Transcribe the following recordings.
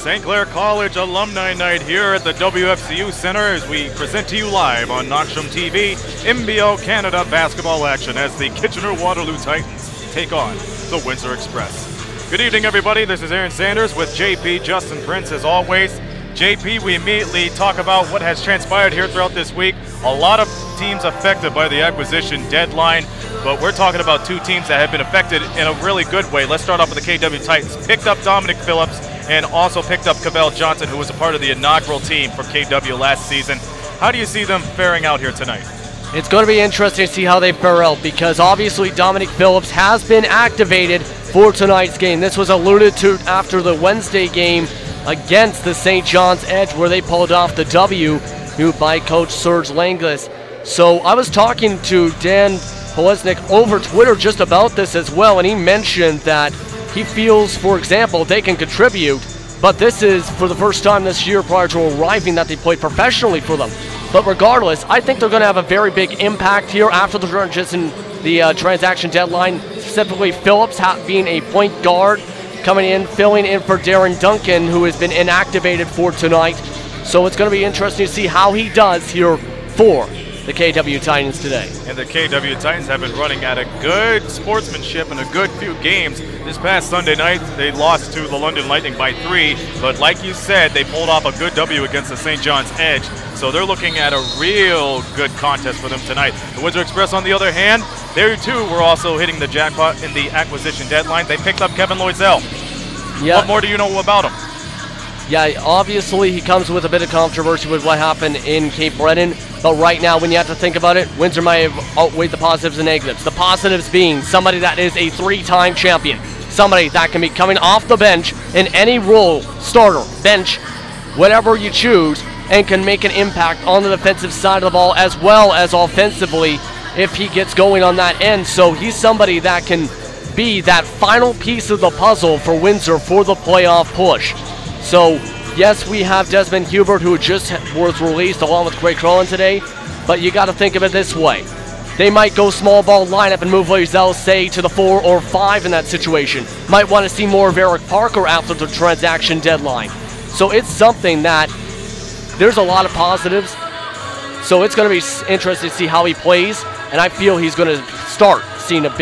St. Clair College Alumni Night here at the WFCU Center as we present to you live on Knoxsham TV NBL Canada basketball action as the Kitchener-Waterloo Titans take on the Windsor Express. Good evening, everybody. This is Aaron Sanders with JP, Justin Prince, as always. JP, we immediately talk about what has transpired here throughout this week. A lot of teams affected by the acquisition deadline, but we're talking about two teams that have been affected in a really good way. Let's start off with the KW Titans. Picked up Dominic Phillips and also picked up Cavell Johnson, who was a part of the inaugural team for KW last season. How do you see them faring out here tonight? It's going to be interesting to see how they fare out because obviously Dominic Phillips has been activated for tonight's game. This was alluded to after the Wednesday game against the St. John's Edge where they pulled off the W by Coach Serge Langlis. So I was talking to Dan Polesnik over Twitter just about this as well, and he mentioned that he feels, for example, they can contribute, but this is for the first time this year prior to arriving that they played professionally for them. But regardless, I think they're going to have a very big impact here after the transaction deadline, specifically Phillips being a point guard, coming in, filling in for Darren Duncan, who has been inactivated for tonight. So it's going to be interesting to see how he does here for the KW Titans today. And the KW Titans have been running at a good sportsmanship and a good few games. This past Sunday night, they lost to the London Lightning by 3, but like you said, they pulled off a good W against the St. John's Edge. So they're looking at a real good contest for them tonight. The Windsor Express, on the other hand, they too were also hitting the jackpot in the acquisition deadline. They picked up Kevin Loisel. Yeah. What more do you know about him? Yeah, obviously he comes with a bit of controversy with what happened in Cape Breton, but right now when you have to think about it, Windsor might have outweighed the positives and negatives. The positives being somebody that is a 3-time champion, somebody that can be coming off the bench in any role, starter, bench, whatever you choose, and can make an impact on the defensive side of the ball as well as offensively if he gets going on that end. So he's somebody that can be that final piece of the puzzle for Windsor for the playoff push. So, yes, we have Desmond Hubert, who just was released along with Craig Crowell today, but you got to think of it this way. They might go small ball lineup and move Loisel, say, to the 4 or 5 in that situation. Might want to see more of Eric Parker after the transaction deadline. So it's something that there's a lot of positives. So it's going to be interesting to see how he plays, and I feel he's going to start seeing a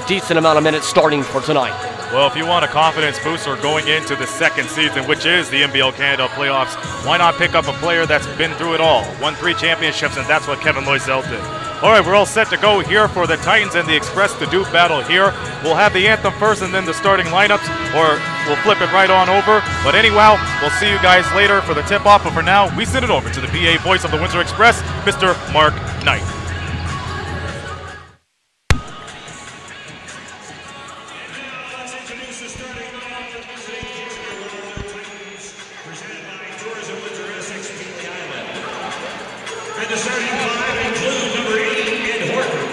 decent amount of minutes starting for tonight. Well, if you want a confidence booster going into the second season, which is the NBL Canada playoffs, why not pick up a player that's been through it all, won 3 championships, and that's what Kevin Loisel did. All right, we're all set to go here for the Titans and the Express to do battle here. We'll have the anthem first and then the starting lineups, or we'll flip it right on over. But anyhow, we'll see you guys later for the tip-off. But for now, we send it over to the PA voice of the Windsor Express, Mr. Mark Knight. And the starting 5 include number 8, Ed Horton.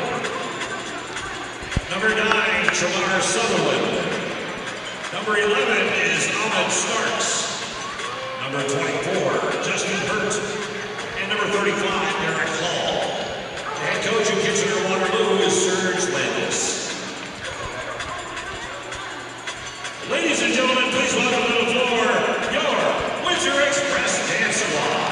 Number 9, Tremar Sutherland. Number 11 is Ahmed Starks. Number 24, Justin Burt. And number 35, Eric Hall. The head coach of Kitchener-Waterloo is Serge Langlis. Ladies and gentlemen, please welcome to the floor your Windsor Express Dance Squad.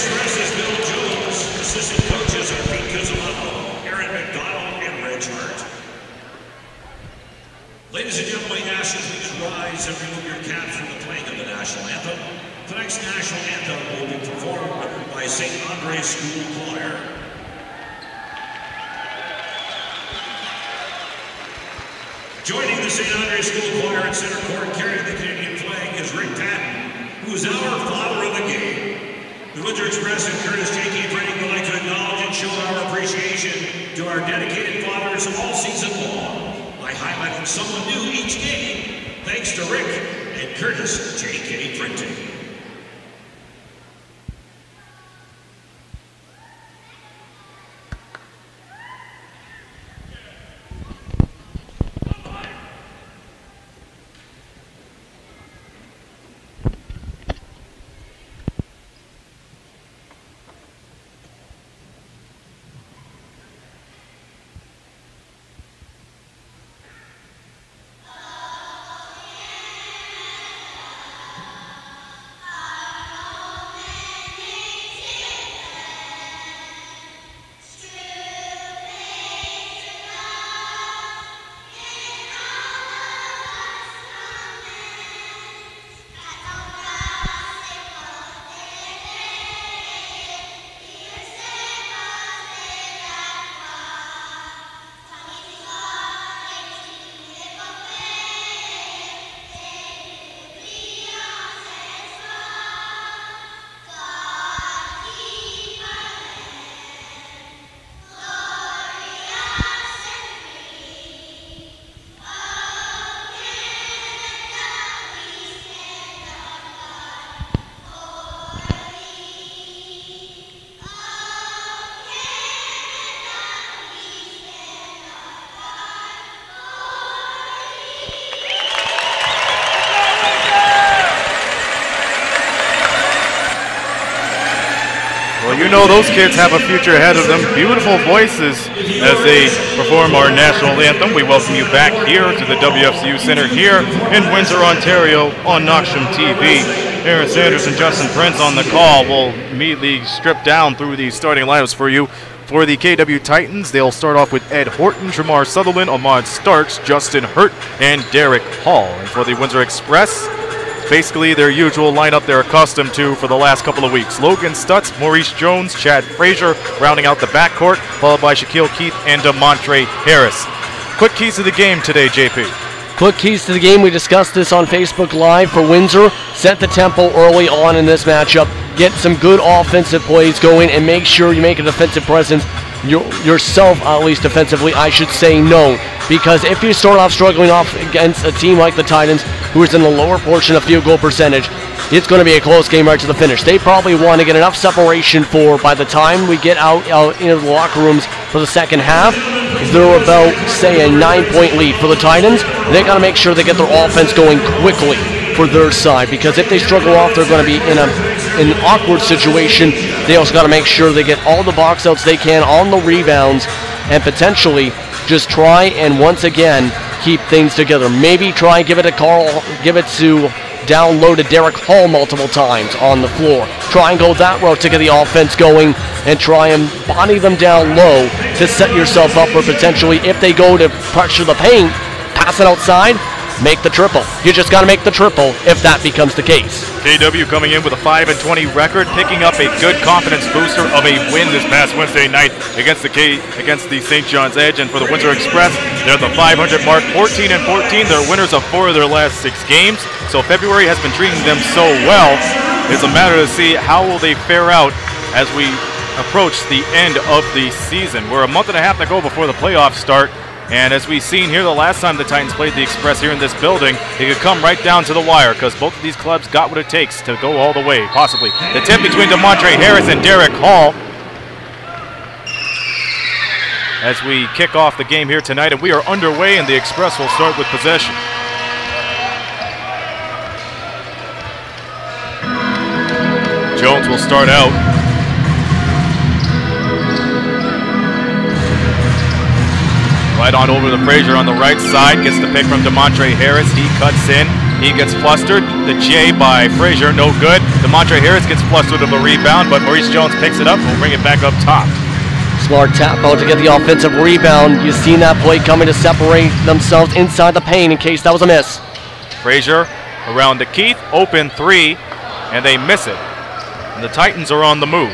Express is Bill Jones. Assistant coaches are Pete Cusimano, Aaron McDonald, and Reg Hart. Ladies and gentlemen, ask you please rise and remove your caps from the playing of the national anthem. Tonight's national anthem will be performed by St. Andre's School Choir. Joining the St. Andre's School Choir at center court carrying the Canadian flag is Rick Patton, who is our father of the game. The Windsor Express and Curtis J.K. Printing would like to acknowledge and show our appreciation to our dedicated fathers all season long by highlighting someone new each game, thanks to Rick and Curtis J.K. Printing. Well, you know those kids have a future ahead of them. Beautiful voices as they perform our national anthem. We welcome you back here to the WFCU Center here in Windsor, Ontario on Knoxham TV. Aaron Sanders and Justin Prince on the call. We'll immediately strip down through the starting lineups for you. For the KW Titans, they'll start off with Ed Horton, Jamar Sutherland, Ahmad Starks, Justin Hurt, and Derek Hall. And for the Windsor Express, basically their usual lineup they're accustomed to for the last couple of weeks. Logan Stutz, Maurice Jones, Chad Frazier rounding out the backcourt, followed by Shaquille Keith and DeMontre Harris. Quick keys to the game today, JP. Quick keys to the game. We discussed this on Facebook Live for Windsor. Set the tempo early on in this matchup. Get some good offensive plays going and make sure you make a defensive presence yourself, at least defensively, I should say, known. Because if you start off struggling off against a team like the Titans, who is in the lower portion of field goal percentage, it's going to be a close game right to the finish. They probably want to get enough separation for, by the time we get out into the locker rooms for the second half, they're about, say, a 9-point lead for the Titans. They got to make sure they get their offense going quickly for their side, because if they struggle off, they're going to be in an awkward situation. They also got to make sure they get all the box outs they can on the rebounds and potentially just try and once again keep things together. Maybe try and give it to down low to Derek Hall multiple times on the floor. Try and go that route to get the offense going and try and body them down low to set yourself up for potentially, if they go to pressure the paint, pass it outside, make the triple. You just got to make the triple if that becomes the case. KW coming in with a 5-20 record, picking up a good confidence booster of a win this past Wednesday night against the St. John's Edge. And for the Windsor Express, they're at the 500 mark, 14-14. They're winners of 4 of their last 6 games. So February has been treating them so well. It's a matter to see how will they fare out as we approach the end of the season. We're a month and a half to go before the playoffs start. And as we've seen here the last time the Titans played the Express here in this building, it could come right down to the wire because both of these clubs got what it takes to go all the way, possibly. The tip between DeMontre Harris and Derek Hall as we kick off the game here tonight. And we are underway, and the Express will start with possession. Jones will start out. Right on over to Frazier on the right side. Gets the pick from DeMontre Harris. He cuts in. He gets flustered. The J by Frazier, no good. DeMontre Harris gets flustered of the rebound, but Maurice Jones picks it up and will bring it back up top. Smart tap out to get the offensive rebound. You've seen that play coming to separate themselves inside the paint in case that was a miss. Frazier around to Keith, open three, and they miss it. And the Titans are on the move.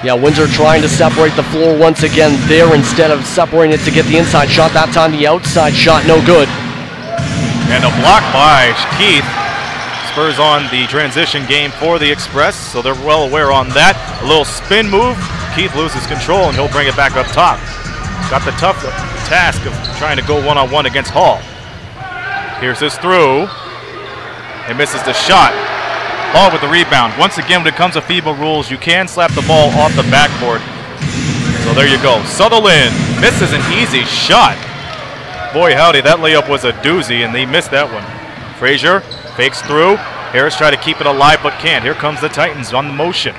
Yeah, Windsor trying to separate the floor once again there instead of separating it to get the inside shot. That time the outside shot, no good. And a block by Keith spurs on the transition game for the Express, so they're well aware on that. A little spin move. Keith loses control, and he'll bring it back up top. Got the tough task of trying to go one-on-one against Hall. Here's his through. He misses the shot. Hall with the rebound. Once again, when it comes to FIBA rules, you can slap the ball off the backboard. So there you go. Sutherland misses an easy shot. Boy, howdy, that layup was a doozy, and they missed that one. Frazier fakes through. Harris tried to keep it alive, but can't. Here comes the Titans on the motion.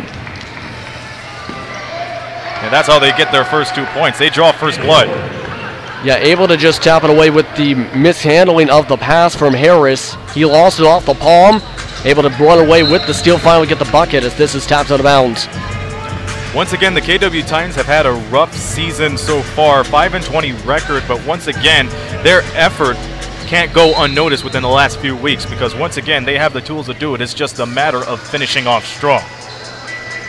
And that's how they get their first 2 points. They draw first blood. Yeah, able to just tap it away with the mishandling of the pass from Harris. He lost it off the palm. Able to run away with the steal, finally get the bucket as this is tapped out of bounds. Once again, the KW Titans have had a rough season so far, 5-20 record, but once again, their effort can't go unnoticed within the last few weeks because once again, they have the tools to do it. It's just a matter of finishing off strong.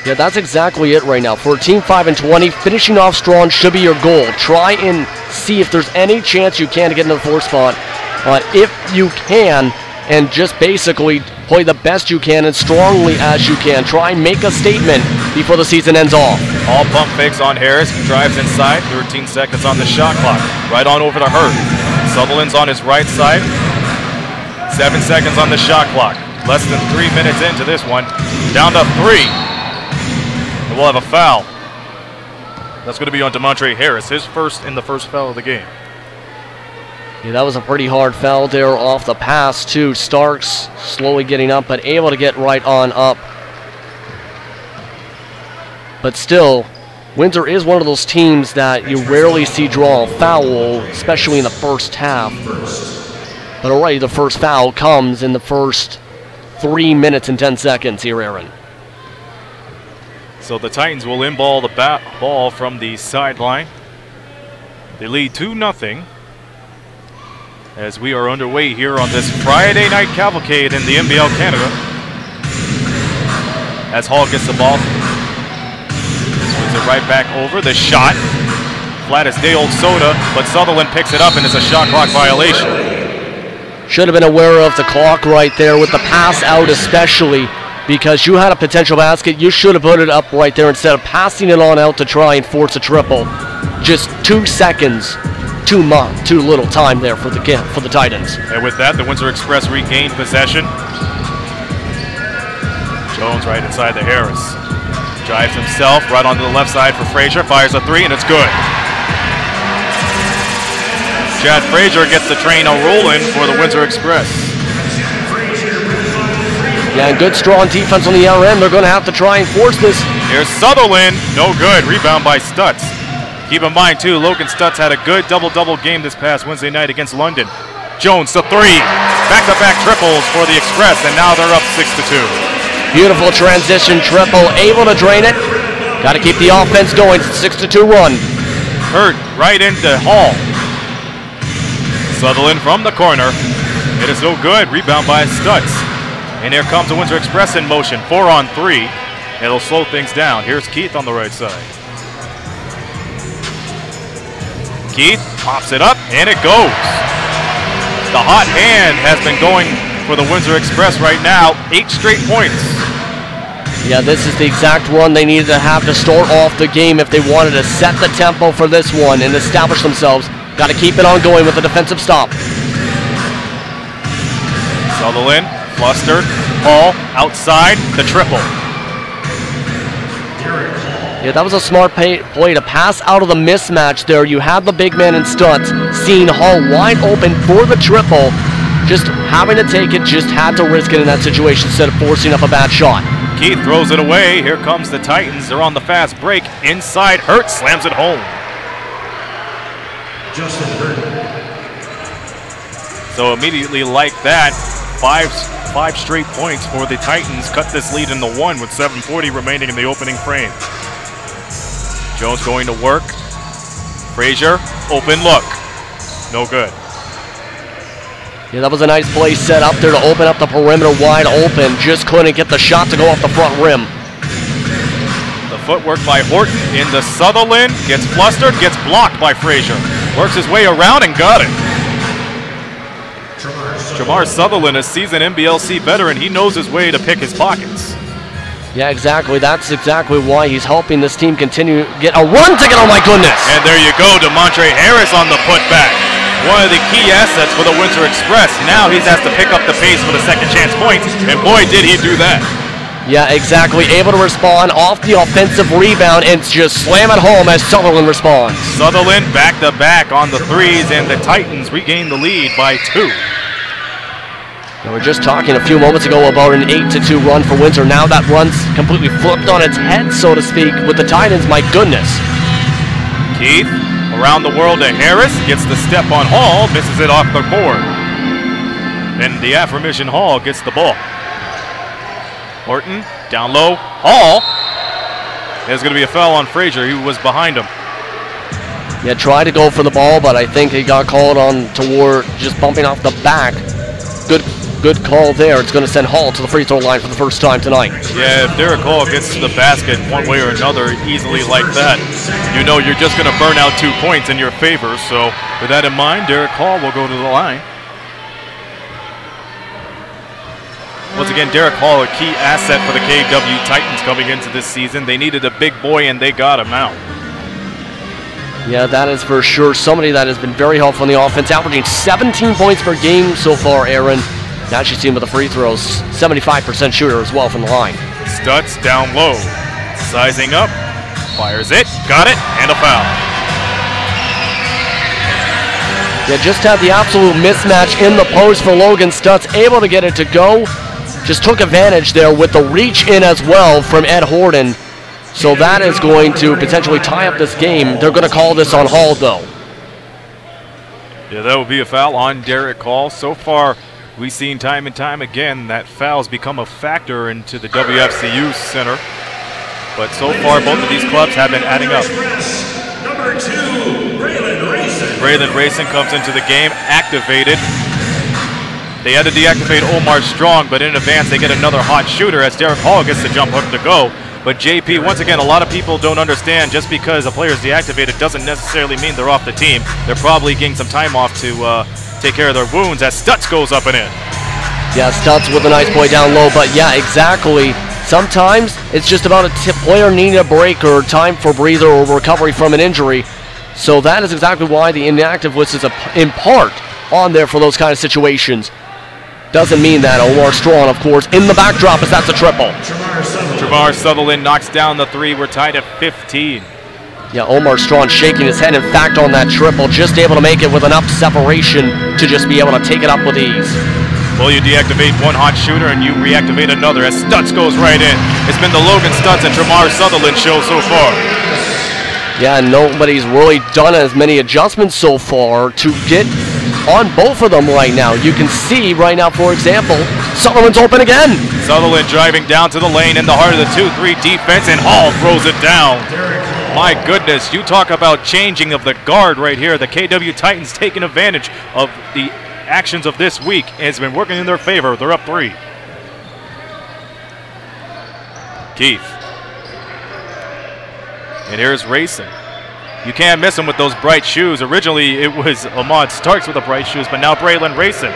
Yeah, that's exactly it right now. For a team 5-20, finishing off strong should be your goal. Try and see if there's any chance you can to get into the fourth spot. But if you can, and just basically play the best you can and strongly as you can. Try and make a statement before the season ends off. All pump fakes on Harris, drives inside, 13 seconds on the shot clock. Right on over to Hurt. Sutherland's on his right side, 7 seconds on the shot clock. Less than 3 minutes into this one, down to 3. And we'll have a foul. That's going to be on DeMontre Harris, his first in the first foul of the game. Yeah, that was a pretty hard foul there off the pass too. Starks slowly getting up, but able to get right on up. But still, Windsor is one of those teams that you rarely see draw a foul, especially in the first half. But already the first foul comes in the first 3 minutes and 10 seconds here, Aaron. So the Titans will inball the ball from the sideline. They lead 2-0. As we are underway here on this Friday night cavalcade in the NBL Canada. As Hall gets the ball, swings it right back over. The shot, flat as day old soda, but Sutherland picks it up and it's a shot clock violation. Should have been aware of the clock right there with the pass out especially because you had a potential basket. You should have put it up right there instead of passing it on out to try and force a triple. Just 2 seconds. Too little time there for the Titans. And with that, the Windsor Express regained possession. Jones right inside the Harris. Drives himself right onto the left side for Frazier. Fires a 3, and it's good. Chad Frazier gets the train a-rolling for the Windsor Express. Yeah, and good strong defense on the other end. They're going to have to try and force this. Here's Sutherland. No good. Rebound by Stutz. Keep in mind, too, Logan Stutz had a good double-double game this past Wednesday night against London. Jones, the 3. Back-to-back triples for the Express, and now they're up 6-2. Beautiful transition triple, able to drain it. Got to keep the offense going. 6-2 run. Hurt right into Hall. Sutherland from the corner. It is no good. Rebound by Stutz. And here comes the Windsor Express in motion. 4 on 3. It'll slow things down. Here's Keith on the right side. Keith pops it up, and it goes. The hot hand has been going for the Windsor Express right now. 8 straight points. Yeah, this is the exact run they needed to have to start off the game if they wanted to set the tempo for this one and establish themselves. Got to keep it on going with a defensive stop. Sutherland, flustered. Hall, outside, the triple. Yeah, that was a smart play to pass out of the mismatch there. You had the big man in Stutz, seeing Hall wide open for the triple. Just having to take it, just had to risk it in that situation instead of forcing up a bad shot. Keith throws it away. Here comes the Titans. They're on the fast break. Inside, Hurt slams it home. Justin Hurt. So immediately like that, five straight points for the Titans cut this lead into 1 with 7:40 remaining in the opening frame. Jones going to work. Frazier, open look. No good. Yeah, that was a nice play set up there to open up the perimeter wide open. Just couldn't get the shot to go off the front rim. The footwork by Horton into Sutherland. Gets flustered, gets blocked by Frazier. Works his way around and got it. Jamar Sutherland, a seasoned NBLC veteran, he knows his way to pick his pockets. Yeah, exactly. That's exactly why he's helping this team continue get a run ticket. Oh my goodness! And there you go, DeMontre Harris on the putback. One of the key assets for the Windsor Express. Now he has to pick up the pace for the second chance points, and boy, did he do that. Yeah, exactly. Able to respond off the offensive rebound and just slam it home as Sutherland responds. Sutherland back-to-back on the threes, and the Titans regain the lead by 2. We were just talking a few moments ago about an 8-2 run for Windsor. Now that run's completely flipped on its head, so to speak, with the Titans. My goodness. Keith, around the world to Harris, gets the step on Hall, misses it off the board. And the aforementioned Hall gets the ball. Horton, down low, Hall. There's going to be a foul on Frazier. He was behind him. Yeah, tried to go for the ball, but I think he got called on toward just bumping off the back. Good call there. It's going to send Hall to the free throw line for the first time tonight. Yeah, if Derek Hall gets to the basket one way or another easily like that, you know you're just going to burn out 2 points in your favor. So with that in mind, Derek Hall will go to the line. Once again, Derek Hall, a key asset for the KW Titans coming into this season. They needed a big boy, and they got him out. Yeah, that is for sure. Somebody that has been very helpful in the offense, averaging 17 points per game so far, Aaron. Now she's seen with the free throws, 75% shooter as well from the line. Stutz down low, sizing up, fires it, got it, and a foul. Yeah, just had the absolute mismatch in the post for Logan Stutz, able to get it to go. Just took advantage there with the reach in as well from Ed Horton. So that is going to potentially tie up this game. They're going to call this on Hall, though. Yeah, that will be a foul on Derek Hall. So far, we've seen time and time again that fouls become a factor into the WFCU Center. But so far, both of these clubs have been adding up. Number 2, Braylon Rayson comes into the game, activated. They had to deactivate Omar Strong, but in advance they get another hot shooter as Derek Hall gets the jump hook to go. But JP, once again, a lot of people don't understand just because a player is deactivated doesn't necessarily mean they're off the team. They're probably getting some time off to take care of their wounds as Stutz goes up and in. Yeah, Stutz with a nice play down low, but yeah, exactly. Sometimes it's just about a player needing a break or time for breather or recovery from an injury. So that is exactly why the inactive list is in part on there for those kind of situations. Doesn't mean that Omar Strong, of course, in the backdrop as that's a triple. Jamar Sutherland knocks down the 3. We're tied at 15. Yeah, Omar Strong shaking his head, in fact, on that triple, just able to make it with enough separation to just be able to take it up with ease. Well, you deactivate one hot shooter and you reactivate another as Stutz goes right in. It's been the Logan Stutz and Jamar Sutherland show so far. Yeah, nobody's really done as many adjustments so far to get on both of them right now. You can see right now, for example, Sutherland's open again. Sutherland driving down to the lane in the heart of the 2-3 defense, and Hall throws it down. My goodness, you talk about changing of the guard right here. The KW Titans taking advantage of the actions of this week. It's been working in their favor. They're up 3. Keith. And here's Rayson. You can't miss him with those bright shoes. Originally, it was Ahmad Starks with the bright shoes, but now Braylon Rayson.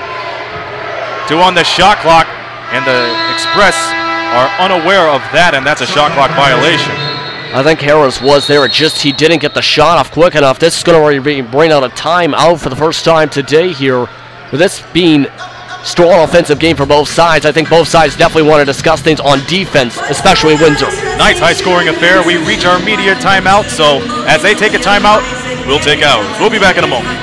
2 on the shot clock, and the Express are unaware of that, and that's a shot clock violation. I think Harris was there. It just he didn't get the shot off quick enough. This is going to bring out a timeout for the first time today here. With this being strong offensive game for both sides, I think both sides definitely want to discuss things on defense, especially Windsor. Nice high-scoring affair. We reach our immediate timeout, so as they take a timeout, we'll take ours. We'll be back in a moment.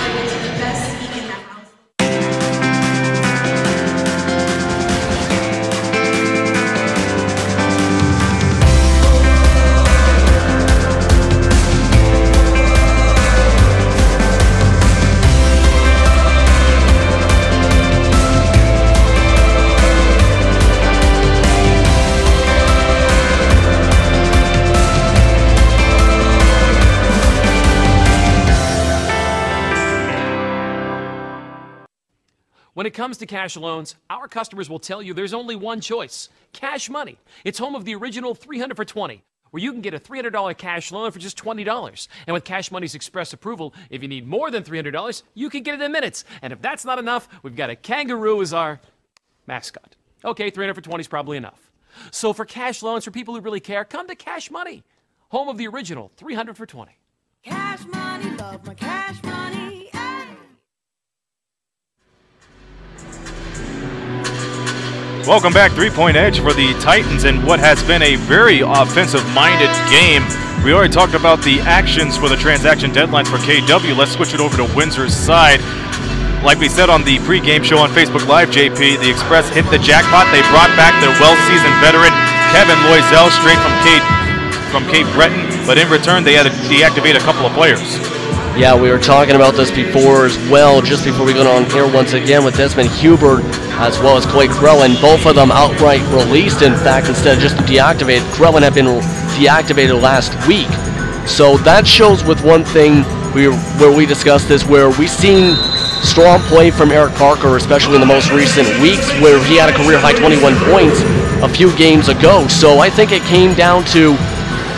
When it comes to cash loans, our customers will tell you there's only one choice: Cash Money. It's home of the original 300 for 20, where you can get a $300 cash loan for just $20. And with Cash Money's express approval, if you need more than $300, you can get it in minutes. And if that's not enough, we've got a kangaroo as our mascot. Okay, 300 for 20 is probably enough. So for cash loans for people who really care, come to Cash Money, home of the original 300 for 20. Cash Money, love my Cash Money. Welcome back, 3-point edge for the Titans in what has been a very offensive-minded game. We already talked about the actions for the transaction deadlines for KW. Let's switch it over to Windsor's side. Like we said on the pregame show on Facebook Live, JP, the Express hit the jackpot. They brought back their well-seasoned veteran, Kevin Loisel, straight from Cape Breton, but in return, they had to deactivate a couple of players. Yeah, we were talking about this before as well, just before we go on here once again with Desmond Hubert as well as Clay Krellin. Both of them outright released, in fact, instead of just deactivated. Krellin had been deactivated last week. So that shows with one thing where we discussed this, where we've seen strong play from Eric Parker, especially in the most recent weeks, where he had a career-high 21 points a few games ago. So I think it came down to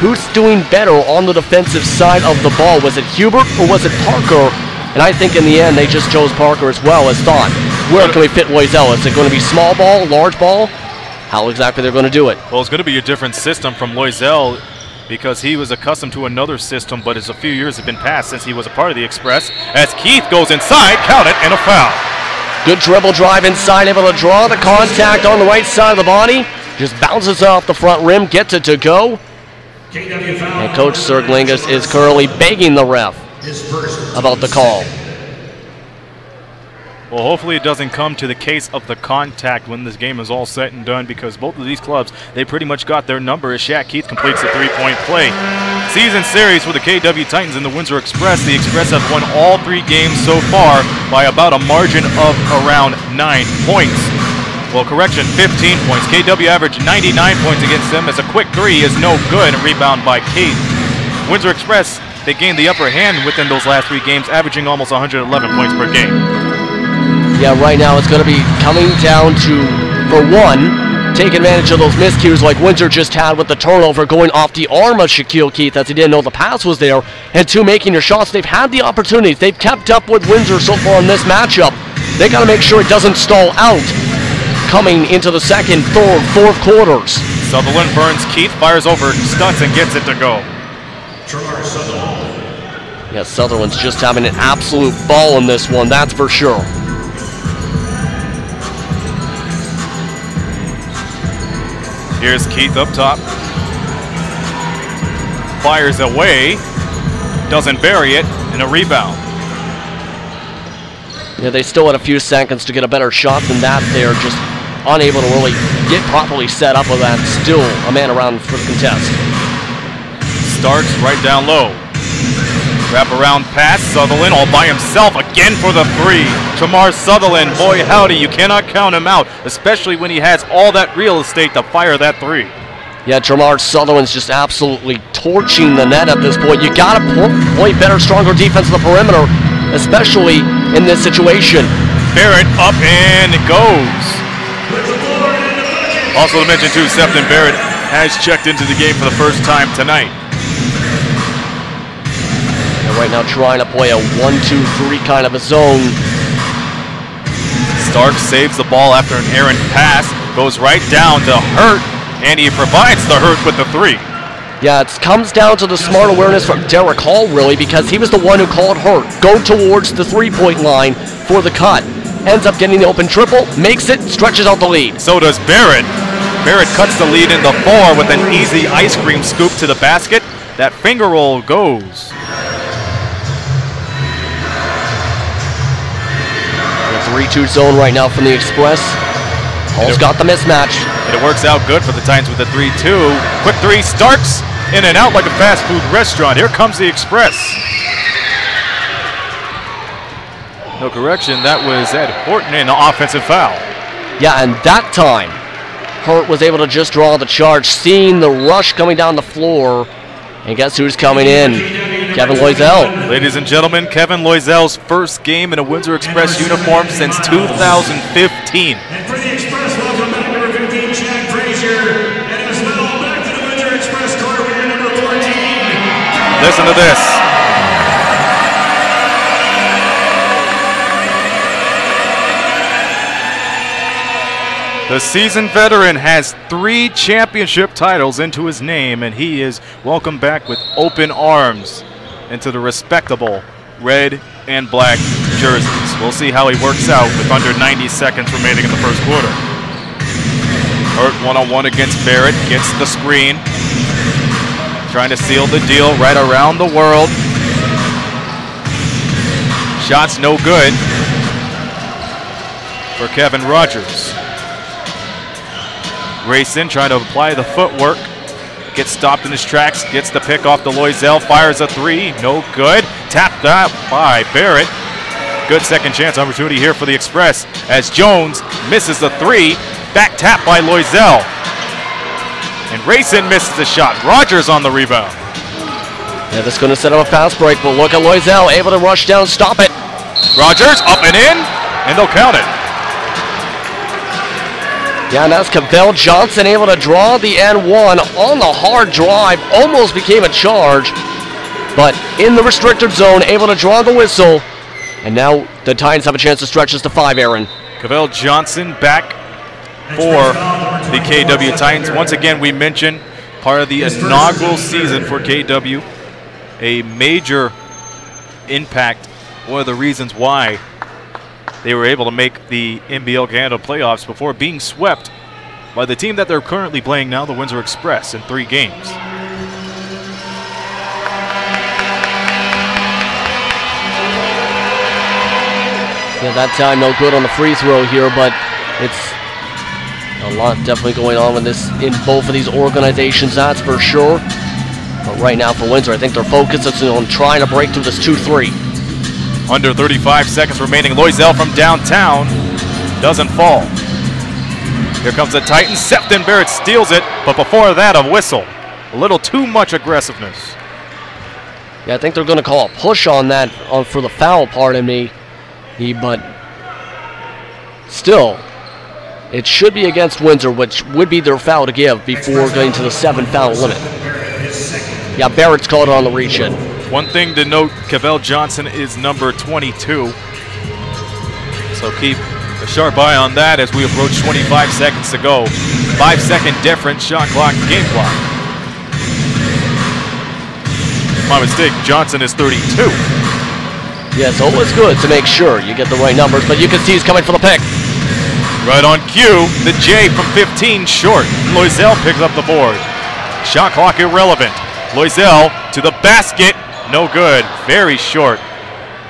who's doing better on the defensive side of the ball. Was it Hubert or was it Parker? And I think in the end they just chose Parker as well, as thought, where can we fit Loisel? Is it going to be small ball, large ball? How exactly they're going to do it? Well, it's going to be a different system from Loisel because he was accustomed to another system, but it's a few years have been passed since he was a part of the Express. As Keith goes inside, count it, and a foul. Good dribble drive inside, able to draw the contact on the right side of the body. Just bounces off the front rim, gets it to go. And Coach Serglingas is currently begging the ref about the call. Well, hopefully it doesn't come to the case of the contact when this game is all said and done, because both of these clubs, they pretty much got their number as Shaq Keith completes the three-point play. Season series for the KW Titans and the Windsor Express. The Express have won all 3 games so far by about a margin of around 9 points. Well, correction, 15 points. KW averaged 99 points against them as a quick three is no good. A rebound by Keith. Windsor Express, they gained the upper hand within those last 3 games, averaging almost 111 points per game. Yeah, right now it's going to be coming down to, for one, take advantage of those miscues like Windsor just had with the turnover going off the arm of Shaquille Keith as he didn't know the pass was there, and 2, making your shots. They've had the opportunities. They've kept up with Windsor so far in this matchup. They got to make sure it doesn't stall out coming into the second, third, fourth quarters. Sutherland burns Keith, fires over, stunts, and gets it to go. Yeah, Sutherland's just having an absolute ball in this one, that's for sure. Here's Keith up top. Fires away, doesn't bury it, and a rebound. Yeah, they still had a few seconds to get a better shot than that. They're just unable to really get properly set up with that. Still a man around for the contest. Starks right down low. Wrap around pass, Sutherland all by himself again for the 3. Tamar Sutherland, boy howdy, you cannot count him out, especially when he has all that real estate to fire that 3. Yeah, Tamar Sutherland's just absolutely torching the net at this point. You got to play better, stronger defense on the perimeter, especially in this situation. Barrett up and it goes. Also to mention too, Sefton Barrett has checked into the game for the first time tonight. And right now trying to play a 1-2-3 kind of a zone. Starks saves the ball after an errant pass, goes right down to Hurt, and he provides the Hurt with the 3. Yeah, it comes down to the smart awareness from Derek Hall, really, because he was the one who called Hurt go towards the three-point line for the cut. Ends up getting the open triple, makes it, stretches out the lead. So does Barrett. Barrett cuts the lead into 4 with an easy ice cream scoop to the basket. That finger roll goes. The 3-2 zone right now from the Express. Hall's got the mismatch. And it works out good for the Titans with the 3-2. Quick 3, Starks in and out like a fast food restaurant. Here comes the Express. No correction, that was Ed Horton in the offensive foul. Yeah, and that time, Hurt was able to just draw the charge, seeing the rush coming down the floor. And guess who's coming in? Kevin Loisel. Ladies and gentlemen, Kevin Loisel's first game in a Windsor Express uniform since 2015. And for the Express, welcome back number 15, Chad Frazier. And as well, back to the Windsor Express car with number 14. Listen to this. The seasoned veteran has 3 championship titles into his name, and he is welcomed back with open arms into the respectable red and black jerseys. We'll see how he works out with under 90 seconds remaining in the first quarter. Hurt one-on-one against Barrett, gets the screen. Trying to seal the deal right around the world. Shots no good for Kevin Rogers. Grayson trying to apply the footwork. Gets stopped in his tracks, gets the pick off the Loisel, fires a 3, no good. Tapped out by Barrett. Good second chance opportunity here for the Express as Jones misses the 3. Back tap by Loisel. And Grayson misses the shot. Rogers on the rebound. Yeah, this is going to set up a fast break, but look at Loisel able to rush down, stop it. Rogers up and in, and they'll count it. Yeah, and that's Cavell Johnson able to draw the N1 on the hard drive. Almost became a charge, but in the restricted zone, able to draw the whistle. And now the Titans have a chance to stretch this to 5, Aaron. Cavell Johnson back for the KW Titans. Once again, we mentioned part of the inaugural season for KW. A major impact, one of the reasons why they were able to make the NBL Canada playoffs before being swept by the team that they're currently playing now, the Windsor Express, in 3 games. Yeah, that time no good on the free throw here, but it's a lot definitely going on with this in both of these organizations, that's for sure. But right now for Windsor, I think their focus is on trying to break through this 2-3. Under 35 seconds remaining. Loisel from downtown doesn't fall. Here comes the Titans. Sefton Barrett steals it, but before that, a whistle. A little too much aggressiveness. Yeah, I think they're going to call a push on that for the foul, pardon me. But still, it should be against Windsor, which would be their foul to give before going to the 7-foul limit. Yeah, Barrett's called on the reach-in. One thing to note, Cavell Johnson is number 22. So keep a sharp eye on that as we approach 25 seconds to go. 5-second difference, shot clock, game clock. My mistake, Johnson is 32. Yeah, it's always good to make sure you get the right numbers, but you can see he's coming for the pick. Right on cue, the J from 15 short. Loisel picks up the board. Shot clock irrelevant. Loisel to the basket. No good, very short.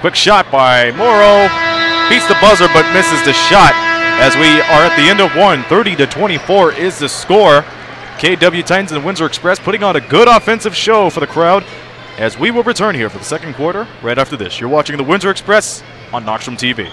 Quick shot by Morrow. Beats the buzzer but misses the shot as we are at the end of 1. 30-24 is the score. KW Titans and Windsor Express putting on a good offensive show for the crowd as we will return here for the second quarter right after this. You're watching the Windsor Express on Knoxstrom TV.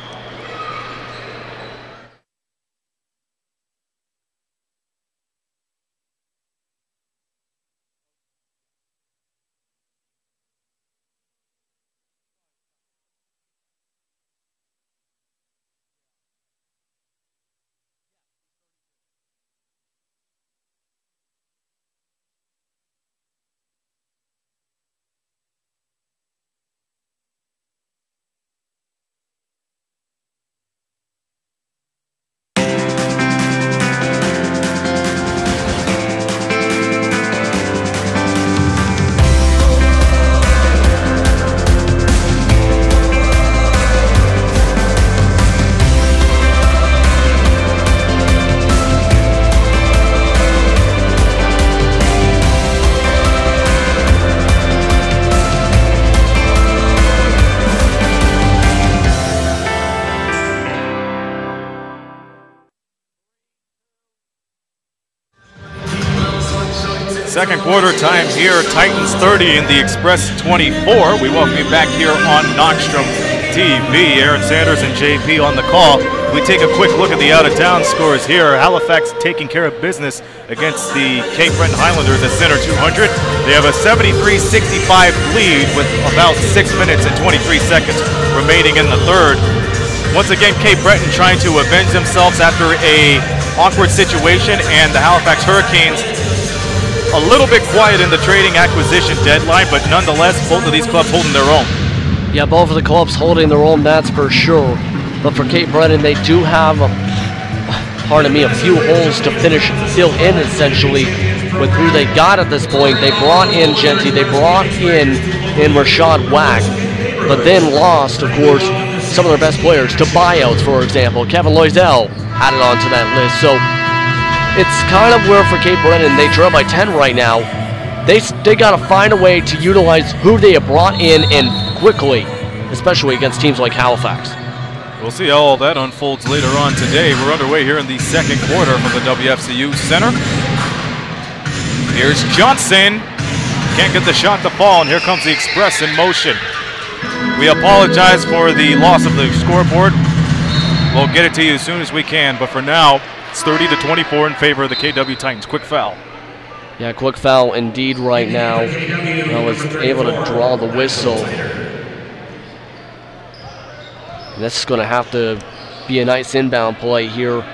Second quarter time here, Titans 30 and the Express 24. We welcome you back here on Knoxstrom TV. Aaron Sanders and JP on the call. We take a quick look at the out-of-town scores here. Halifax taking care of business against the Cape Breton Highlanders at Center 200. They have a 73-65 lead with about 6 minutes and 23 seconds remaining in the third. Once again, Cape Breton trying to avenge themselves after a awkward situation, and the Halifax Hurricanes a little bit quiet in the trading acquisition deadline, but nonetheless, both of these clubs holding their own. Yeah, both of the clubs holding their own, that's for sure. But for Cape Breton, they do have, a few holes to fill in, essentially, with who they got at this point. They brought in Genty, they brought in Rashad Wack, but then lost, of course, some of their best players to buyouts, for example. Kevin Loisel added on to that list. So it's kind of where for Cape Breton, they trail by 10 right now. They got to find a way to utilize who they have brought in and quickly, especially against teams like Halifax. We'll see how all that unfolds later on today. We're underway here in the second quarter from the WFCU Center. Here's Johnson. Can't get the shot to fall, and here comes the Express in motion. We apologize for the loss of the scoreboard. We'll get it to you as soon as we can, but for now, it's 30-24 in favor of the KW Titans. Quick foul. Yeah, quick foul indeed right now. I was able to draw the whistle. And this is going to have to be a nice inbound play here.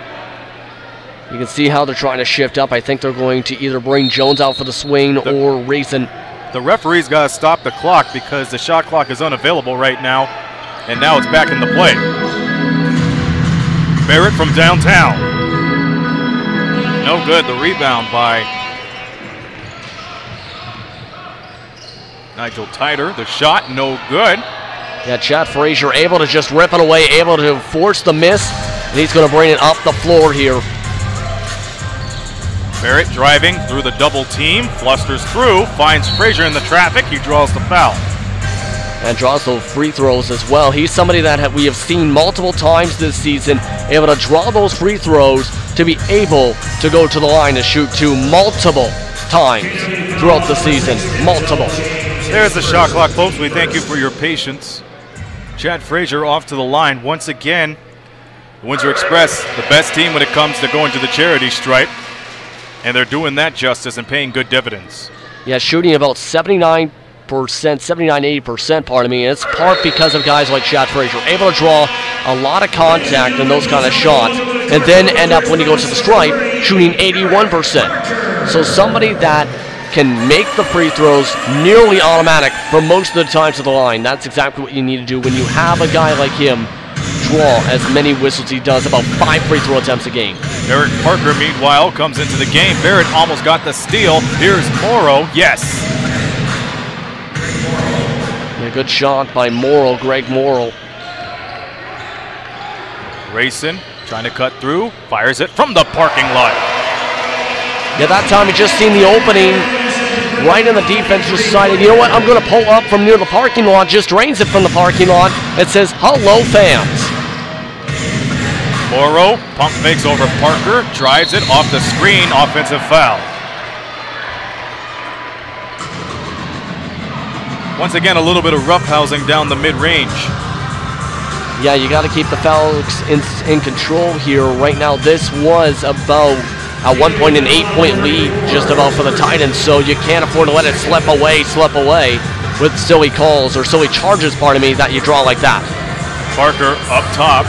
You can see how they're trying to shift up. I think they're going to either bring Jones out for the swing or Rayson. The referee's got to stop the clock because the shot clock is unavailable right now. And now it's back into play. Barrett from downtown. No good. The rebound by Nigel Tyder. The shot, no good. Yeah, Chad Frazier able to just rip it away, able to force the miss, and he's going to bring it up the floor here. Barrett driving through the double team, flusters through, finds Frazier in the traffic, he draws the foul. And draws those free throws as well. He's somebody that we have seen multiple times this season, able to draw those free throws to be able to go to the line to shoot two multiple times throughout the season. Multiple. There's the shot clock, folks. We thank you for your patience. Chad Frazier off to the line once again. The Windsor Express, the best team when it comes to going to the charity stripe. And they're doing that justice and paying good dividends. Yeah, shooting about 79-80%, pardon me. And it's part because of guys like Chad Frazier, able to draw a lot of contact in those kind of shots, and then end up, when he goes to the stripe, shooting 81%. So somebody that can make the free throws nearly automatic for most of the time to the line. That's exactly what you need to do when you have a guy like him draw as many whistles he does, about 5 free throw attempts a game. Eric Parker, meanwhile, comes into the game. Barrett almost got the steal. Here's Morrow. Yes. Yeah, good shot by Morrow, Greg Morrow. Rayson trying to cut through, fires it from the parking lot. Yeah, that time he just seen the opening right in the defense, decided, you know what, I'm going to pull up from near the parking lot, just drains it from the parking lot. It says, hello, fans. Morrow, pump fakes over Parker, drives it off the screen, offensive foul. Once again, a little bit of roughhousing down the mid-range. Yeah, you got to keep the fouls in control here. Right now, this was about at one point an 8-point lead just about for the Titans, so you can't afford to let it slip away with silly calls, or silly charges, pardon me, that you draw like that. Parker up top,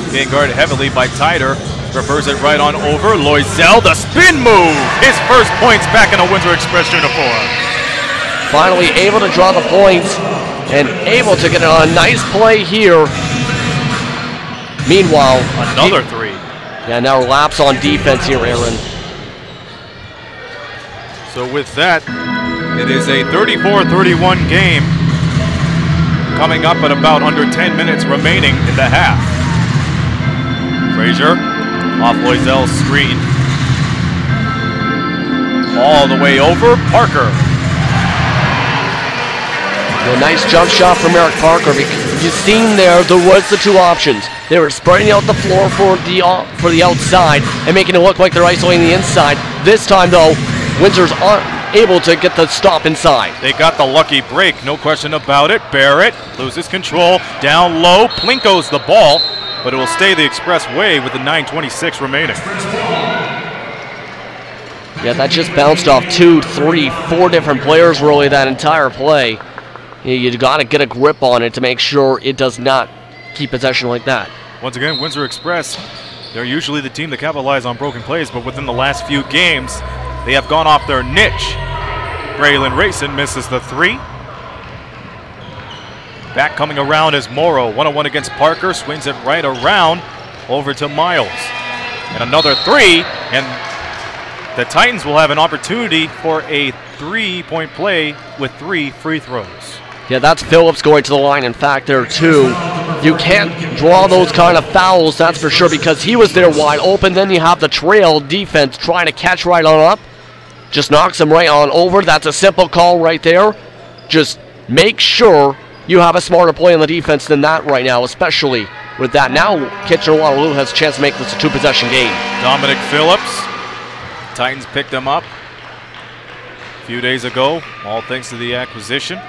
being guarded heavily by Tyder, refers it right on over. Loisel, the spin move! His first points back in a Windsor Express uniform. Finally able to draw the points and able to get a nice play here. Meanwhile, another three. Yeah, now laps on defense here, Aaron. So with that, it is a 34-31 game coming up at about under 10 minutes remaining in the half. Frazier off Loisel's screen. All the way over, Parker. A nice jump shot from Eric Parker. You've seen there was the two options. They were spreading out the floor for the outside and making it look like they're isolating the inside. This time, though, Windsor's able to get the stop inside. They got the lucky break, no question about it. Barrett loses control, down low, Plinko's the ball. but it will stay the Express way with the 9:26 remaining. Yeah, that just bounced off 2, 3, 4 different players really that entire play. You got to get a grip on it to make sure it does not keep possession like that. Once again, Windsor Express, they're usually the team that capitalize on broken plays, but within the last few games, they have gone off their niche. Braylon Rayson misses the 3. Back coming around is Morrow. 1-on-1 against Parker, swings it right around over to Miles. And another 3, and the Titans will have an opportunity for a 3-point play with 3 free throws. Yeah, that's Phillips going to the line. In fact, there are 2. You can't draw those kind of fouls, that's for sure, because he was there wide open. Then you have the trail defense trying to catch right on up. Just knocks him right on over. That's a simple call right there. Just make sure you have a smarter play on the defense than that right now, especially with that. Now Kitchener-Waterloo has a chance to make this a 2-possession game. Dominic Phillips. Titans picked him up a few days ago, all thanks to the acquisition.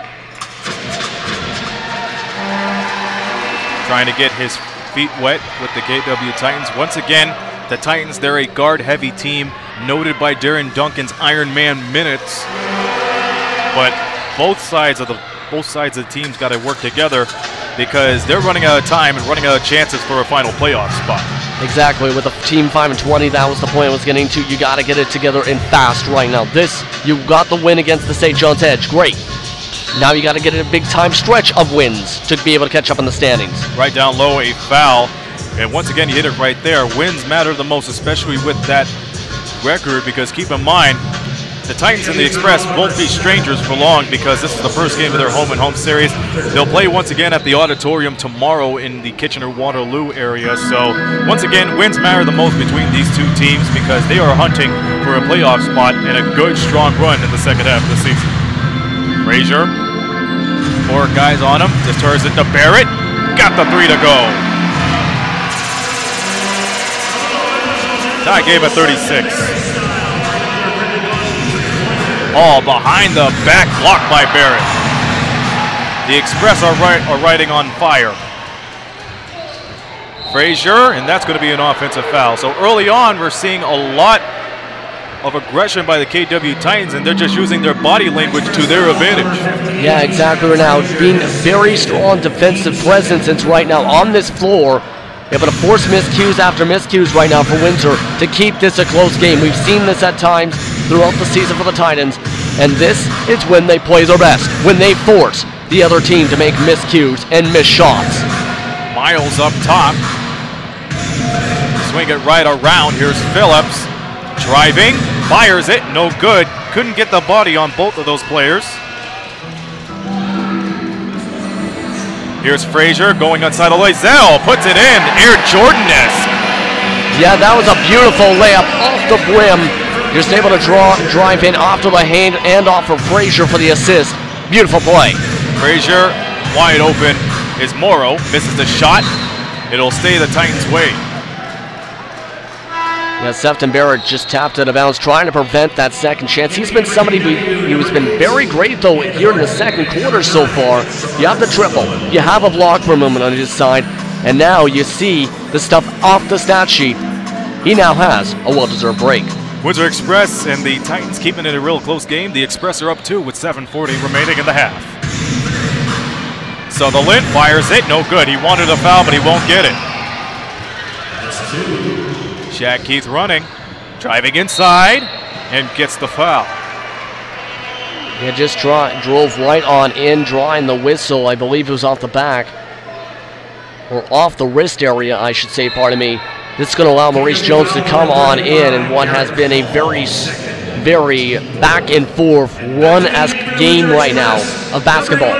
Trying to get his feet wet with the KW Titans. Once again, the Titans, they're a guard-heavy team, noted by Darren Duncan's Iron Man minutes. But both sides of the team's got to work together because they're running out of time and running out of chances for a final playoff spot. Exactly. With a team 5-20, that was the point I was getting to. You got to get it together and fast right now. You got the win against the St. John's Edge. Great. Now you got to get a big-time stretch of wins to be able to catch up in the standings. Right down low, a foul. And once again, you hit it right there. Wins matter the most, especially with that record, because keep in mind, the Titans and the Express won't be strangers for long because this is the first game of their home-and-home series. They'll play once again at the auditorium tomorrow in the Kitchener-Waterloo area. So once again, wins matter the most between these two teams because they are hunting for a playoff spot and a good, strong run in the second half of the season. Frazier, 4 guys on him, just turns it to Barrett. Got the 3 to go. Tie game at 36. All behind the back, blocked by Barrett. The Express are riding on fire. Frazier, and that's going to be an offensive foul. So early on, we're seeing a lot of aggression by the KW Titans, and they're just using their body language to their advantage. Yeah, exactly. Right now, being a very strong defensive presence right now on this floor, able to force miscues after miscues right now for Windsor to keep this a close game. We've seen this at times throughout the season for the Titans, and this is when they play their best, when they force the other team to make miscues and miss shots. Miles up top. Swing it right around. Here's Phillips. Driving, fires it, no good. Couldn't get the body on both of those players. Here's Frazier going outside of Loisel, puts it in, Air Jordan-esque. Yeah, that was a beautiful layup off the brim. Just able to drive in off to the hand and off of Frazier for the assist. Beautiful play. Frazier wide open is Morrow, misses the shot. It'll stay the Titans' way. Yeah, Sefton Barrett just tapped out of bounds, trying to prevent that second chance. He's been somebody who's been very great, though, here in the second quarter so far. You have the triple. You have a block for a moment on his side. And now you see the stuff off the stat sheet. He now has a well-deserved break. Windsor Express and the Titans keeping it a real close game. The Express are up 2 with 7:40 remaining in the half. Sutherland fires it. No good. He wanted a foul, but he won't get it. Shaq Keith running, driving inside, and gets the foul. Yeah, just drove right on in, drawing the whistle. I believe it was off the back, or off the wrist area, I should say, pardon me. This is going to allow Maurice Jones to come on in in what has been a very, very back and forth run-esque game right now of basketball.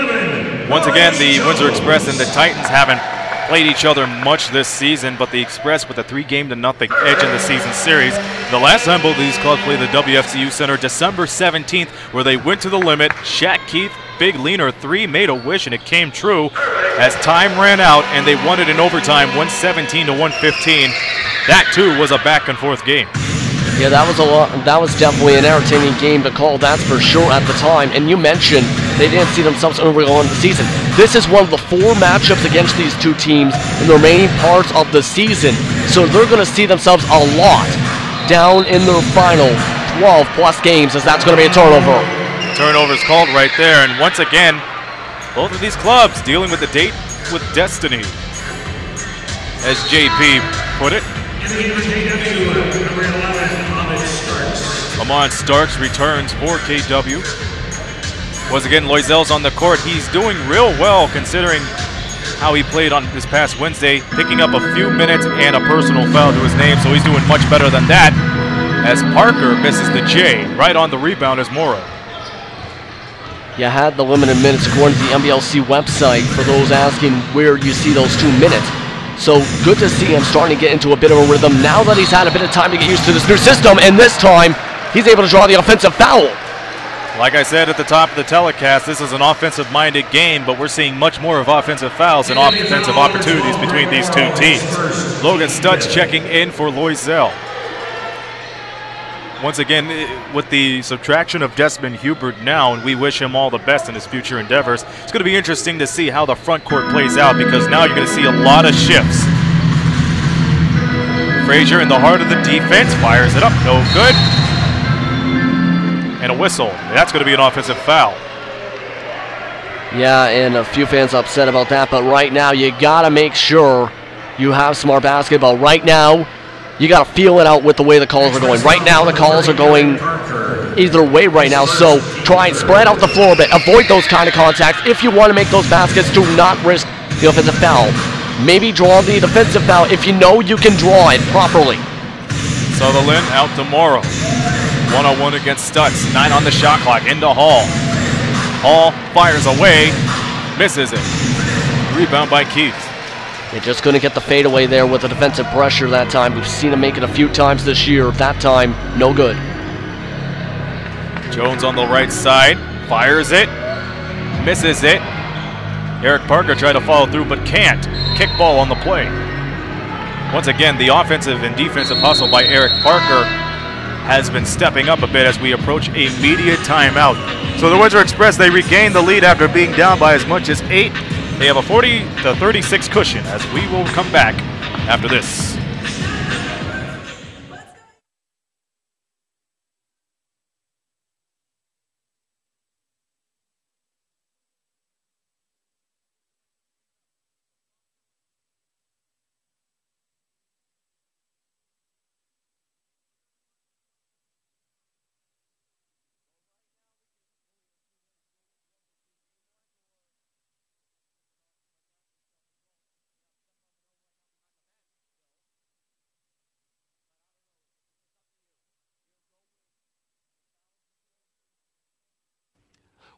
Once again, the Windsor Express and the Titans haven't played each other much this season, but the Express with a 3-0 edge in the season series. The last time both of these clubs played the WFCU Center, December 17th, where they went to the limit. Shaq Keith, big leaner 3, made a wish, and it came true as time ran out, and they won it in overtime, 117-115. That, too, was a back-and-forth game. Yeah, that was definitely an entertaining game to call, that's for sure at the time. And you mentioned they didn't see themselves early on in the season. This is one of the 4 matchups against these two teams in the remaining parts of the season. So they're going to see themselves a lot down in their final 12-plus games, as that's going to be a turnover. Turnovers called right there, and once again, both of these clubs dealing with the date with destiny, as JP put it. Amon Starks returns for KW. Once again, Loisel's on the court. He's doing real well considering how he played on this past Wednesday, picking up a few minutes and a personal foul to his name, so he's doing much better than that, as Parker misses the J. Right on the rebound is Mora. You had the limited minutes according to the NBLC website for those asking where you see those 2 minutes. So good to see him starting to get into a bit of a rhythm now that he's had a bit of time to get used to this new system, and this time he's able to draw the offensive foul. Like I said at the top of the telecast, this is an offensive-minded game, but we're seeing much more of offensive fouls and offensive opportunities between these two teams. Logan Stutz checking in for Loisel. Once again, with the subtraction of Desmond Hubert now, and we wish him all the best in his future endeavors, it's going to be interesting to see how the front court plays out, because now you're going to see a lot of shifts. Frazier in the heart of the defense fires it up, no good. And a whistle. That's going to be an offensive foul. Yeah, and a few fans upset about that, but right now you got to make sure you have smart basketball. Right now, you got to feel it out with the way the calls are going. Right now, the calls are going either way right now, so try and spread out the floor a bit. Avoid those kind of contacts. If you want to make those baskets, do not risk the offensive foul. Maybe draw the defensive foul if you know you can draw it properly. Sutherland out to Morrow. 1-on-1 against Stutz. 9 on the shot clock. Into Hall. Hall fires away. Misses it. Rebound by Keith. They just couldn't get the fadeaway there with the defensive pressure that time. We've seen him make it a few times this year. That time, no good. Jones on the right side. Fires it. Misses it. Eric Parker tried to follow through but can't. Kick ball on the play. Once again, the offensive and defensive hustle by Eric Parker has been stepping up a bit as we approach a media timeout. So the Windsor Express, they regain the lead after being down by as much as 8. They have a 40-36 cushion as we will come back after this.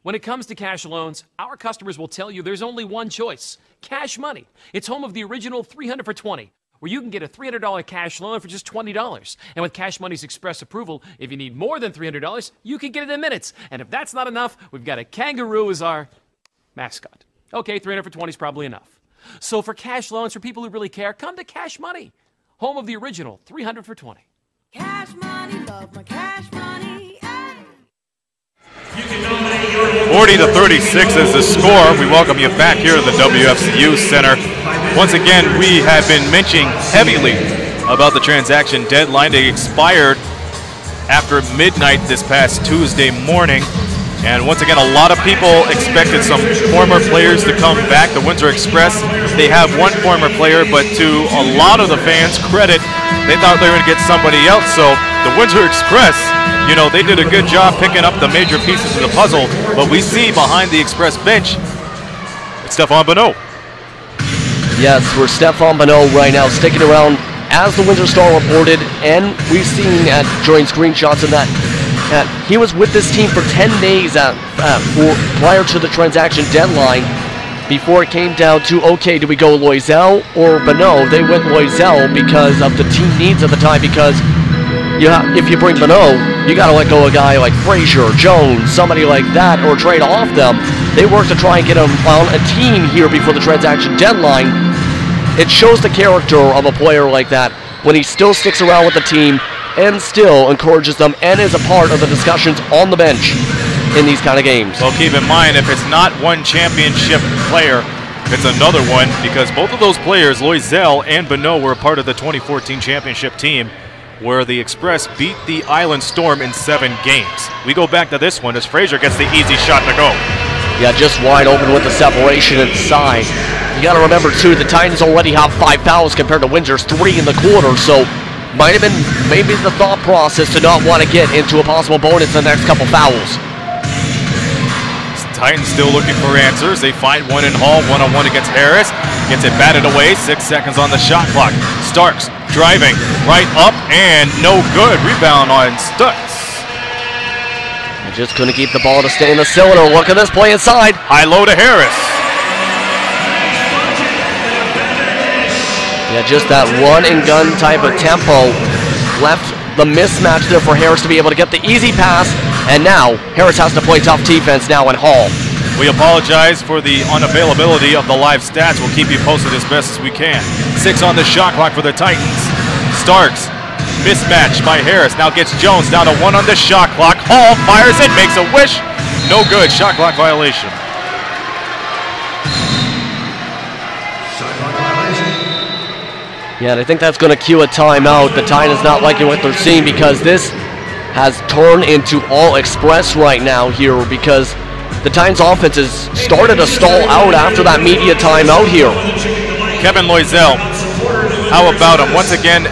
When it comes to cash loans, our customers will tell you there's only one choice: Cash Money. It's home of the original 300 for 20, where you can get a $300 cash loan for just $20. And with Cash Money's express approval, if you need more than $300, you can get it in minutes. And if that's not enough, we've got a kangaroo as our mascot. Okay, 300 for 20 is probably enough. So for cash loans for people who really care, come to Cash Money, home of the original 300 for 20. Cash money, love my cash money. 40-36 is the score. We welcome you back here at the WFCU Center. Once again, we have been mentioning heavily about the transaction deadline. They expired after midnight this past Tuesday morning. And once again, a lot of people expected some former players to come back. The Windsor Express, they have one former player, but to a lot of the fans' credit, they thought they were going to get somebody else. So the Windsor Express, you know, they did a good job picking up the major pieces of the puzzle. But we see behind the Express bench, it's Stephon Bonneau. Yes, we're Stephon Bonneau right now sticking around as the Windsor Star reported, and we've seen during screenshots of that he was with this team for 10 days prior to the transaction deadline before it came down to, okay, do we go Loisel or Bonneau? They went Loisel because of the team needs at the time, because if you bring Bonneau, you got to let go of a guy like Frazier, Jones, somebody like that, or trade off them. They work to try and get him on a team here before the transaction deadline. It shows the character of a player like that when he still sticks around with the team and still encourages them and is a part of the discussions on the bench. in these kind of games. Well, keep in mind, if it's not one championship player, it's another one, because both of those players, Loisel and Bonneau, were a part of the 2014 championship team, where the Express beat the Island Storm in 7 games. We go back to this one as Fraser gets the easy shot to go. Yeah, just wide open with the separation inside. You got to remember, too, the Titans already have 5 fouls compared to Windsor's 3 in the quarter, so might have been maybe the thought process to not want to get into a possible bonus in the next couple fouls. Titans still looking for answers. They find one in Hall, one-on-one against Harris. Gets it batted away, 6 seconds on the shot clock. Starks driving right up and no good. Rebound on Stutz. Just couldn't keep the ball to stay in the cylinder. Look at this play inside. High low to Harris. Yeah, just that run and gun type of tempo left the mismatch there for Harris to be able to get the easy pass, and now Harris has to play tough defense now in Hall. We apologize for the unavailability of the live stats. We'll keep you posted as best as we can. 6 on the shot clock for the Titans. Starks, mismatch by Harris. Now gets Jones down to 1 on the shot clock. Hall fires it, makes a wish. No good, shot clock violation. Yeah, and I think that's going to cue a timeout. The Titans not liking what they're seeing, because this has turned into all Express right now here, because the Titans offense has started to stall out after that media timeout here. Kevin Loisel, how about him? Once again,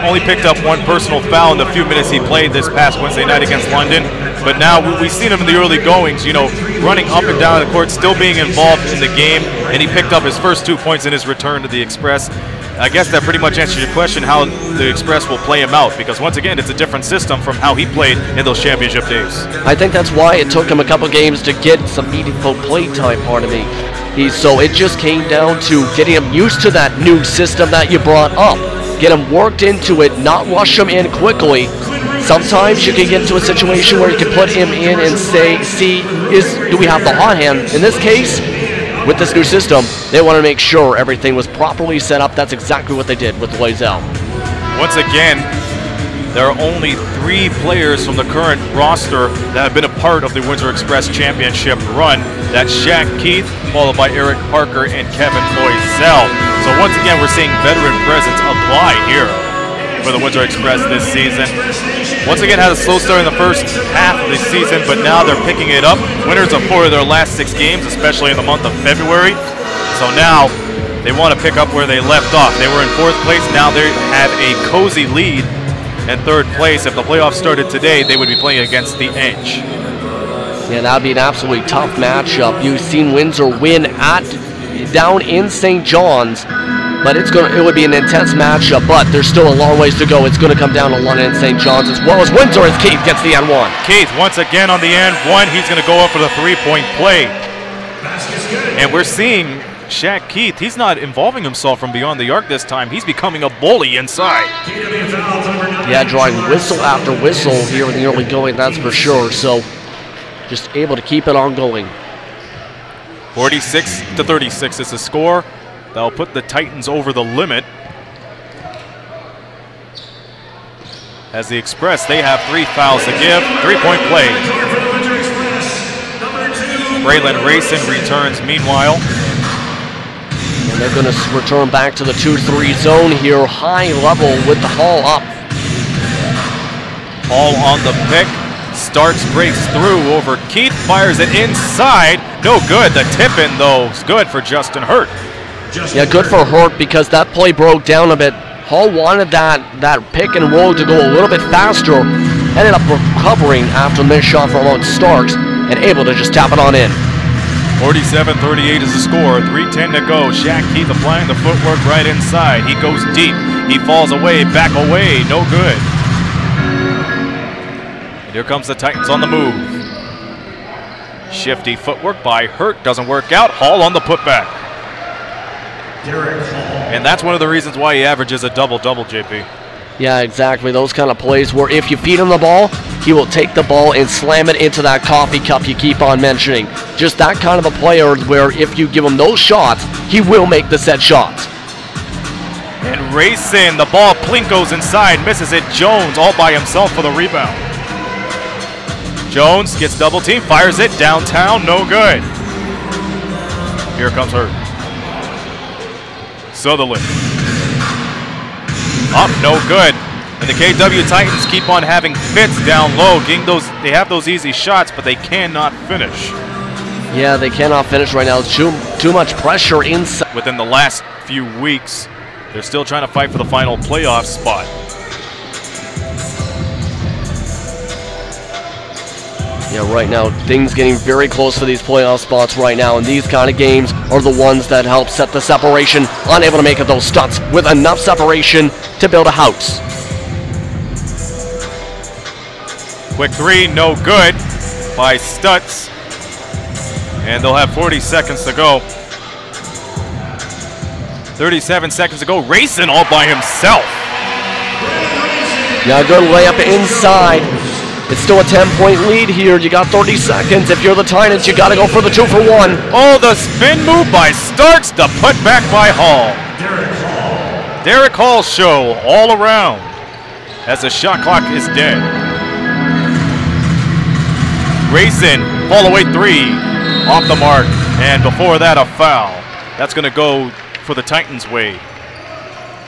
only picked up 1 personal foul in the few minutes he played this past Wednesday night against London. But now we've seen him in the early goings, you know, running up and down the court, still being involved in the game, and he picked up his first 2 points in his return to the Express. I guess that pretty much answers your question how the Express will play him out, because once again, it's a different system from how he played in those championship days. I think that's why it took him a couple games to get some meaningful play time, pardon me. So it just came down to getting him used to that new system that you brought up. Get him worked into it, not rush him in quickly. Sometimes you can get into a situation where you can put him in and say, do we have the hot hand? In this case, with this new system, they want to make sure everything was properly set up. That's exactly what they did with Loisel. Once again, there are only 3 players from the current roster that have been a part of the Windsor Express Championship run. That's Shaq Keith, followed by Eric Parker and Kevin Loisel. So once again, we're seeing veteran presence apply here for the Windsor Express this season. Once again, had a slow start in the first half of the season, but now they're picking it up. Winners of 4 of their last 6 games, especially in the month of February. So now they want to pick up where they left off. They were in 4th place. Now they have a cozy lead in 3rd place. If the playoffs started today, they would be playing against the Edge. Yeah, that would be an absolutely tough matchup. You've seen Windsor win down in St. John's, but it would be an intense matchup, but there's still a long ways to go. It's going to come down to London and St. John's, as well as Windsor, as Keith gets the N1. Keith once again on the N1. He's going to go up for the 3-point play. And we're seeing Shaq Keith, he's not involving himself from beyond the arc this time. He's becoming a bully inside. Yeah, drawing whistle after whistle here in the early going, that's for sure. So just able to keep it on going. 46-36 is the score. That'll put the Titans over the limit. As the Express, they have 3 fouls to give. 3-point play. Braylon Rayson returns meanwhile. And they're going to return back to the 2-3 zone here, high level with the Hall up. Hall on the pick. Starks, breaks through over Keith, fires it inside. No good. The tip-in, though, is good for Justin Hurt. Yeah, good for Hurt, because that play broke down a bit. Hall wanted that pick and roll to go a little bit faster. Ended up recovering after a missed shot from Starks and able to just tap it on in. 47-38 is the score. 3:10 to go. Shaq Keith applying the footwork right inside. He goes deep. He falls away, back away. No good. And here comes the Titans on the move. Shifty footwork by Hurt. Doesn't work out. Hall on the putback. And that's one of the reasons why he averages a double-double, JP. Yeah, exactly. Those kind of plays where if you feed him the ball, he will take the ball and slam it into that coffee cup you keep on mentioning. Just that kind of a player where if you give him those shots, he will make the set shots. And Rayson, the ball plinkos inside, misses it. Jones all by himself for the rebound. Jones gets double team, fires it downtown, no good. Here comes Hurt. Sutherland. Up, no good. And the KW Titans keep on having fits down low. They have those easy shots, but they cannot finish. Yeah, they cannot finish right now. It's too much pressure inside. Within the last few weeks, they're still trying to fight for the final playoff spot. Yeah, right now, things getting very close for these playoff spots right now, and these kind of games are the ones that help set the separation. Unable to make it those stunts with enough separation to build a house. Quick three, no good by Stutz. And they'll have 40 seconds to go. 37 seconds to go. Racing all by himself. Yeah, good layup inside. It's still a 10-point lead here. You got 30 seconds. If you're the Titans, you got to go for the 2 for 1. Oh, the spin move by Starks. The putback by Hall. Derek Hall show all around as the shot clock is dead. Racing, fall away 3. Off the mark, and before that, a foul. That's going to go for the Titans' way.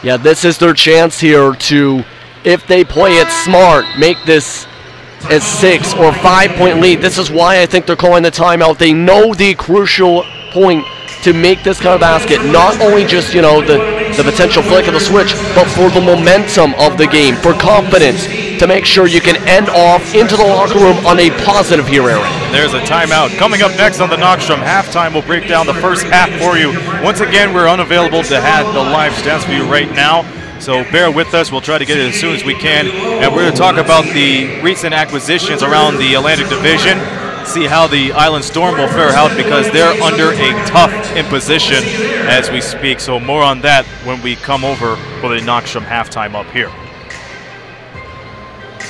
Yeah, this is their chance here to, if they play it smart, make this a 6 or 5-point lead. This is why I think they're calling the timeout. They know the crucial point to make this kind of basket. Not only just, you know, the potential flick of the switch, but for the momentum of the game, for confidence, to make sure you can end off into the locker room on a positive here, Aaron. There's a timeout. Coming up next on the Knockstrom Halftime, we'll break down the first half for you. Once again, we're unavailable to have the live stats for you right now, so bear with us. We'll try to get it as soon as we can. And we're going to talk about the recent acquisitions around the Atlantic Division, see how the Island Storm will fare out because they're under a tough imposition as we speak. So more on that when we come over for the Knockstrom Halftime up here.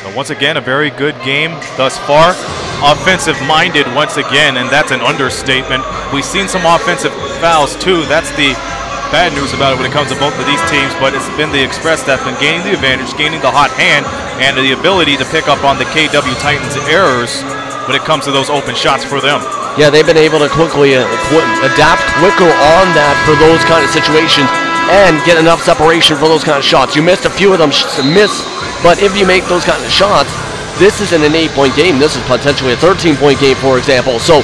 So once again, a very good game thus far. Offensive-minded once again, and that's an understatement. We've seen some offensive fouls too. That's the bad news about it when it comes to both of these teams, but it's been the Express that's been gaining the advantage, gaining the hot hand, and the ability to pick up on the KW Titans' errors when it comes to those open shots for them. Yeah, they've been able to quickly adapt quicker on that for those kind of situations and get enough separation for those kind of shots. You missed a few of them, but if you make those kind of shots, this isn't an 8-point game. This is potentially a 13-point game, for example. So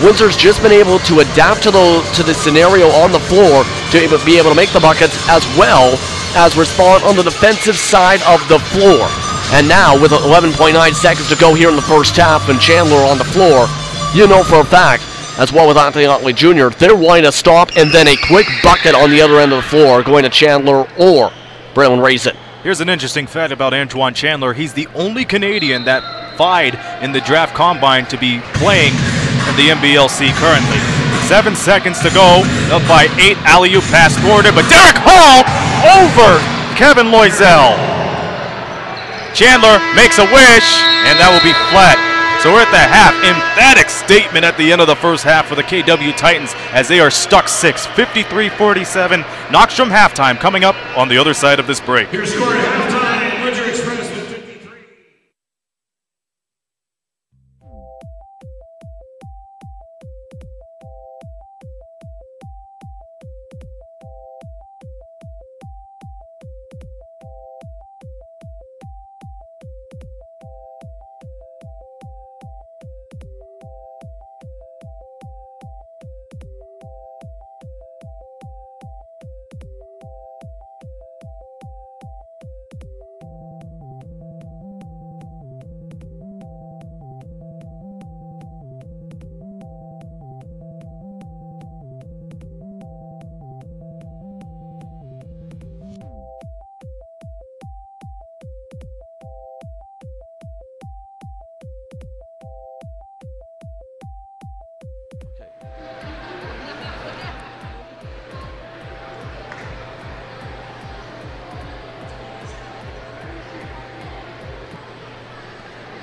Windsor's just been able to adapt to the scenario on the floor to be able to make the buckets as well as respond on the defensive side of the floor. And now, with 11.9 seconds to go here in the first half and Chandler on the floor, you know for a fact, as well with Anthony Otley Jr., they're wanting to stop and then a quick bucket on the other end of the floor going to Chandler or Braylon Raisin. Here's an interesting fact about Antoine Chandler. He's the only Canadian that vied in the draft combine to be playing in the NBLC currently. 7 seconds to go. Up by 8. Alley-oop pass thwarted, but Derek Hall over Kevin Loisel. Chandler makes a wish, and that will be flat. So we're at the half. Emphatic statement at the end of the first half for the KW Titans as they are stuck 6, 53-47. Knockstrom halftime coming up on the other side of this break. Your score at halftime, Windsor Express with 53.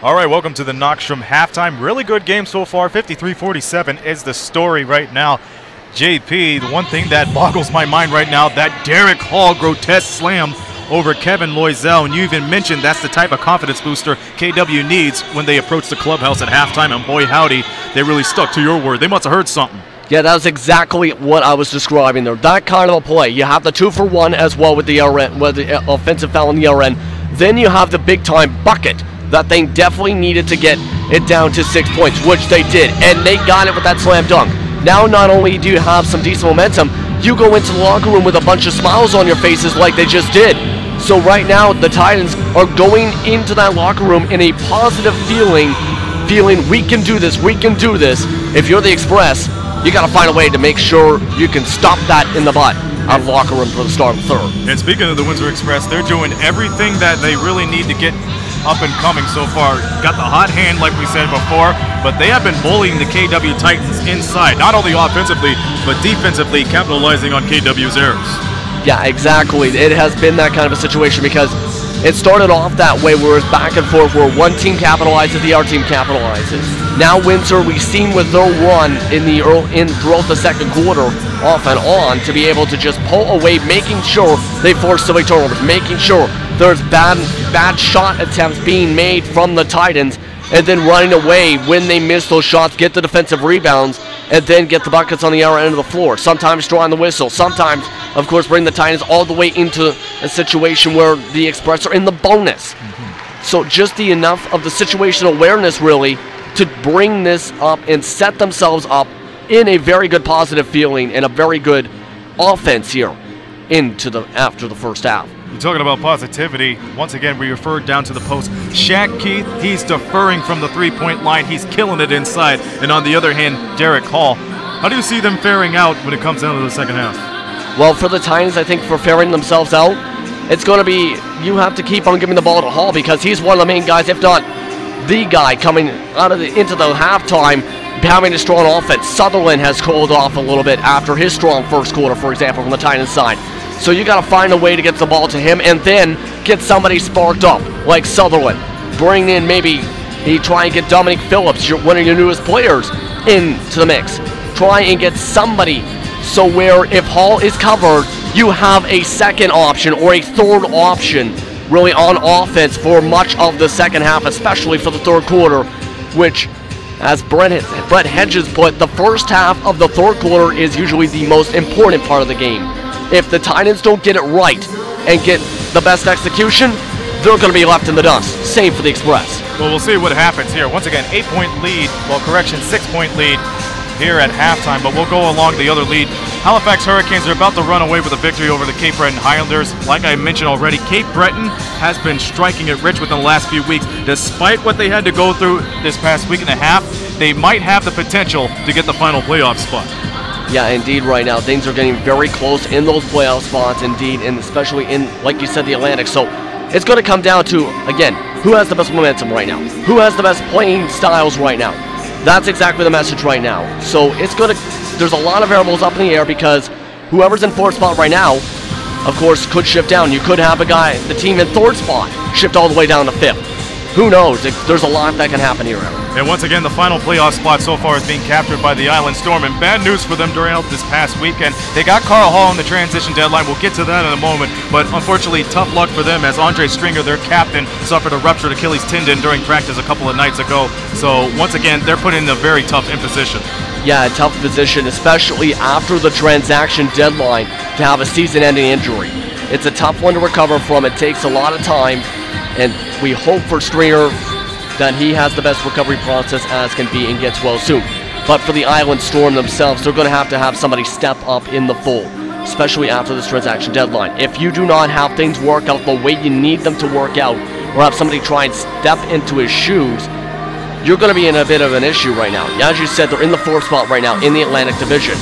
All right, welcome to the Knockstrom halftime. Really good game so far. 53-47 is the story right now. JP, the one thing that boggles my mind right now, that Derek Hall grotesque slam over Kevin Loisel, and you even mentioned that's the type of confidence booster KW needs when they approach the clubhouse at halftime, and boy howdy, they really stuck to your word. They must have heard something. Yeah, that was exactly what I was describing there. That kind of a play. You have the 2-for-1 as well with the RN, with the offensive foul in the RN. Then you have the big-time bucket. That thing definitely needed to get it down to 6 points, which they did, and they got it with that slam dunk. Now not only do you have some decent momentum, you go into the locker room with a bunch of smiles on your faces like they just did. So right now, the Titans are going into that locker room in a positive feeling we can do this, we can do this. If you're the Express, you got to find a way to make sure you can stop that in the butt out of the locker room for the start of the third. And speaking of the Windsor Express, they're doing everything that they really need to get up and coming so far. Got the hot hand like we said before, but they have been bullying the KW Titans inside, not only offensively, but defensively, capitalizing on KW's errors. Yeah, exactly. It has been that kind of a situation because it started off that way where it's back and forth where one team capitalizes, the other team capitalizes. Now Windsor, we've seen with their run throughout the second quarter, off and on, to be able to just pull away, making sure they force silly turnovers, making sure there's bad shot attempts being made from the Titans, and then running away when they miss those shots, get the defensive rebounds, and then get the buckets on the other end of the floor. Sometimes drawing the whistle, sometimes, of course, bring the Titans all the way into a situation where the Express are in the bonus. So just the enough of the situational awareness, really, to bring this up and set themselves up in a very good positive feeling and a very good offense here after the first half. You're talking about positivity. Once again, we refer down to the post. Shaq Keith, he's deferring from the three-point line. He's killing it inside. And on the other hand, Derek Hall. How do you see them faring out when it comes down to the second half? Well, for the Titans, I think for faring themselves out, it's going to be, you have to keep on giving the ball to Hall because he's one of the main guys, if not the guy, coming into the halftime, having a strong offense. Sutherland has cooled off a little bit after his strong first quarter, for example, from the Titans side. So you got to find a way to get the ball to him and then get somebody sparked up, like Sutherland. Bring in maybe, try and get Dominic Phillips, one of your newest players, into the mix. Try and get somebody so where if Hall is covered, you have a second option or a third option really on offense for much of the second half, especially for the third quarter, which, as Brett Hedges put, the first half of the third quarter is usually the most important part of the game. If the Titans don't get it right and get the best execution, they're going to be left in the dust. Same for the Express. Well, we'll see what happens here. Once again, 8-point lead, 6-point lead here at halftime, but we'll go along the other lead. Halifax Hurricanes are about to run away with a victory over the Cape Breton Highlanders. Like I mentioned already, Cape Breton has been striking it rich within the last few weeks. Despite what they had to go through this past week and a half, they might have the potential to get the final playoff spot. Yeah, indeed, right now things are getting very close in those playoff spots, indeed, and especially in, like you said, the Atlantic. So it's going to come down to, again, who has the best momentum right now? Who has the best playing styles right now? That's exactly the message right now. So it's going to, there's a lot of variables up in the air because whoever's in fourth spot right now, of course, could shift down. You could have the team in third spot, shift all the way down to fifth. Who knows? There's a lot that can happen here. And once again, the final playoff spot so far is being captured by the Island Storm. And bad news for them during this past weekend. They got Carl Hall on the transition deadline. We'll get to that in a moment. But unfortunately, tough luck for them as Andre Stringer, their captain, suffered a ruptured Achilles tendon during practice a couple of nights ago. So once again, they're put in a very tough imposition. Yeah, a tough position, especially after the transaction deadline to have a season-ending injury. It's a tough one to recover from. It takes a lot of time. And we hope for Stringer that he has the best recovery process as can be and gets well soon. But for the Island Storm themselves, they're going to have somebody step up in the fold, especially after this transaction deadline. If you do not have things work out the way you need them to work out, or have somebody try and step into his shoes, you're going to be in a bit of an issue right now. As you said, they're in the fourth spot right now in the Atlantic Division.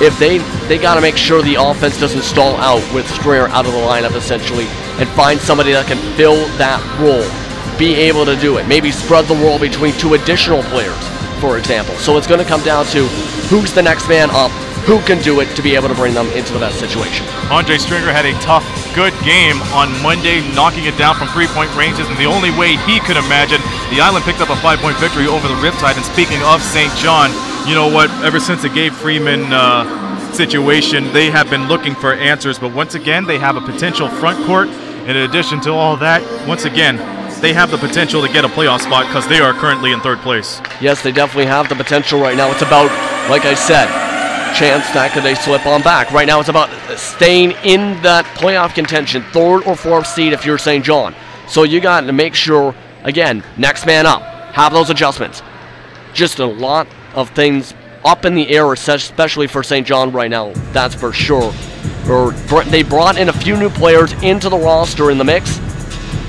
If they got to make sure the offense doesn't stall out with Stringer out of the lineup, essentially, and find somebody that can fill that role, be able to do it. Maybe spread the role between two additional players, for example. So it's going to come down to who's the next man up, who can do it to be able to bring them into the best situation. Andre Stringer had a tough, good game on Monday, knocking it down from three-point ranges, and the only way he could imagine, the Island picked up a 5-point victory over the Riptide. And speaking of St. John, you know what, ever since the Gabe Freeman situation, they have been looking for answers, but once again, they have a potential front court. In addition to all that, once again, they have the potential to get a playoff spot because they are currently in third place. Yes, they definitely have the potential right now. It's about, like I said, chance that could they slip on back. Right now it's about staying in that playoff contention, third or fourth seed if you're St. John. So you got to make sure, again, next man up, have those adjustments. Just a lot of things up in the air, especially for St. John right now, that's for sure. They brought in a few new players into the roster in the mix.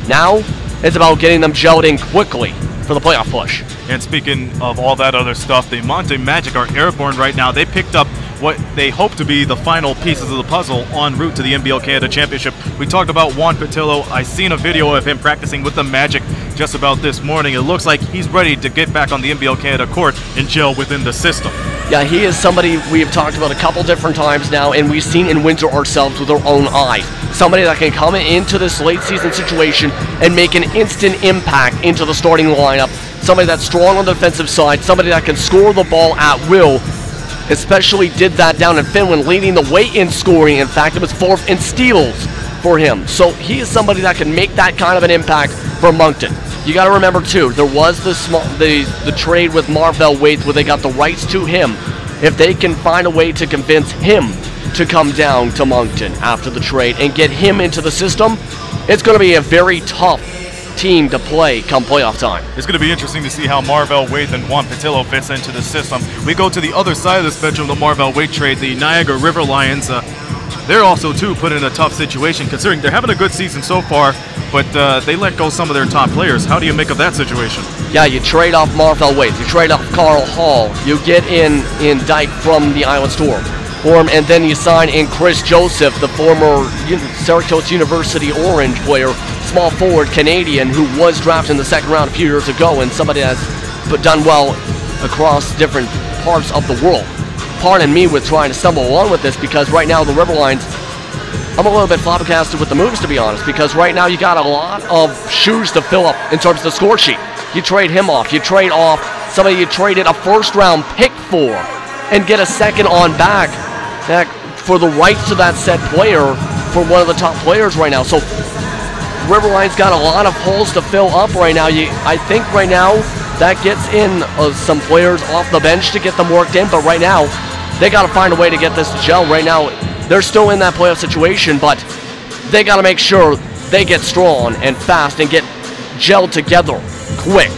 Now it's about getting them gelled in quickly for the playoff push. And speaking of all that other stuff, the Monte Magic are airborne right now. They picked up what they hope to be the final pieces of the puzzle en route to the NBL Canada Championship. We talked about Juan Patillo. I seen a video of him practicing with the Magic just about this morning. It looks like he's ready to get back on the NBL Canada court and gel within the system. Yeah, he is somebody we have talked about a couple different times now, and we've seen in Windsor ourselves with our own eyes. Somebody that can come into this late season situation and make an instant impact into the starting lineup. Somebody that's strong on the defensive side, somebody that can score the ball at will. Especially did that down in Finland, leading the way in scoring. In fact, it was fourth in steals for him. So he is somebody that can make that kind of an impact for Moncton. You got to remember too, there was the trade with Marvell Waite where they got the rights to him. If they can find a way to convince him to come down to Moncton after the trade and get him into the system, it's going to be a very tough team to play come playoff time. It's going to be interesting to see how Marvell Waite and Juan Patillo fits into the system. We go to the other side of the spectrum, the Marvell Waite trade, the Niagara River Lions. They're also, too, put in a tough situation considering they're having a good season so far, but they let go some of their top players. How do you make of that situation? Yeah, you trade off Marvell Waite, you trade off Carl Hall, you get in Dyke from the Island Storm, and then you sign in Chris Joseph, the former Syracuse University Orange player, small forward Canadian who was drafted in the second round a few years ago, and somebody that's done well across different parts of the world. Pardon me with trying to stumble along with this, because right now the River Lions, I'm a little bit flabbergasted with the moves, to be honest, because right now you got a lot of shoes to fill up in terms of the score sheet. You trade him off, you trade off somebody you traded a first round pick for, and get a second on back for the rights to that said player for one of the top players right now. So River Lions got a lot of holes to fill up right now. I think right now that gets in some players off the bench to get them worked in, but right now they got to find a way to get this to gel. Right now they're still in that playoff situation, but they got to make sure they get strong and fast and get gelled together quick.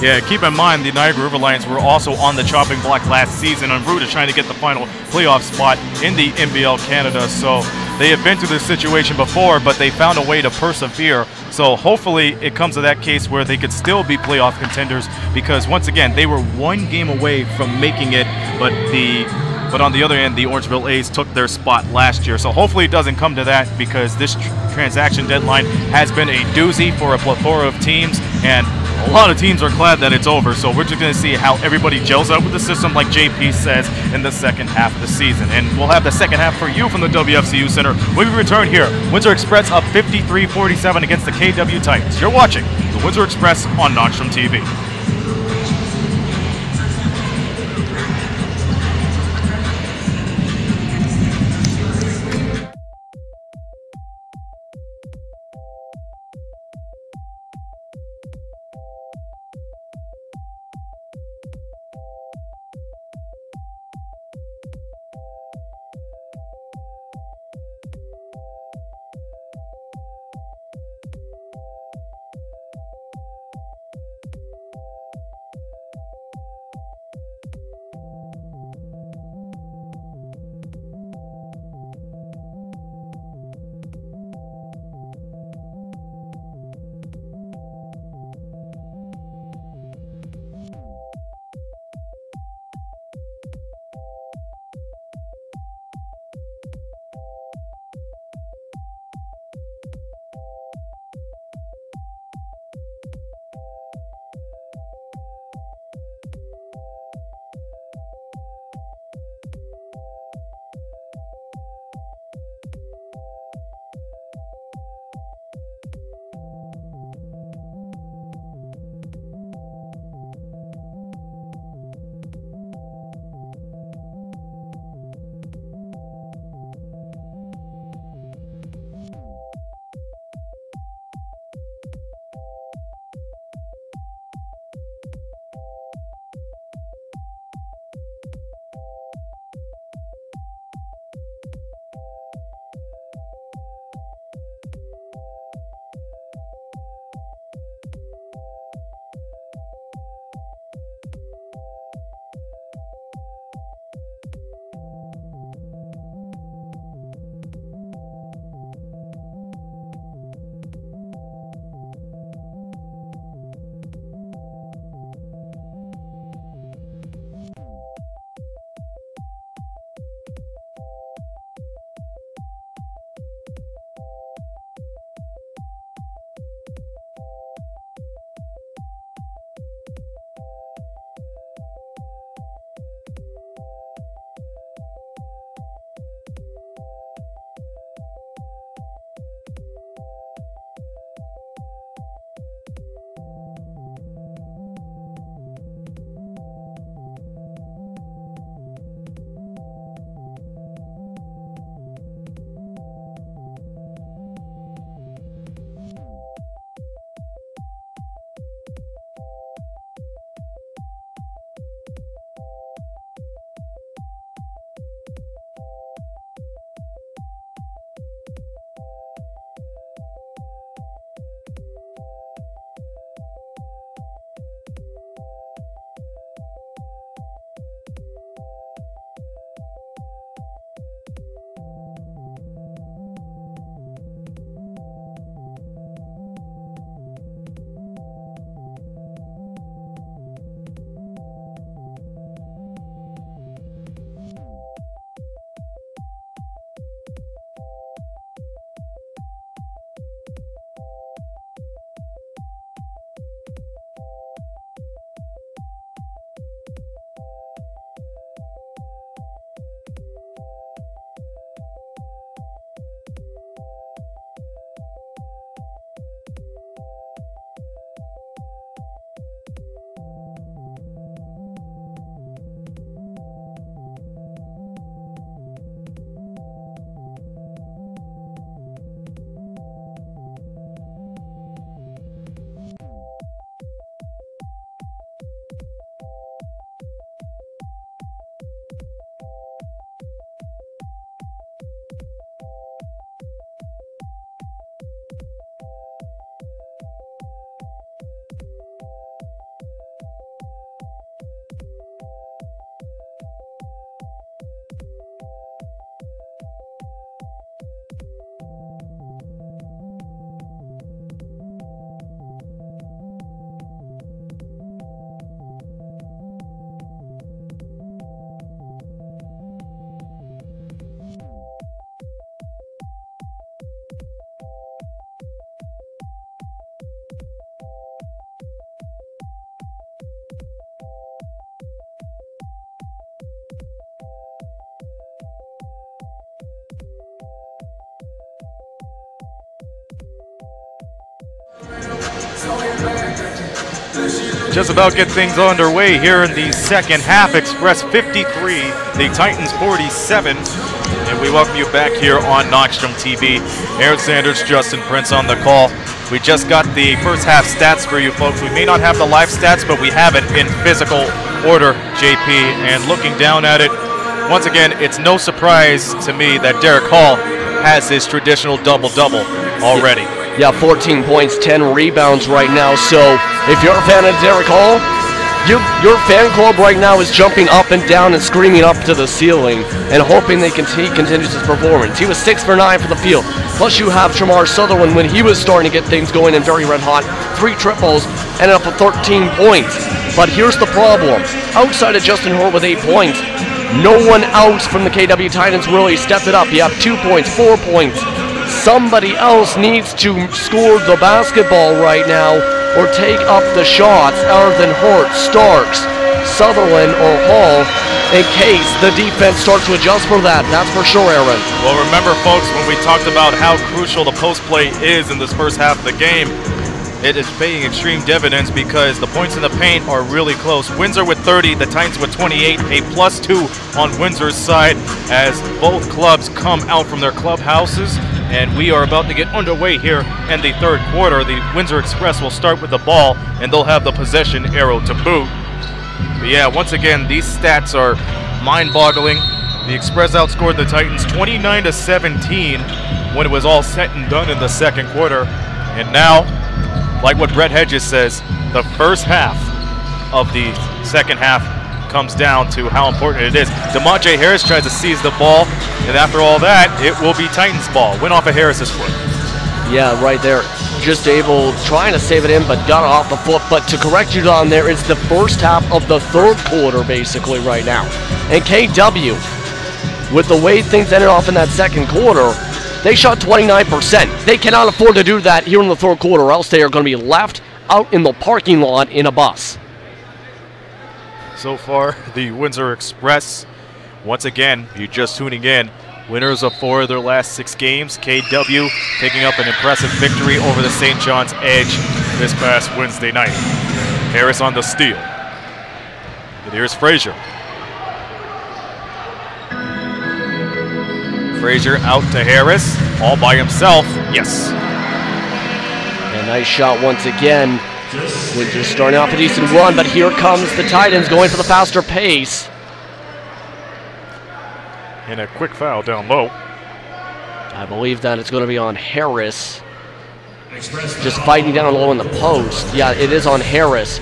Yeah, keep in mind the Niagara River Lions were also on the chopping block last season en route to trying to get the final playoff spot in the NBL Canada. So they have been through this situation before, but they found a way to persevere. So hopefully it comes to that case where they could still be playoff contenders, because once again, they were one game away from making it, but on the other end, the Orangeville A's took their spot last year. So hopefully it doesn't come to that, because this transaction deadline has been a doozy for a plethora of teams, and a lot of teams are glad that it's over. So we're just going to see how everybody gels out with the system, like JP says, in the second half of the season. And we'll have the second half for you from the WFCU Center when we return here. Windsor Express up 53-47 against the KW Titans. You're watching the Windsor Express on Knoxstrom TV. Just about get things underway here in the second half. Express 53, the Titans 47. And we welcome you back here on Knockstrom TV. Aaron Sanders, Justin Prince on the call. We just got the first half stats for you folks. We may not have the live stats, but we have it in physical order, JP. And looking down at it, once again, it's no surprise to me that Derek Hall has his traditional double-double already. Yeah, 14 points, 10 rebounds right now. So if you're a fan of Derek Hall, your fan club right now is jumping up and down and screaming up to the ceiling and hoping he continues his performance. He was 6 for 9 for the field. Plus you have Tramar Sutherland when he was starting to get things going and very red hot. 3 triples, ended up with 13 points. But here's the problem. Outside of Justin Hort with 8 points, no one else from the KW Titans really stepped it up. You have 2 points, 4 points. Somebody else needs to score the basketball right now or take up the shots other than Hort, Starks, Sutherland, or Hall in case the defense starts to adjust for that. That's for sure, Aaron. Well, remember, folks, when we talked about how crucial the post play is in this first half of the game, it is paying extreme dividends because the points in the paint are really close. Windsor with 30, the Titans with 28, a +2 on Windsor's side as both clubs come out from their clubhouses. And we are about to get underway here in the third quarter. The Windsor Express will start with the ball, and they'll have the possession arrow to boot. But yeah, once again, these stats are mind-boggling. The Express outscored the Titans 29-17 when it was all said and done in the second quarter. And now, like what Brett Hedges says, the first half of the second half comes down to how important it is. DeMonte Harris tries to seize the ball, and after all that, it will be Titans ball. Went off of Harris's foot. Yeah, right there. Just able, trying to save it in, but got it off the foot. But to correct you on there, it's the first half of the third quarter, basically, right now. And KW, with the way things ended off in that second quarter, they shot 29%. They cannot afford to do that here in the third quarter, or else they are going to be left out in the parking lot in a bus. So far, the Windsor Express, once again, you're just tuning in, winners of 4 of their last 6 games. KW picking up an impressive victory over the St. John's Edge this past Wednesday night. Harris on the steal. And here's Frazier. Frazier out to Harris, all by himself. Yes. A nice shot once again. Windsor starting off a decent run, but here comes the Titans going for the faster pace. And a quick foul down low. I believe that it's going to be on Harris. Just fighting down low in the post. Yeah, it is on Harris.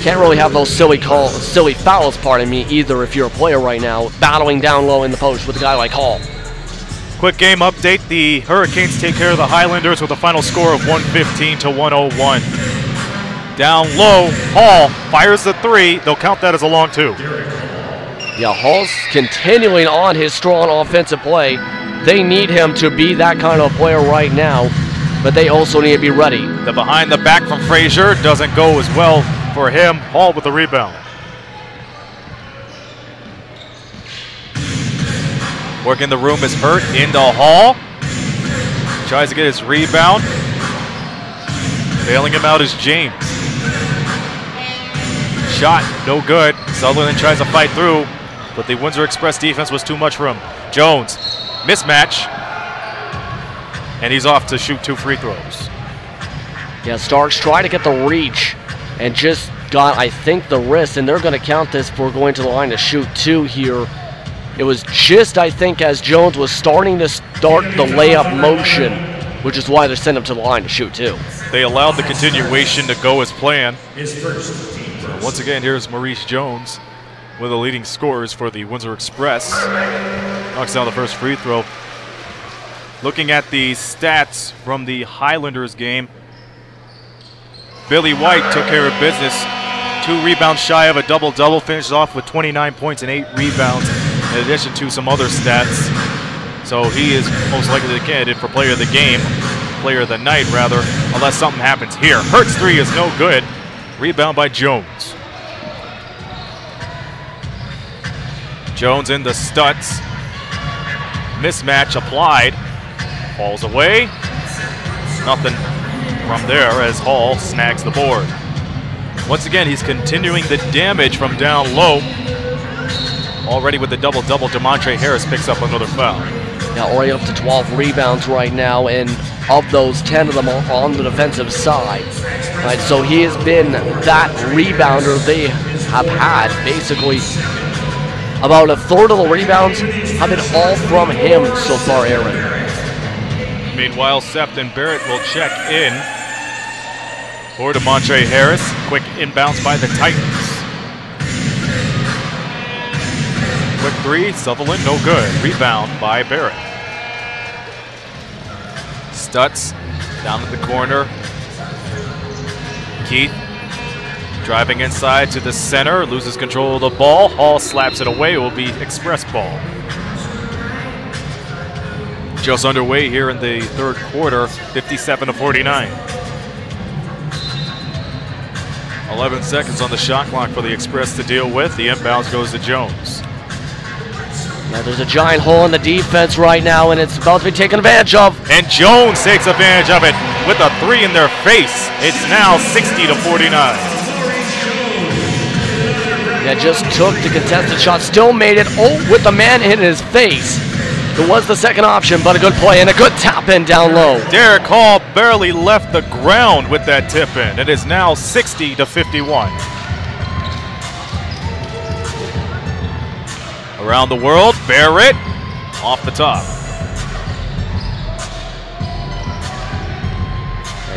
Can't really have those silly fouls, pardon me, either if you're a player right now, battling down low in the post with a guy like Hall. Quick game update. The Hurricanes take care of the Highlanders with a final score of 115-101. Down low, Hall fires the 3. They'll count that as a long 2. Yeah, Hall's continuing on his strong offensive play. They need him to be that kind of player right now, but they also need to be ready. The behind the back from Frazier doesn't go as well for him. Hall with the rebound. Working the room is Hurt into Hall. Tries to get his rebound. Bailing him out is James. Shot, no good. Sutherland tries to fight through, but the Windsor Express defense was too much for him. Jones, mismatch. And he's off to shoot 2 free throws. Yeah, Starks tried to get the reach and just got, I think, the wrist, and they're going to count this for going to the line to shoot 2 here. It was just, I think, as Jones was starting to start the layup motion, which is why they sent him to the line to shoot 2. They allowed the continuation to go as planned. Once again, here's Maurice Jones, one of the leading scorers for the Windsor Express. Knocks down the first free throw. Looking at the stats from the Highlanders game, Billy White took care of business. 2 rebounds shy of a double-double, finishes off with 29 points and 8 rebounds, in addition to some other stats. So he is most likely the candidate for player of the game, player of the night rather, unless something happens here. Hurt's 3 is no good. Rebound by Jones. Jones into Stutz. Mismatch applied. Falls away. Nothing from there as Hall snags the board. Once again, he's continuing the damage from down low. Already with the double-double, DeMontre Harris picks up another foul. Yeah, already up to 12 rebounds right now, and of those, 10 of them are on the defensive side. Right, so he has been that rebounder they have had. Basically, about a third of the rebounds have been all from him so far, Aaron. Meanwhile, Sept and Barrett will check in for DeMontre Harris. Quick inbounds by the Titans. Quick three, Sutherland, no good. Rebound by Barrett. Stutz down at the corner. Keith driving inside to the center, loses control of the ball. Hall slaps it away, it will be express ball. Just underway here in the third quarter, 57-49. 11 seconds on the shot clock for the Express to deal with. The inbounds goes to Jones. Now there's a giant hole in the defense right now, and it's about to be taken advantage of. And Jones takes advantage of it with a three in their face. It's now 60-49. Yeah, just took the contested shot, still made it. Oh, with the man in his face. It was the second option, but a good play and a good tap in down low. Derek Hall barely left the ground with that tip in. It is now 60-51. Around the world, Barrett off the top.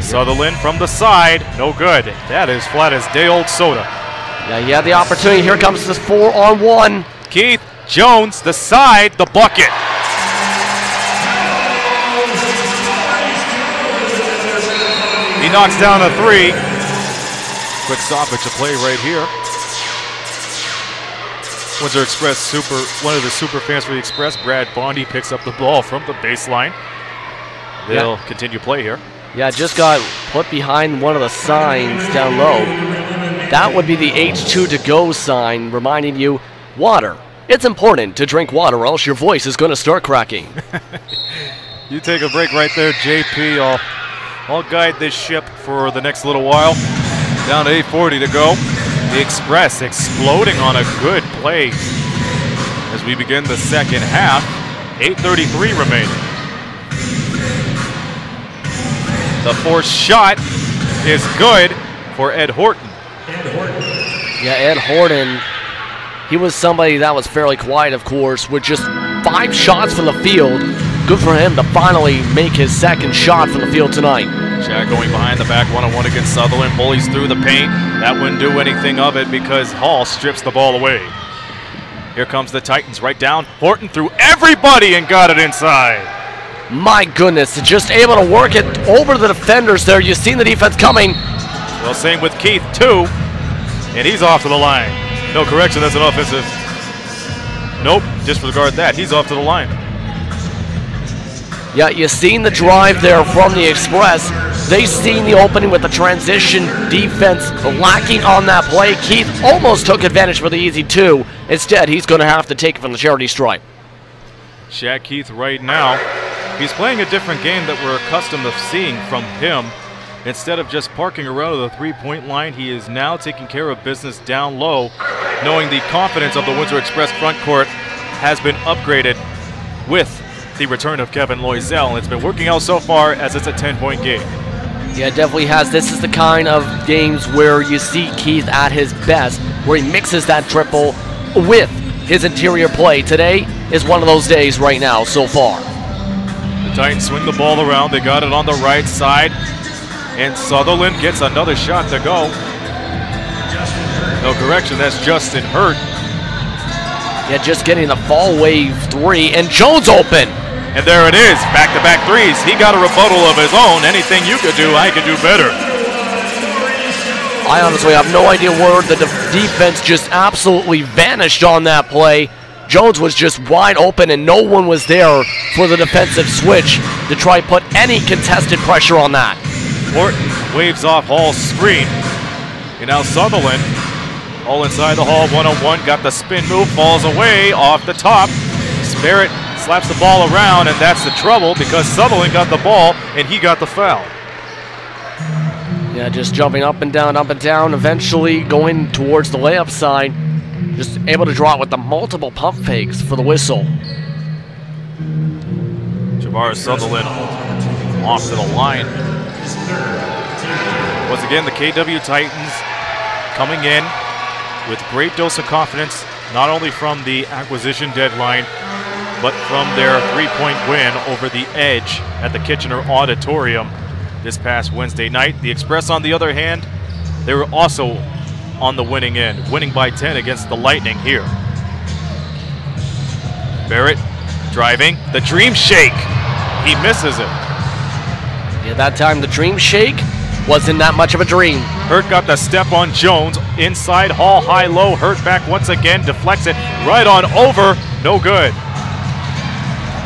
Sutherland from the side, no good. That is flat as day old soda. Yeah, he had the opportunity. Here comes this 4-on-1. Keith Jones, the side, the bucket. He knocks down a three. Quick stoppage of play right here. Windsor Express one of the super fans for the Express, Brad Bondy, picks up the ball from the baseline. They'll continue play here. Yeah, just got put behind one of the signs down low. That would be the H2 to go sign, reminding you, water. It's important to drink water or else your voice is going to start cracking. You take a break right there, JP. I'll guide this ship for the next little while. Down to 8:40 to go. The Express exploding on a good play as we begin the second half. 8:33 remaining. The forced shot is good for Ed Horton. Yeah, Ed Horton, he was somebody that was fairly quiet, of course, with just 5 shots from the field. Good for him to finally make his second shot from the field tonight. Jack going behind the back, one-on-one against Sutherland, bullies through the paint. That wouldn't do anything of it because Hall strips the ball away. Here comes the Titans right down. Horton threw everybody and got it inside. My goodness, just able to work it over the defenders there. You've seen the defense coming. Well, same with Keith, too. And he's off to the line. No correction, that's an offensive. Nope, disregard that. He's off to the line. Yeah, you've seen the drive there from the Express. They've seen the opening with the transition defense lacking on that play. Keith almost took advantage for the easy 2. Instead, he's going to have to take it from the charity stripe. Shaq Keith right now, he's playing a different game that we're accustomed to seeing from him. Instead of just parking around the three-point line, he is now taking care of business down low, knowing the confidence of the Windsor Express front court has been upgraded with the return of Kevin Loisel, and it's been working out so far as it's a 10-point game. Yeah, it definitely has. This is the kind of games where you see Keith at his best, where he mixes that triple with his interior play. Today is one of those days right now so far. The Titans swing the ball around. They got it on the right side, and Sutherland gets another shot to go. No correction, that's Justin Hurt. Yeah, just getting the fall wave 3, and Jones open. And there it is, back-to-back threes. He got a rebuttal of his own. Anything you could do, I could do better. I honestly have no idea where the defense just absolutely vanished on that play. Jones was just wide open, and no one was there for the defensive switch to try put any contested pressure on that. Horton waves off Hall's screen. And now Sutherland, all inside the Hall, one-on-one, got the spin move, falls away off the top. Barrett slaps the ball around, and that's the trouble because Sutherland got the ball and he got the foul. Yeah, just jumping up and down, eventually going towards the layup side. Just able to draw it with the multiple pump fakes for the whistle. Jabbar Sutherland off to the line. Once again, the KW Titans coming in with great dose of confidence, not only from the acquisition deadline, but from their three-point win over the Edge at the Kitchener Auditorium this past Wednesday night. The Express, on the other hand, they were also on the winning end, winning by 10 against the Lightning here. Barrett driving, the dream shake. He misses it. Yeah, that time the dream shake wasn't that much of a dream. Hurt got the step on Jones. Inside, Hall, high-low. Hurt back once again, deflects it right on over. No good.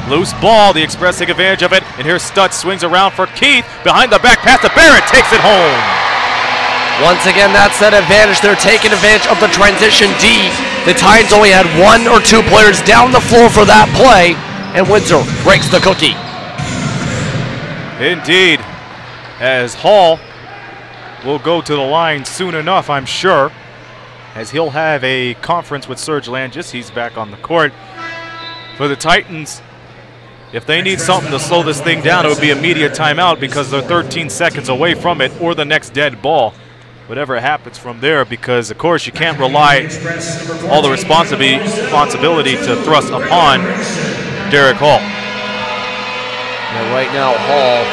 Loose ball, the Express take advantage of it, and here Stutz swings around for Keith. Behind the back pass to Barrett, takes it home. Once again, that's that advantage. They're taking advantage of the transition D. The Titans only had 1 or 2 players down the floor for that play, and Windsor breaks the cookie. Indeed, as Hall will go to the line soon enough, I'm sure, as he'll have a conference with Serge Langis. He's back on the court. For the Titans, if they need something to slow this thing down, it would be immediate timeout because they're 13 seconds away from it, or the next dead ball. Whatever happens from there, because of course you can't rely all the responsibility to thrust upon Derek Hall. Yeah, right now, Hall,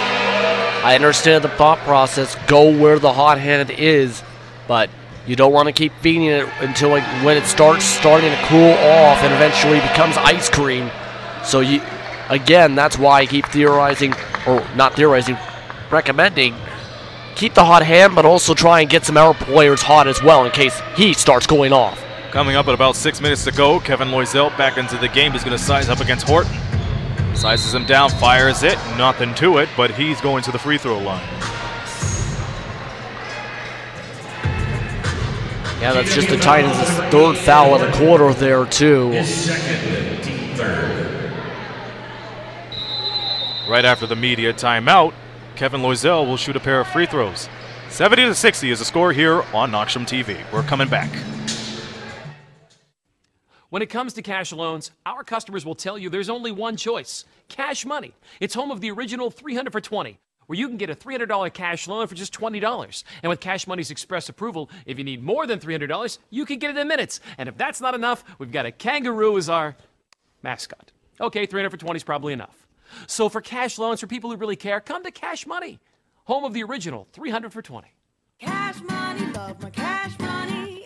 I understand the thought process, go where the hot hand is, but you don't want to keep feeding it until when it starting to cool off and eventually becomes ice cream. So again, that's why I keep theorizing, or not theorizing, recommending, keep the hot hand, but also try and get some of our players hot as well in case he starts going off. Coming up at about 6 minutes to go, Kevin Loisel back into the game. He's going to size up against Horton. Sizes him down, fires it, nothing to it, but he's going to the free throw line. Yeah, that's just the Titans' 3rd foul of the quarter there, too. Right after the media timeout, Kevin Loisel will shoot a pair of free throws. 70-60 is the score here on Knoxham TV. We're coming back. When it comes to cash loans, our customers will tell you there's only one choice: Cash Money. It's home of the original 300 for 20, where you can get a $300 cash loan for just $20. And with Cash Money's express approval, if you need more than $300, you can get it in minutes. And if that's not enough, we've got a kangaroo as our mascot. Okay, 300 for 20 is probably enough. So for cash loans for people who really care, come to Cash Money, home of the original 300 for 20. Cash money, love my cash money.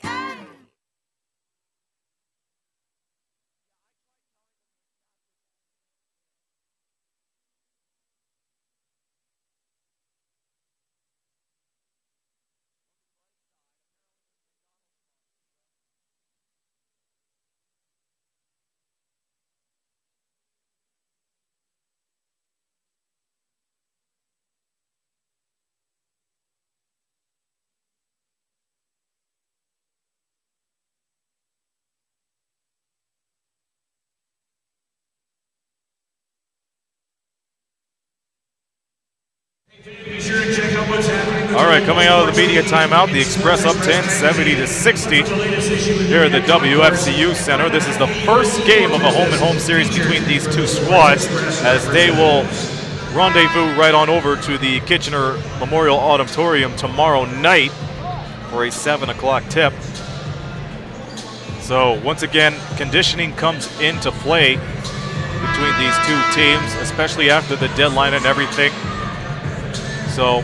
Hey. All right, coming out of the media timeout, the Express up 10, 70-60 here at the WFCU Center. This is the first game of a home-and-home series between these two squads, as they will rendezvous right on over to the Kitchener Memorial Auditorium tomorrow night for a 7 o'clock tip. So once again, conditioning comes into play between these two teams, especially after the deadline and everything. So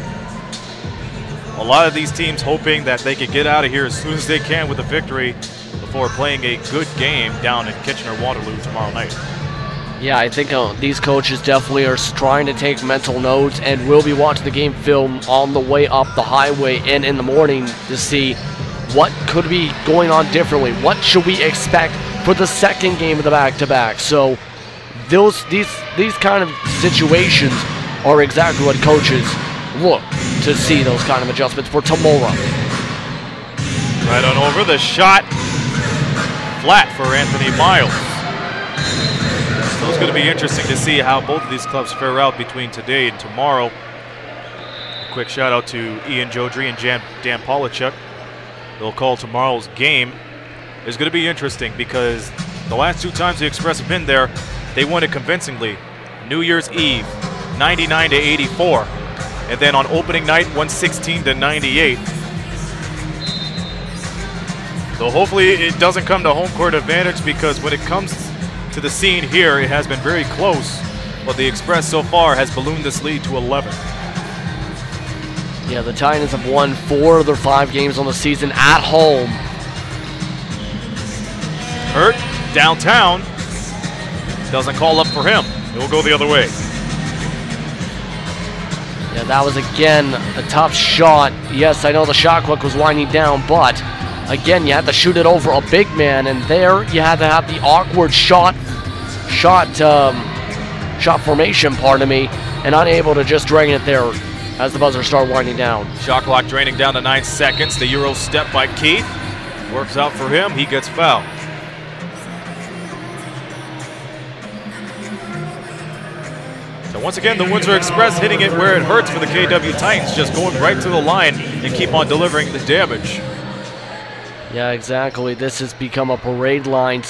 a lot of these teams hoping that they could get out of here as soon as they can with a victory before playing a good game down in Kitchener-Waterloo tomorrow night. Yeah, I think these coaches definitely are trying to take mental notes and will be watching the game film on the way up the highway and in the morning to see what could be going on differently. What should we expect for the second game of the back-to-back? So these kind of situations are exactly what coaches look to see, those kind of adjustments for tomorrow. Right on over, the shot flat for Anthony Miles. So it's going to be interesting to see how both of these clubs fare out between today and tomorrow. quick shout out to Ian Jodry and Dan Polachuk. They'll call tomorrow's game. It's going to be interesting because the last 2 times the Express have been there, they won it convincingly. New Year's Eve, 99-84. And then on opening night, 116-98. So hopefully it doesn't come to home court advantage, because when it comes to the scene here, it has been very close. But the Express so far has ballooned this lead to 11. Yeah, the Titans have won 4 of their 5 games on the season at home. Hurt downtown. Doesn't call up for him. It will go the other way. Yeah, that was again a tough shot. Yes, I know the shot clock was winding down, but again, you had to shoot it over a big man, and there you had to have the awkward shot formation, pardon me, and unable to just drain it there as the buzzer started winding down. Shot clock draining down to 9 seconds. The Euro step by Keith works out for him. He gets fouled. So once again, the Windsor Express hitting it where it hurts for the KW Titans, just going right to the line and keep on delivering the damage. Yeah, exactly. This has become a parade line.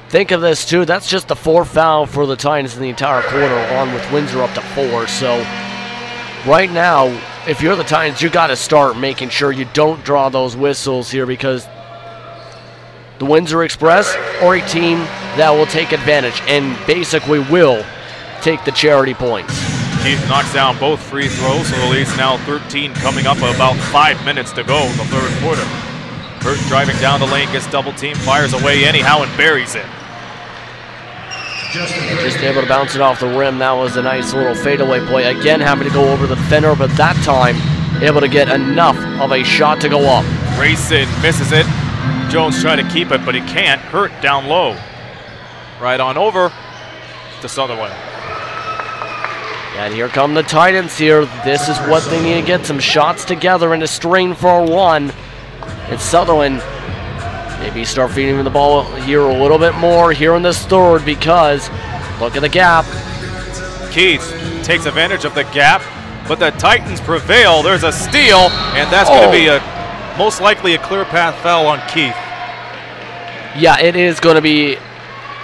Think of this, too. That's just the 4th foul for the Titans in the entire quarter, along with Windsor up to 4. So right now, if you're the Titans, you got to start making sure you don't draw those whistles here, because the Windsor Express are a team that will take advantage and basically will take the charity points. Keith knocks down both free throws, so the lead's now 13, coming up about 5 minutes to go in the 3rd quarter. Hurt driving down the lane, gets double team, fires away anyhow and buries it. Just able to bounce it off the rim. That was a nice little fadeaway play. Again, having to go over the defender, but that time able to get enough of a shot to go up. Grayson misses it. Jones trying to keep it, but he can't. Hurt down low. Right on over to Sutherland. And here come the Titans here. This is what they need to get, some shots together and a string for one. And Sutherland maybe start feeding him the ball here a little bit more here in this 3rd, because look at the gap. Keith takes advantage of the gap, but the Titans prevail. There's a steal, and that's going to be most likely a clear path foul on Keith. Yeah, it is going to be,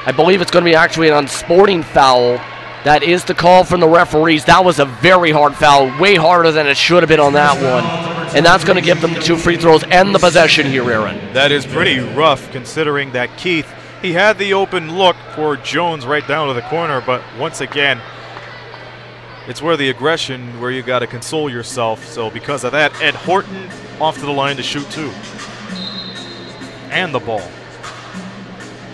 I believe it's going to be actually an unsporting foul. That is the call from the referees. That was a very hard foul, way harder than it should have been on that one. And that's going to give them the 2 free throws and the possession here, Aaron. That is pretty rough, considering that Keith, he had the open look for Jones right down to the corner, but once again, it's where the aggression, where you got to console yourself. So because of that, Ed Horton off to the line to shoot 2. And the ball.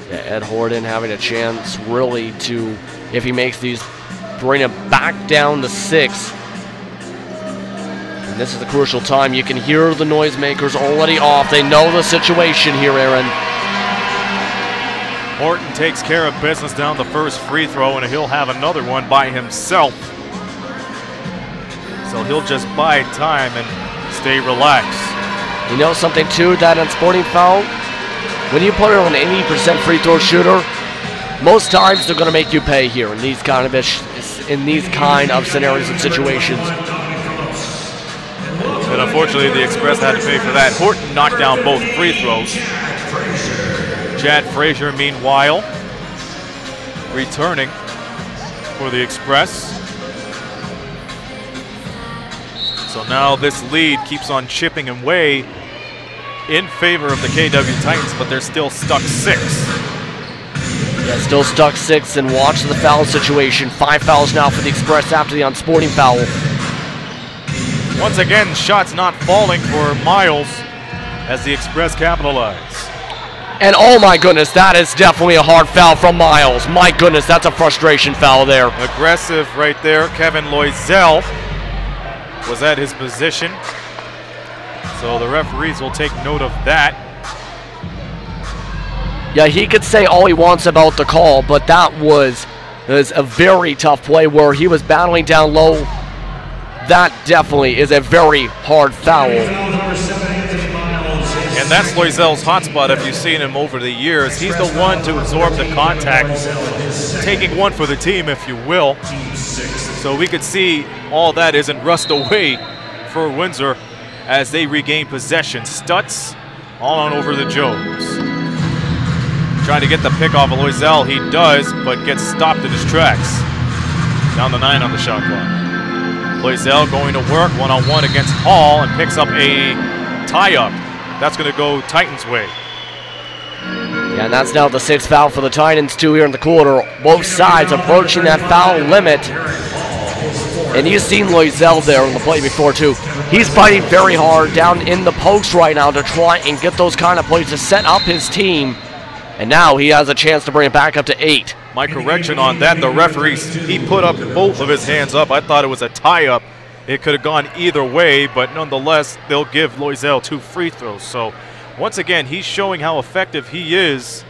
Yeah, Ed Horton having a chance really to, if he makes these, bring it back down to 6. And this is the crucial time. You can hear the noisemakers already off. They know the situation here, Aaron. Horton takes care of business down the first free throw, and he'll have another one by himself. So he'll just buy time and stay relaxed. You know something, too, that unsporting foul? When you put it on an 80% free throw shooter, most times they're going to make you pay here in these kind of scenarios and situations. And unfortunately, the Express had to pay for that. Horton knocked down both free throws. Chad Frazier, meanwhile, returning for the Express. So now this lead keeps on chipping away in favor of the KW Titans, but they're still stuck 6. Yeah, still stuck 6, and watch the foul situation. 5 fouls now for the Express after the unsporting foul. Once again, shots not falling for Miles as the Express capitalize. And oh my goodness, that is definitely a hard foul from Miles. My goodness, that's a frustration foul there. Aggressive right there. Kevin Loisel was at his position. So the referees will take note of that. Yeah, he could say all he wants about the call, but that was a very tough play where he was battling down low. That definitely is a very hard foul. And that's Loisel's hotspot if you've seen him over the years. He's the one to absorb the contact, taking one for the team, if you will. So we could see all that isn't rust away for Windsor as they regain possession. Stutz all on over to Jones. Trying to get the pick off of Loisel. He does, but gets stopped in his tracks. Down the 9 on the shot clock. Loisel going to work one-on-one against Hall and picks up a tie-up. That's going to go Titans' way. Yeah, and that's now the 6th foul for the Titans, too, here in the quarter. Both sides approaching that foul limit. And you've seen Loisel there in the play before, too. He's fighting very hard down in the post right now to try and get those kind of plays to set up his team. And now he has a chance to bring it back up to 8. My correction on that, the referee, he put up both of his hands up. I thought it was a tie-up. It could have gone either way, but nonetheless, they'll give Loisel 2 free throws. So once again, he's showing how effective he is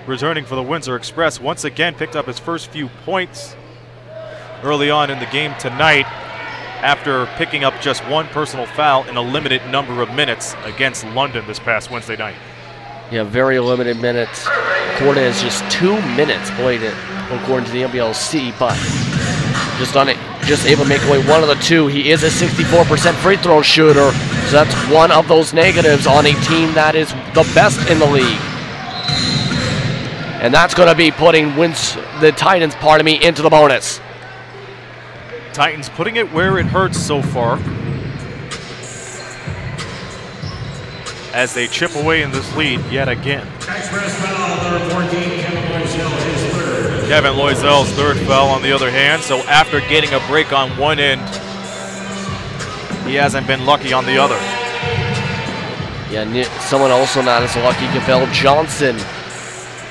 returning for the Windsor Express. Once again, picked up his first few points early on in the game tonight after picking up just 1 personal foul in a limited number of minutes against London this past Wednesday night. Yeah, very limited minutes. Cortez just 2 minutes played it, according to the NBLC, but just able to make away 1 of the 2. He is a 64% free throw shooter, so that's one of those negatives on a team that is the best in the league. And that's going to be putting the Titans, into the bonus. Titans putting it where it hurts so far as they chip away in this lead yet again. Kevin Loisel's 3rd foul on the other hand, so after getting a break on one end, he hasn't been lucky on the other. Yeah, someone also not as lucky, Gavel Johnson,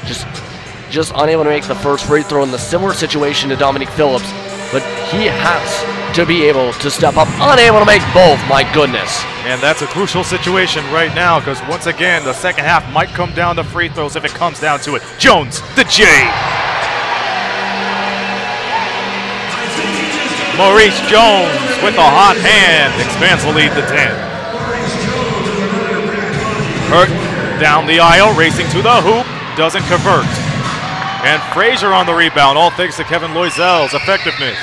just unable to make the first free throw in the similar situation to Dominique Phillips, but he has to be able to step up, unable to make both, my goodness. And that's a crucial situation right now because once again, the second half might come down to free throws if it comes down to it. Jones, the J. Maurice Jones with a hot hand expands the lead to 10. Hurt down the aisle, racing to the hoop, doesn't convert. And Frazier on the rebound, all thanks to Kevin Loisel's effectiveness.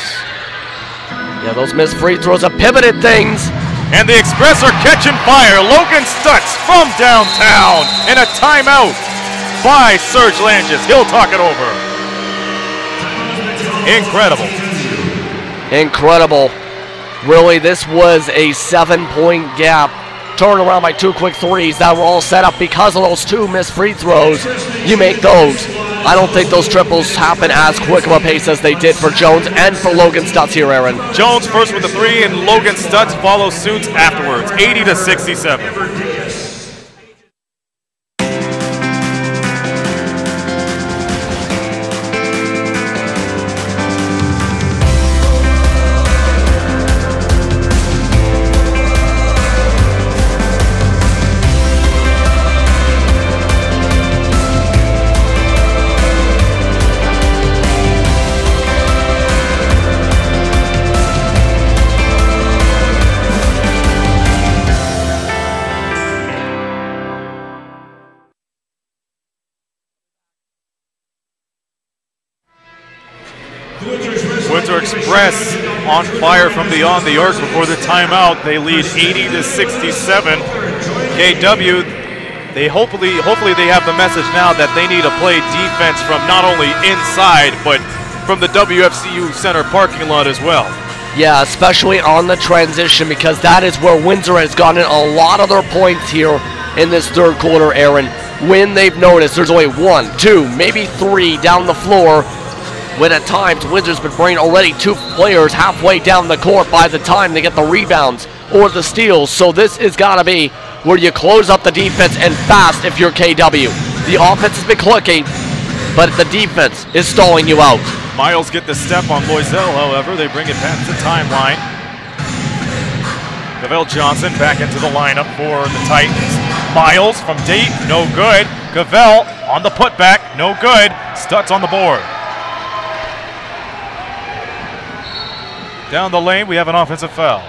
Yeah, those missed free throws have pivoted things. And the Express are catching fire. Logan Stutz from downtown. And a timeout by Serge Langes. He'll talk it over. Incredible. Incredible. Really, this was a 7-point gap. Turned around by 2 quick threes that were all set up because of those 2 missed free throws. You make those. I don't think those triples happen as quick of a pace as they did for Jones and for Logan Stutz here, Aaron. Jones first with the 3, and Logan Stutz follows suit afterwards, 80-67. Windsor Express on fire from beyond the arc before the timeout. They lead 80-67. KW, they hopefully they have the message now that they need to play defense from not only inside but from the WFCU Center parking lot as well. Yeah, especially on the transition because that is where Windsor has gotten a lot of their points here in this 3rd quarter, Aaron. When they've noticed there's only 1, 2, maybe 3 down the floor. When at times Windsor's been bringing already 2 players halfway down the court by the time they get the rebounds or the steals. So this is gotta be where you close up the defense and fast if you're KW. The offense has been clicking, but the defense is stalling you out. Miles get the step on Loisel, however. They bring it past the timeline. Gavel Johnson back into the lineup for the Titans. Miles from deep, no good. Gavel on the putback, no good. Stutz on the board. Down the lane, we have an offensive foul.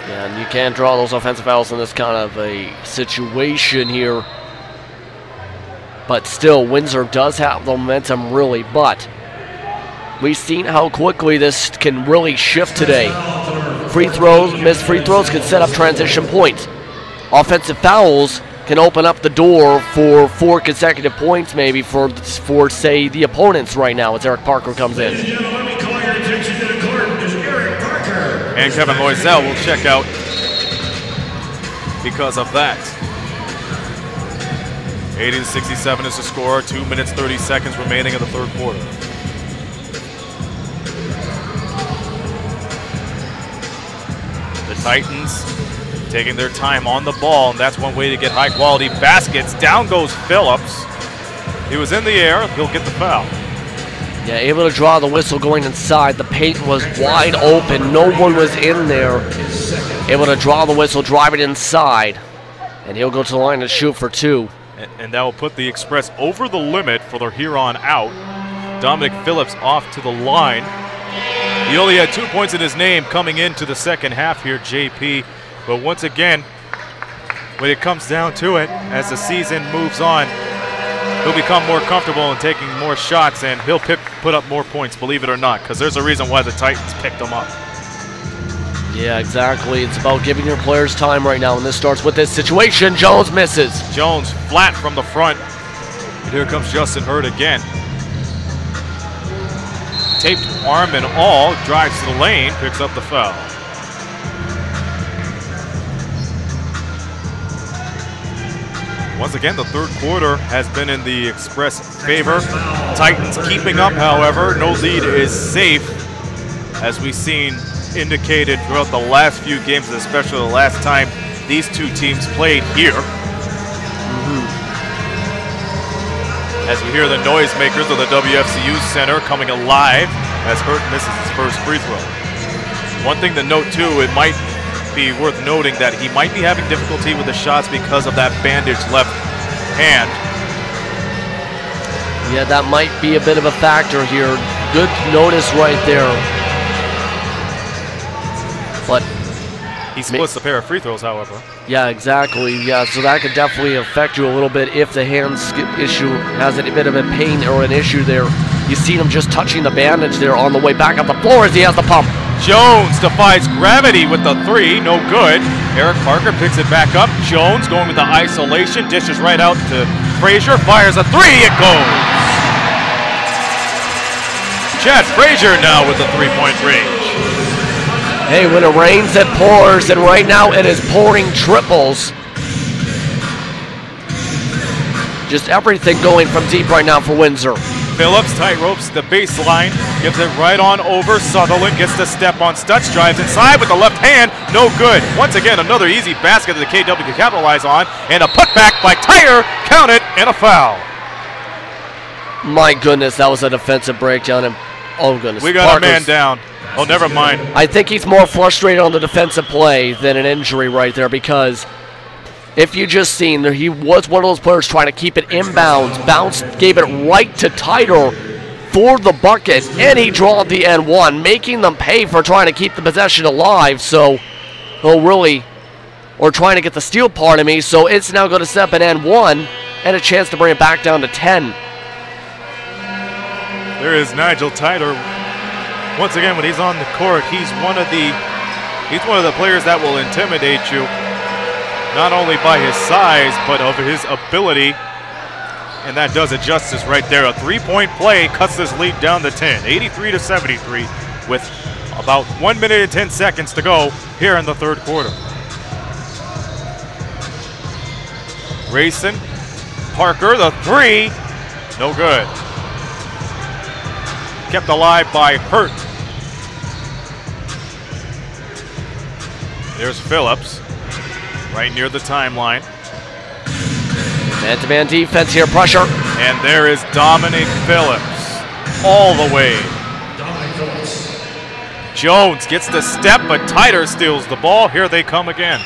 Yeah, and you can't draw those offensive fouls in this kind of a situation here. But still, Windsor does have the momentum, really. But we've seen how quickly this can really shift today. Free throws, missed free throws can set up transition points. Offensive fouls can open up the door for 4 consecutive points maybe for say, the opponents right now as Eric Parker comes in. And Kevin Loisel will check out because of that. 80-67 is the score. 2 minutes, 30 seconds remaining in the third quarter. The Titans taking their time on the ball, and that's one way to get high-quality baskets. Down goes Phillips. He was in the air. He'll get the foul. Yeah, able to draw the whistle going inside. The paint was wide open. No one was in there. Able to draw the whistle, drive it inside, and he'll go to the line to shoot for 2. And that will put the Express over the limit for their here on out. Dominic Phillips off to the line. He only had 2 points in his name coming into the second half here, JP. But once again, when it comes down to it, as the season moves on, he'll become more comfortable in taking more shots, and he'll put up more points, believe it or not, because there's a reason why the Titans picked him up. Yeah, exactly. It's about giving your players time right now, and this starts with this situation. Jones misses. Jones flat from the front. And here comes Justin Hurt again. Taped arm and all, drives to the lane, picks up the foul. Once again, the third quarter has been in the Express favor. Titans keeping up, however. No lead is safe, as we've seen indicated throughout the last few games, especially the last time these two teams played here. As we hear the noisemakers of the WFCU Center coming alive as Hurt misses his first free throw. One thing to note too, it might be worth noting that he might be having difficulty with the shots because of that bandaged left hand. Yeah, that might be a bit of a factor here. Good notice right there. But he splits the pair of free throws, however. Yeah, exactly. Yeah, so that could definitely affect you a little bit if the hands issue has a bit of a pain or an issue there. You see him just touching the bandage there on the way back up the floor as he has the pump. Jones defies gravity with the 3, no good. Eric Parker picks it back up. Jones going with the isolation, dishes right out to Frazier, fires a 3, it goes. Chad Frazier now with the 3-point range. Hey, when it rains, it pours, and right now it is pouring triples. Just everything going from deep right now for Windsor. Phillips tight ropes the baseline, gives it right on over. Sutherland gets the step on Stutz, drives inside with the left hand, no good. Once again, another easy basket that the KW can capitalize on, and a putback by Tyre, count it, and a foul. My goodness, that was a defensive breakdown, and oh goodness. We got a man down. Oh, never mind. I think he's more frustrated on the defensive play than an injury right there, because if you just seen there, he was one of those players trying to keep it inbounds. Bounce gave it right to Tyler for the bucket, and he drawed the N1, making them pay for trying to keep the possession alive. So he'll really, or trying to get the steal, pardon me. So it's now going to set up an N1 and a chance to bring it back down to 10. There is Nigel Tyler. Once again, when he's on the court, he's one of the players that will intimidate you, not only by his size, but of his ability. And that does it justice right there. A 3-point play cuts this lead down to 10, 83-73, with about 1 minute and 10 seconds to go here in the third quarter. Grayson, Parker, the 3, no good. Kept alive by Hurt. There's Phillips, right near the timeline. Man-to-man defense here, pressure. And there is Dominic Phillips, all the way. Jones gets the step, but Tyler steals the ball. Here they come again.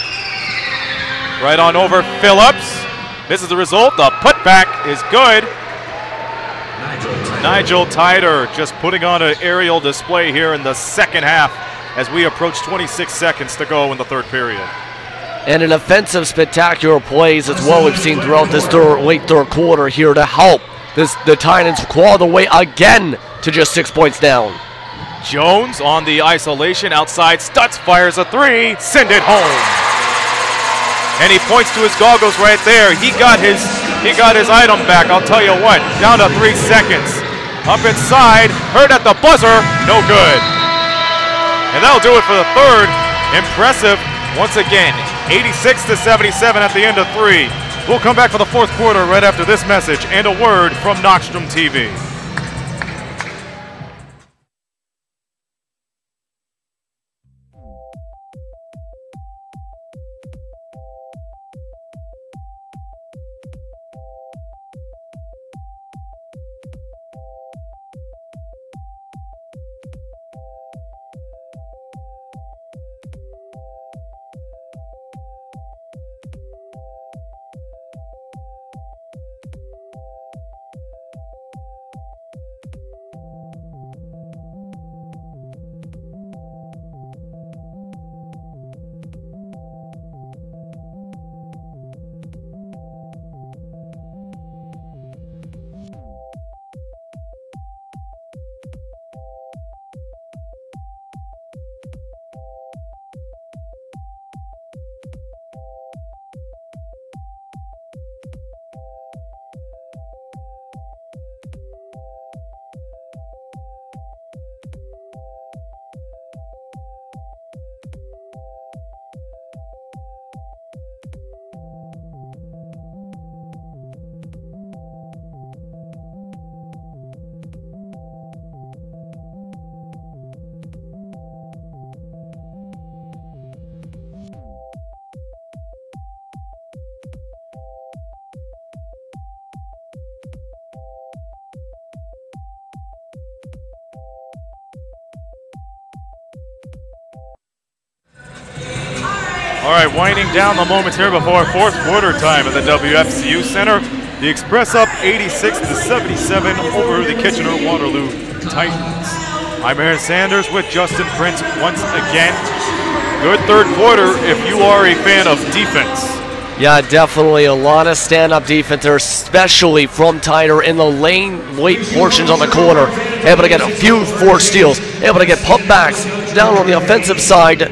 Right on over Phillips. This is the result. The putback is good. Nigel Tyler just putting on an aerial display here in the second half as we approach 26 seconds to go in the third period. And an offensive spectacular plays as well we've seen throughout this late third quarter here to help the Titans claw the way again to just 6 points down. Jones on the isolation outside. Stutz fires a three. Send it home. And he points to his goggles right there. He got his item back. I'll tell you what. Down to 3 seconds. Up inside. Hurt at the buzzer. No good. And that'll do it for the third. Impressive. Once again, 86-77 at the end of 3. We'll come back for the fourth quarter right after this message and a word from Knoxstrom TV. All right, winding down the moments here before fourth quarter time at the WFCU Center. The Express up 86-77 over the Kitchener-Waterloo Titans. I'm Aaron Sanders with Justin Prince once again. Good third quarter if you are a fan of defense. Yeah, definitely a lot of stand-up defense there, especially from Tyler in the late portions on the quarter. Able to get a few forced steals, able to get putbacks down on the offensive side.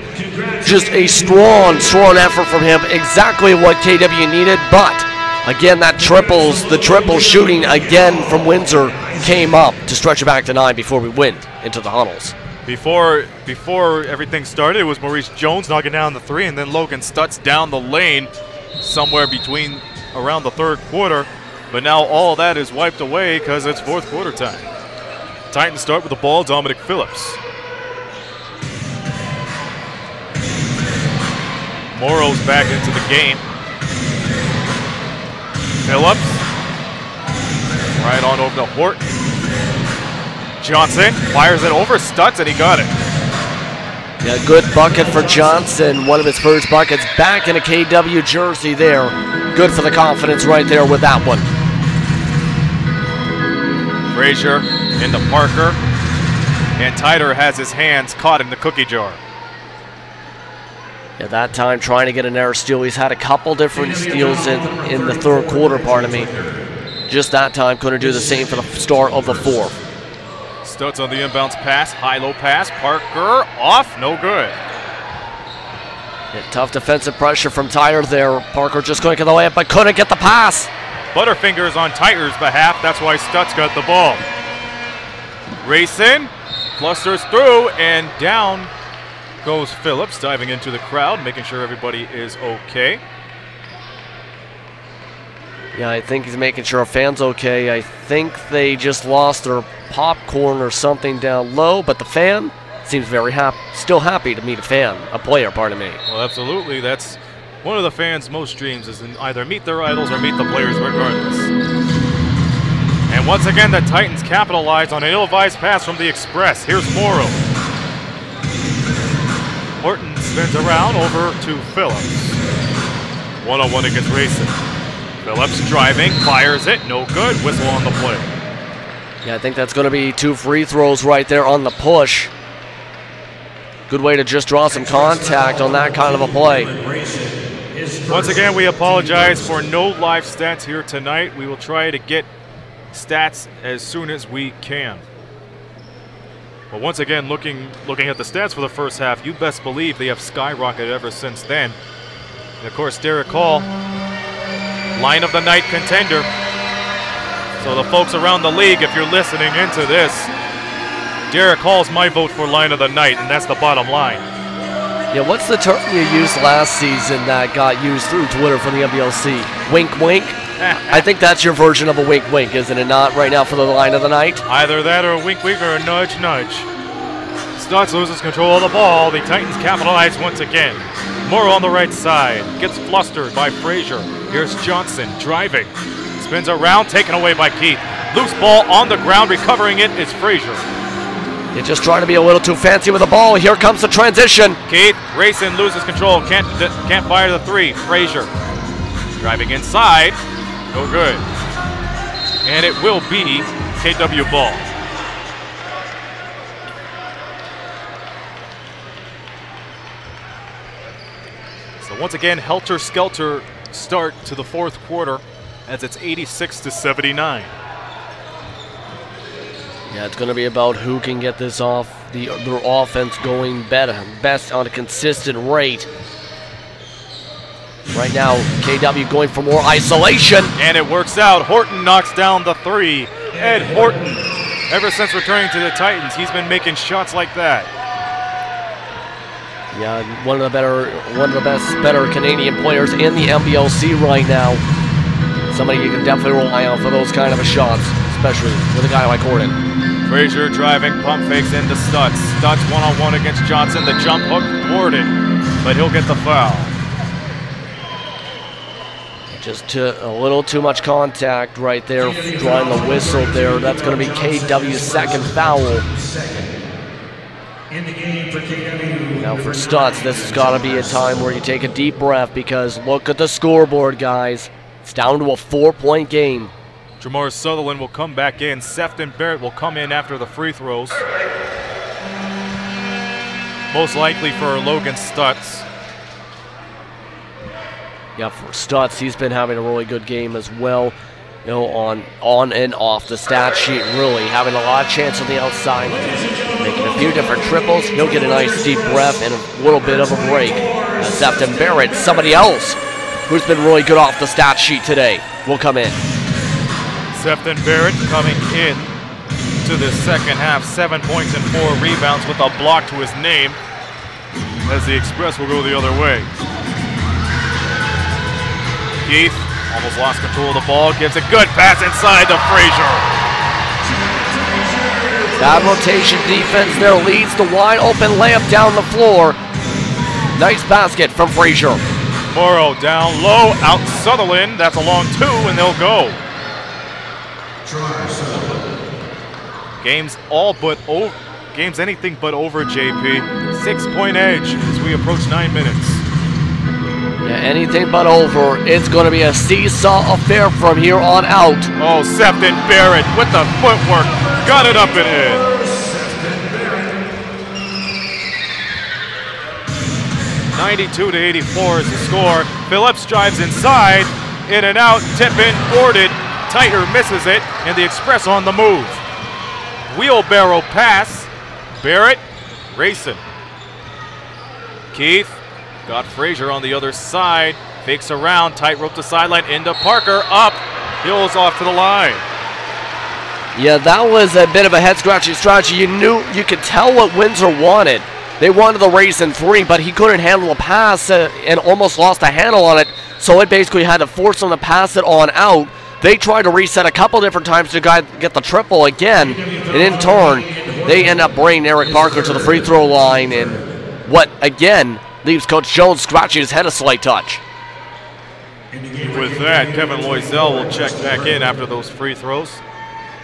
Just a strong effort from him. Exactly what KW needed, but again, the triple shooting again from Windsor came up to stretch it back to 9 before we went into the huddles. Before everything started, it was Maurice Jones knocking down the three, and then Logan Stutz down the lane somewhere between around the third quarter. But now all that is wiped away because it's fourth quarter time. Titans start with the ball, Dominic Phillips. Morrow's back into the game. Phillips. Right on over to Horton. Johnson fires it over Stutz, and he got it. Yeah, good bucket for Johnson. One of his first buckets back in a KW jersey there. Good for the confidence right there with that one. Frazier into Parker. And Tyler has his hands caught in the cookie jar. At that time, trying to get an error steal. He's had a couple different steals in the third quarter, pardon me. Just that time, couldn't do the same for the start of the fourth. Stutz on the inbounds pass, high-low pass. Parker off, no good. Yeah, tough defensive pressure from Tyler there. Parker just couldn't get the layup, but couldn't get the pass. Butterfingers on Tyler's behalf. That's why Stutz got the ball. Racing, clusters through, and down goes Phillips, diving into the crowd, making sure everybody is okay. Yeah, I think he's making sure our fans okay. I think they just lost their popcorn or something down low, but the fan seems very happy, still happy to meet a player, pardon me. Well, absolutely. That's one of the fans' most dreams, is to either meet their idols or meet the players regardless. And once again, the Titans capitalize on an ill-advised pass from the Express. Here's Morrow. Horton spins around over to Phillips. One-on-one against Racing. Phillips driving, fires it, no good. Whistle on the play. Yeah, I think that's going to be 2 free throws right there on the push. Good way to just draw some contact on that kind of a play. Once again, we apologize for no live stats here tonight. We will try to get stats as soon as we can. But once again, looking at the stats for the first half, you best believe they have skyrocketed ever since then. And of course, Derek Hall, line of the night contender. So the folks around the league, if you're listening into this, Derek Hall's my vote for line of the night, and that's the bottom line. Yeah, what's the term you used last season that got used through Twitter from the NBLC? Wink, wink? I think that's your version of a wink, wink, isn't it not, right now for the line of the night? Either that or a wink, wink, or a nudge, nudge. Stutz loses control of the ball. The Titans capitalize once again. Morrow on the right side. Gets flustered by Frazier. Here's Johnson driving. Spins around, taken away by Keith. Loose ball on the ground, recovering it is Frazier. You're just trying to be a little too fancy with the ball. Here comes the transition. Keith racing, loses control. Can't fire the three. Frazier driving inside. No good. And it will be KW ball. So once again, helter-skelter start to the fourth quarter as it's 86-79. Yeah, it's going to be about who can get this off, their offense going best on a consistent rate. Right now, KW going for more isolation. And it works out. Horton knocks down the three. Ed Horton, ever since returning to the Titans, he's been making shots like that. Yeah, one of the better Canadian players in the NBLC right now. Somebody you can definitely rely on for those kind of shots, especially with a guy like Horton. Frazier driving, pump fakes into Stutz. Stutz one-on-one against Johnson. The jump hook thwarted, but he'll get the foul. Just a little too much contact right there, drawing the whistle there. That's going to be KW's second foul. Now for Stutz, this has got to be a time where you take a deep breath because look at the scoreboard, guys. It's down to a 4-point game. Jamar Sutherland will come back in. Sefton Barrett will come in after the free throws. Most likely for Logan Stutz. Yeah, for Stutz, he's been having a really good game as well. You know, on and off the stat sheet, really having a lot of chance on the outside, making a few different triples. He'll get a nice deep breath and a little bit of a break. Sefton Barrett, somebody else who's been really good off the stat sheet today, will come in. Sefton Barrett coming in to the second half. 7 points and 4 rebounds with a block to his name as the Express will go the other way. Keith almost lost control of the ball, gives a good pass inside to Frazier. Bad rotation defense there leads the wide open layup down the floor. Nice basket from Frazier. Morrow down low, out Sutherland. That's a long two, and they'll go. Game's anything but over, JP. 6-point edge as we approach 9 minutes. Yeah, anything but over. It's going to be a seesaw affair from here on out. Oh, Sefton Barrett with the footwork. Got it up and in. 92-84 is the score. Phillips drives inside. In and out. Tip in, boarded. Titer misses it, and the Express on the move. Wheelbarrow pass. Barrett racing. Keith got Frazier on the other side. Fakes around, tightrope to sideline, into Parker, up. Hills off to the line. Yeah, that was a bit of a head-scratching strategy. You could tell what Windsor wanted. They wanted the race in three, but he couldn't handle a pass and almost lost a handle on it, so it basically had to force him to pass it on out. They tried to reset a couple different times to get the triple again, and in turn, they end up bringing Eric Parker to the free throw line, and what, again, leaves Coach Jones scratching his head a slight touch. With that, Kevin Loisel will check back in after those free throws.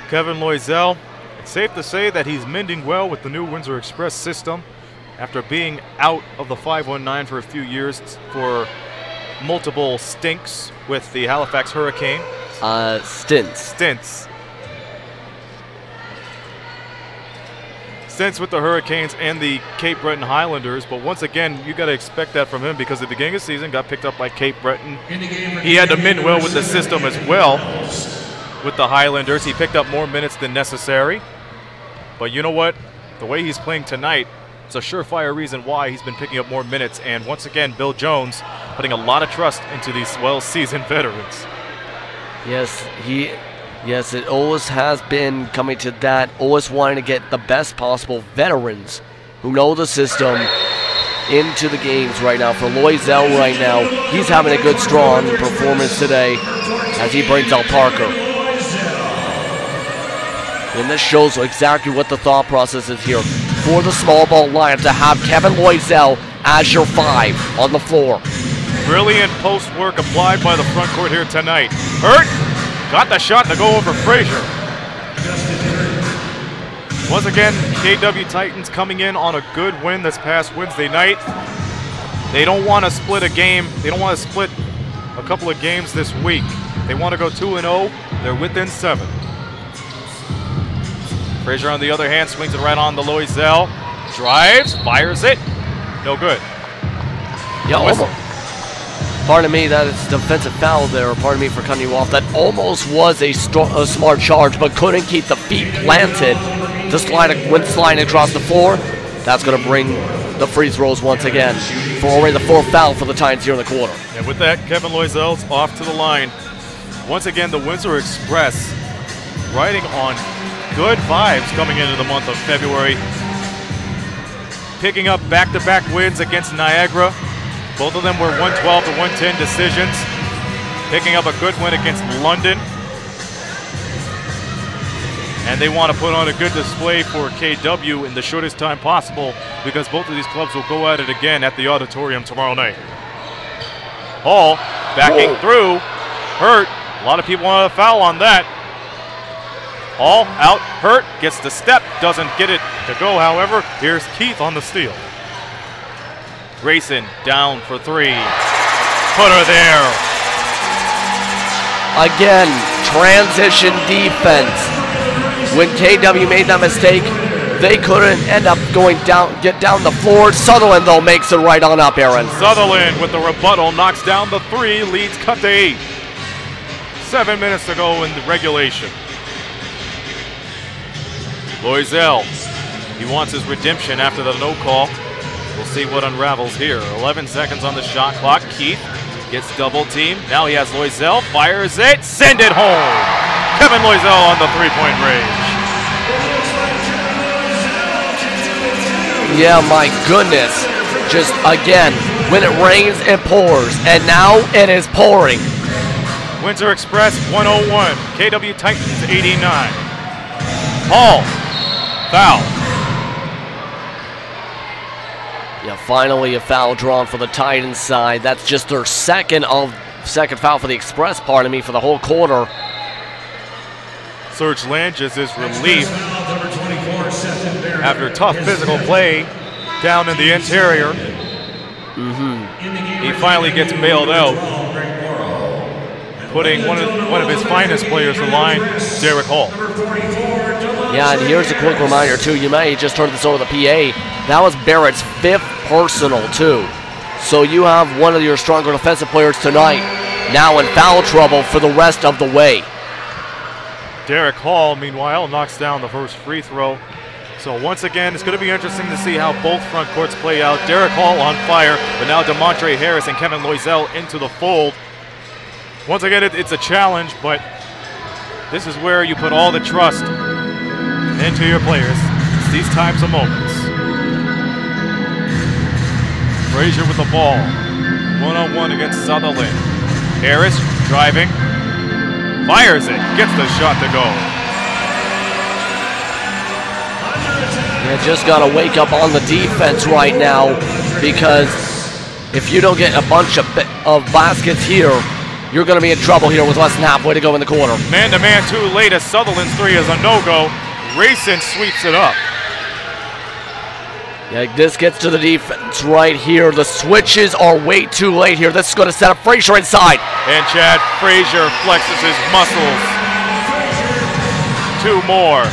Kevin Loisel, it's safe to say that he's mending well with the new Windsor Express system after being out of the 519 for a few years for multiple stinks with the Halifax Hurricane. Stints with the Hurricanes and the Cape Breton Highlanders, but once again, you got to expect that from him because at the beginning of the season got picked up by Cape Breton. He had to mend well with the system as well with the Highlanders. He picked up more minutes than necessary, but you know what? the way he's playing tonight, it's a surefire reason why he's been picking up more minutes. And once again, Bill Jones putting a lot of trust into these well-seasoned veterans. Yes, it always has been coming to that, always wanting to get the best possible veterans who know the system into the games right now. For Loisel right now, he's having a good, strong performance today as he brings out Parker. And this shows exactly what the thought process is here for the small ball lineup, to have Kevin Loisel as your 5 on the floor. Brilliant post work applied by the front court here tonight. Hurt, got the shot to go over Frazier. Once again, KW Titans coming in on a good win this past Wednesday night. They don't want to split a game. They don't want to split a couple of games this week. They want to go 2-0. They're within 7. Frazier, on the other hand, swings it right on the Loisel. Drives, fires it. No good. Yeah, almost. Pardon me, that is defensive foul there. Pardon me for cutting you off. That almost was a smart charge, but couldn't keep the feet planted to when sliding across the floor. That's going to bring the free throws once again for already the 4th foul for the Titans here in the quarter. And with that, Kevin Loisel's off to the line. Once again, the Windsor Express riding on good vibes coming into the month of February. Picking up back-to-back wins against Niagara. Both of them were 112 to 110 decisions. Picking up a good win against London. And they want to put on a good display for KW in the shortest time possible, because both of these clubs will go at it again at the auditorium tomorrow night. Hall backing through. Hurt. A lot of people want a foul on that. Hall out. Hurt gets the step. Doesn't get it to go, however. Here's Keith on the steal. Grayson down for 3. Put her there. Again, transition defense. When KW made that mistake, they couldn't end up get down the floor. Sutherland, though, makes it right on up, Aaron. Sutherland with the rebuttal knocks down the 3, leads cut to 8. 7 minutes to go in the regulation. Loisel, he wants his redemption after the no call. We'll see what unravels here. 11 seconds on the shot clock. Keith gets double teamed. Now he has Loisel, fires it, send it home. Kevin Loisel on the 3-point range. Yeah, my goodness. Just again, when it rains, it pours. And now it is pouring. Windsor Express 101. KW Titans 89. Hall, foul. Yeah, finally a foul drawn for the Titans side. That's just their second foul for the Express, pardon me, for the whole quarter. Serge Langes is relieved after tough physical play down in the interior. He finally gets bailed out, putting one of his finest players in line, Derek Hall. Yeah, and here's a quick reminder, too. You may have just heard this over the PA. That was Barrett's 5th personal, too. So you have one of your stronger defensive players tonight now in foul trouble for the rest of the way. Derek Hall, meanwhile, knocks down the first free throw. So once again, it's going to be interesting to see how both front courts play out. Derek Hall on fire, but now DeMontre Harris and Kevin Loisel into the fold. Once again, it's a challenge, but this is where you put all the trust into your players. It's these types of moments. Frazier with the ball. 1-on-1 against Sutherland. Harris driving. Fires it. Gets the shot to go. You just got to wake up on the defense right now, because if you don't get a bunch of baskets here, you're going to be in trouble here with less than halfway to go in the quarter. Man-to-man too late as Sutherland's 3 is a no-go. Grayson sweeps it up. Yeah, this gets to the defense right here. The switches are way too late here. This is going to set up Frazier inside. And Chad Frazier flexes his muscles. 2 more.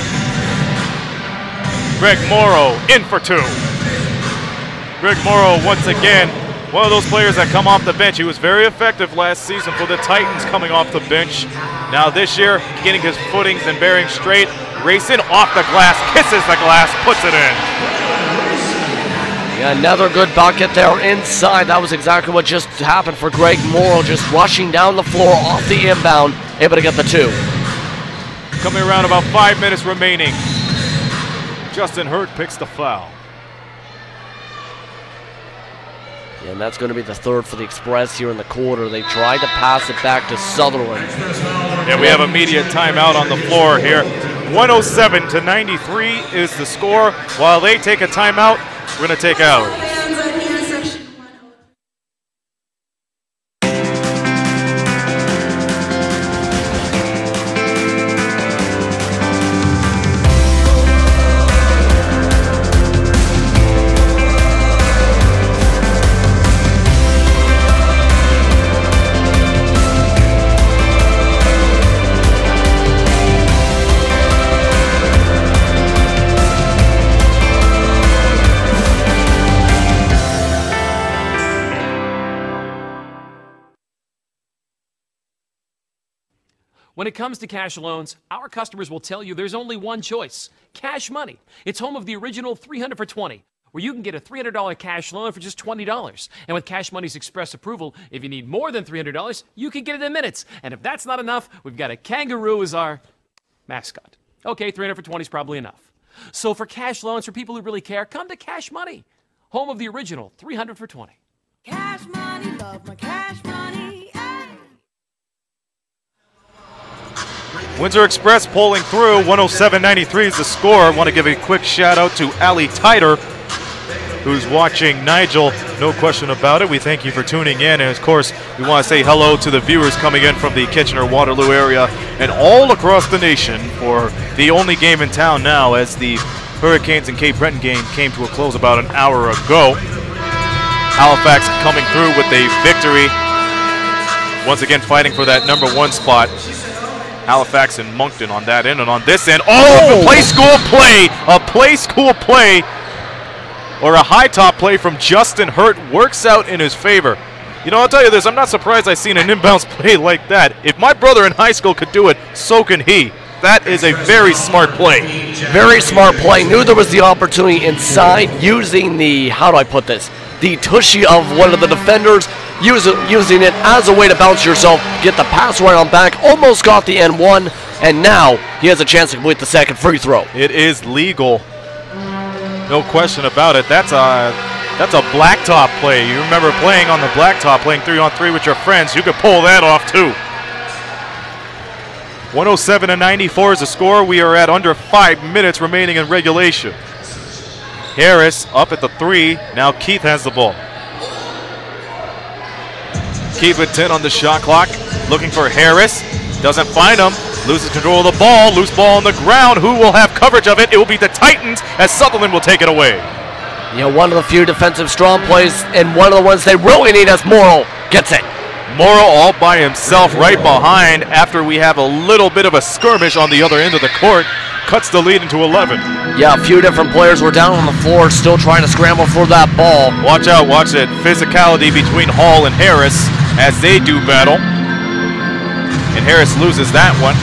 Greg Morrow in for 2. Greg Morrow once again, one of those players that come off the bench. He was very effective last season for the Titans coming off the bench. Now this year, getting his footings and bearing straight, Grayson off the glass, kisses the glass, puts it in. Yeah, another good bucket there inside. That was exactly what just happened for Greg Morrow, just rushing down the floor off the inbound, able to get the 2. Coming around about 5 minutes remaining. Justin Hurt picks the foul. Yeah, and that's going to be the 3rd for the Express here in the quarter. They tried to pass it back to Sutherland. Yeah, we have immediate timeout on the floor here. 107-93 is the score. While they take a timeout, we're going to take ours. When it comes to cash loans, our customers will tell you there's only one choice: Cash Money. It's home of the original 300 for 20, where you can get a $300 cash loan for just $20. And with Cash Money's express approval, if you need more than $300, you can get it in minutes. And if that's not enough, we've got a kangaroo as our mascot. Okay, 300 for 20 is probably enough. So for cash loans for people who really care, come to Cash Money, home of the original 300 for 20. Cash money, love my cash money. Windsor Express pulling through. 107-93 is the score. I want to give a quick shout out to Ali Tyder, who's watching Nigel. No question about it. We thank you for tuning in. And of course, we want to say hello to the viewers coming in from the Kitchener-Waterloo area and all across the nation for the only game in town now, as the Hurricanes and Cape Breton game came to a close about an hour ago. Halifax coming through with a victory. Once again fighting for that #1 spot. Halifax and Moncton on that end, and on this end, oh! A play school play, or a high top play from Justin Hurt works out in his favor. You know, I'll tell you this, I'm not surprised I've seen an inbounds play like that. If my brother in high school could do it, so can he. That is a very smart play. Very smart play. Knew there was the opportunity inside, using the, how do I put this, the tushy of one of the defenders, using it as a way to bounce yourself, get the pass right on back, almost got the N1, and now he has a chance to complete the second free throw. It is legal. No question about it. That's a blacktop play. You remember playing on the blacktop, playing 3-on-3 with your friends. You could pull that off too. 107-94 is the score. We are at under 5 minutes remaining in regulation. Harris up at the 3. Now Keith has the ball. Keith with 10 on the shot clock. Looking for Harris. Doesn't find him. Loses control of the ball. Loose ball on the ground. Who will have coverage of it? It will be the Titans, as Sutherland will take it away. You know, one of the few defensive strong plays, and one of the ones they really need as Morrow gets it. Morrow all by himself right behind after we have a little bit of a skirmish on the other end of the court. Cuts the lead into 11. Yeah, a few different players were down on the floor, still trying to scramble for that ball. Watch out, watch it. Physicality between Hall and Harris as they do battle. And Harris loses that one.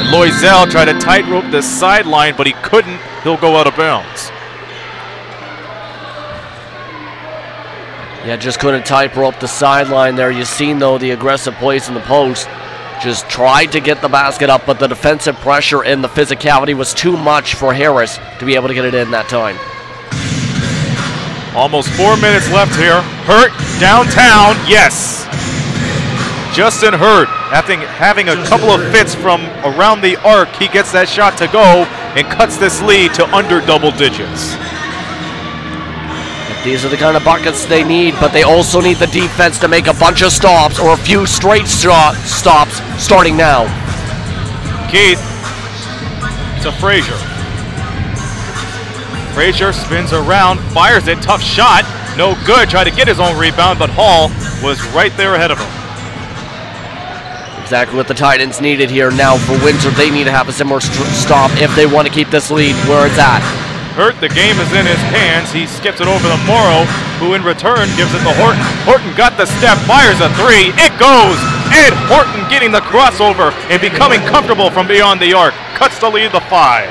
And Loisel tried to tightrope the sideline, but he couldn't. He'll go out of bounds. Yeah, just couldn't tightrope the sideline there. You've seen, though, the aggressive plays in the post. Just tried to get the basket up, but the defensive pressure and the physicality was too much for Harris to be able to get it in that time. Almost 4 minutes left here. Hurt downtown, yes. Justin Hurt, having a couple of fits from around the arc, he gets that shot to go and cuts this lead to under double digits. These are the kind of buckets they need, but they also need the defense to make a bunch of stops, or a few straight stops starting now. Keith to Frazier. Frazier spins around, fires it, tough shot, no good. Tried to get his own rebound, but Hall was right there ahead of him. Exactly what the Titans needed here now for Windsor. They need to have a similar stop if they want to keep this lead where it's at. Hurt, the game is in his hands. He skips it over to Morrow, who in return gives it to Horton. Horton got the step, fires a 3. It goes! Ed Horton getting the crossover and becoming comfortable from beyond the arc. cuts the lead to 5.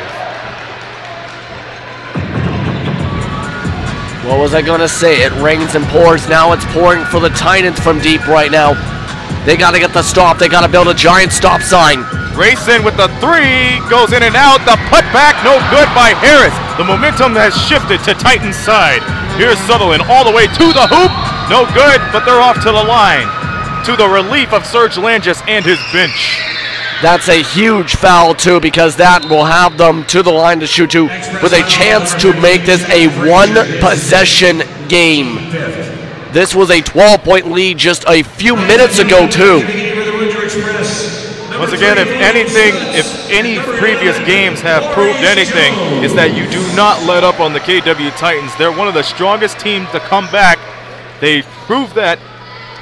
What was I going to say? It rains and pours. Now it's pouring for the Titans from deep right now. They got to get the stop. They got to build a giant stop sign. Racing with the 3, goes in and out. The putback, no good by Harris. The momentum has shifted to Titans' side. Here's Sutherland all the way to the hoop. No good, but they're off to the line. To the relief of Serge Langis and his bench. That's a huge foul, too, because that will have them to the line to shoot to with a chance to make this a one-possession game. This was a 12-point lead just a few minutes ago, too. Once again, if any previous games have proved anything, is that you do not let up on the KW Titans. They're one of the strongest teams to come back. They proved that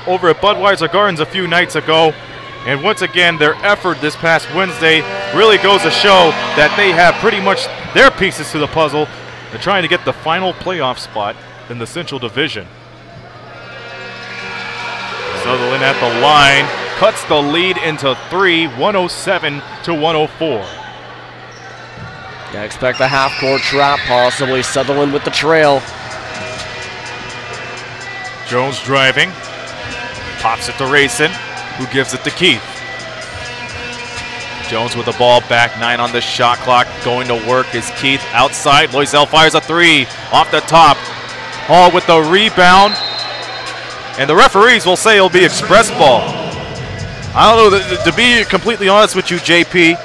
over at Budweiser Gardens a few nights ago. And once again, their effort this past Wednesday really goes to show that they have pretty much their pieces to the puzzle. They're trying to get the final playoff spot in the Central Division. Sutherland at the line, cuts the lead into 3, 107 to 104. Yeah, expect a half-court trap, possibly. Sutherland with the trail. Jones driving, pops it to Rayson, who gives it to Keith. Jones with the ball back, 9 on the shot clock. Going to work is Keith outside. Loisel fires a 3 off the top. Hall with the rebound. And the referees will say it'll be express ball. I don't know, to be completely honest with you, JP,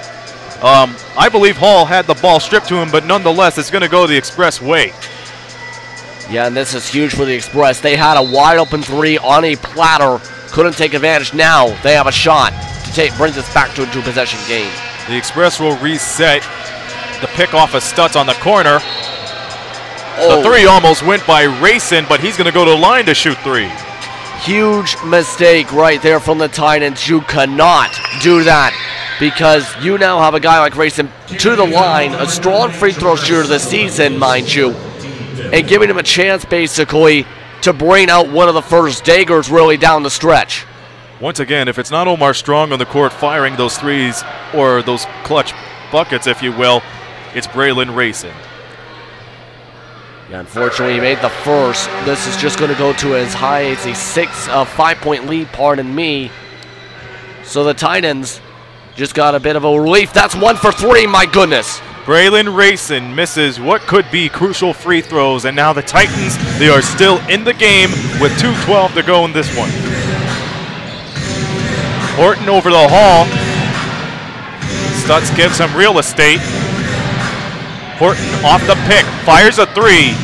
I believe Hall had the ball stripped to him, but nonetheless, it's going to go the express way. Yeah, and this is huge for the Express. They had a wide open 3 on a platter. Couldn't take advantage. Now they have a shot to bring this back to a 2-possession game. The Express will reset. The pick off of Stutz on the corner. Oh. The 3 almost went by Rayson, but he's going to go to the line to shoot 3. Huge mistake right there from the Titans. You cannot do that because you now have a guy like Rayson to the line, a strong free throw shooter this season, mind you, and giving him a chance basically to bring out one of the first daggers really down the stretch. Once again, if it's not Omar Strong on the court firing those 3s or those clutch buckets, if you will, it's Braylon Rayson. Yeah, unfortunately, he made the first. This is just going to go to as high as a 5-point lead, pardon me. So the Titans just got a bit of a relief. That's 1 for 3, my goodness. Braylon Rayson misses what could be crucial free throws, and now the Titans, they are still in the game with 2:12 to go in this one. Horton over the Hall. Stutz gives him real estate. Horton off the pick, fires a 3.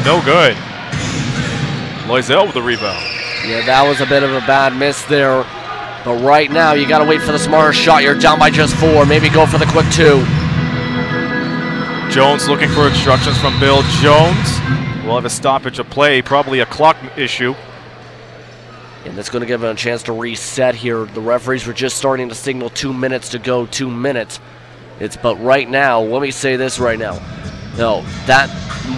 No good. Loisel with the rebound. Yeah, that was a bit of a bad miss there. But right now, you got to wait for the smarter shot. You're down by just 4. Maybe go for the quick 2. Jones looking for instructions from Bill Jones. We'll have a stoppage of play, probably a clock issue. And that's going to give him a chance to reset here. The referees were just starting to signal 2 minutes to go, 2 minutes. But right now, let me say this right now. No, that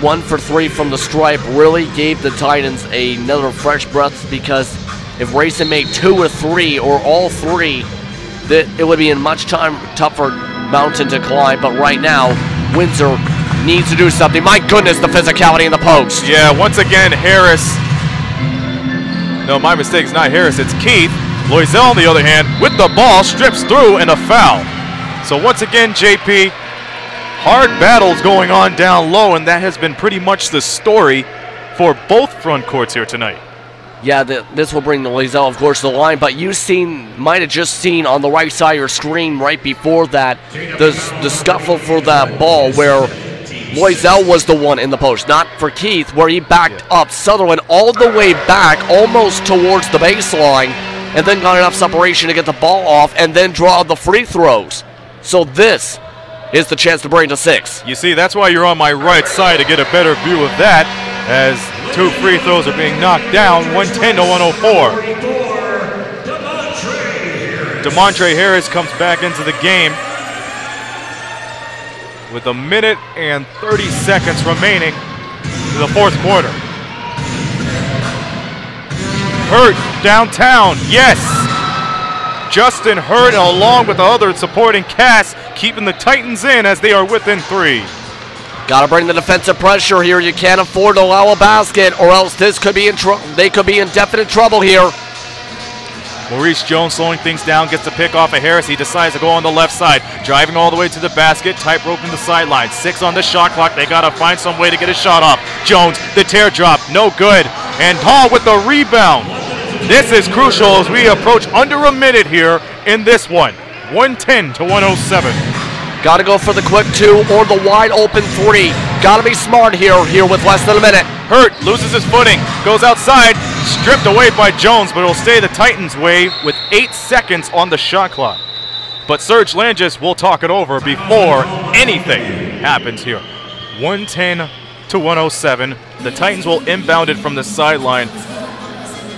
1 for 3 from the stripe really gave the Titans another fresh breath because if Rayson made 2 or 3 or all 3, it would be a much tougher mountain to climb. But right now, Windsor needs to do something. My goodness, the physicality in the post. Yeah, once again, Harris. No, my mistake is not Harris, it's Keith. Loisel, on the other hand, with the ball, strips through and a foul. So once again, JP, hard battles going on down low, and that has been pretty much the story for both front courts here tonight. Yeah, this will bring the Loisel, of course, to the line, but you might have just seen on the right side of your screen right before that the scuffle for that ball where Loisel was the one in the post, not for Keith, where he backed up Sutherland all the way back, almost towards the baseline, and then got enough separation to get the ball off and then draw the free throws. So this is the chance to bring to 6. You see, that's why you're on my right side to get a better view of that, as 2 free throws are being knocked down, 110 to 104. DeMontre Harris comes back into the game with 1 minute and 30 seconds remaining in the 4th quarter. Hurt downtown, yes. Justin Hurt, along with the other supporting cast, keeping the Titans in as they are within 3. Got to bring the defensive pressure here. You can't afford to allow a basket, or else this could be they could be in definite trouble here. Maurice Jones slowing things down, gets the pick off of Harris. He decides to go on the left side, driving all the way to the basket, tight rope in the sideline. 6 on the shot clock. They got to find some way to get a shot off. Jones, the teardrop, no good. And Hall with the rebound. This is crucial as we approach under a minute here in this one. 110 to 107. Got to go for the quick 2 or the wide open 3. Got to be smart here with less than a minute. Hurt loses his footing, goes outside, stripped away by Jones, but it'll stay the Titans' way with 8 seconds on the shot clock. But Serge Langis will talk it over before anything happens here. 110 to 107. The Titans will inbound it from the sideline.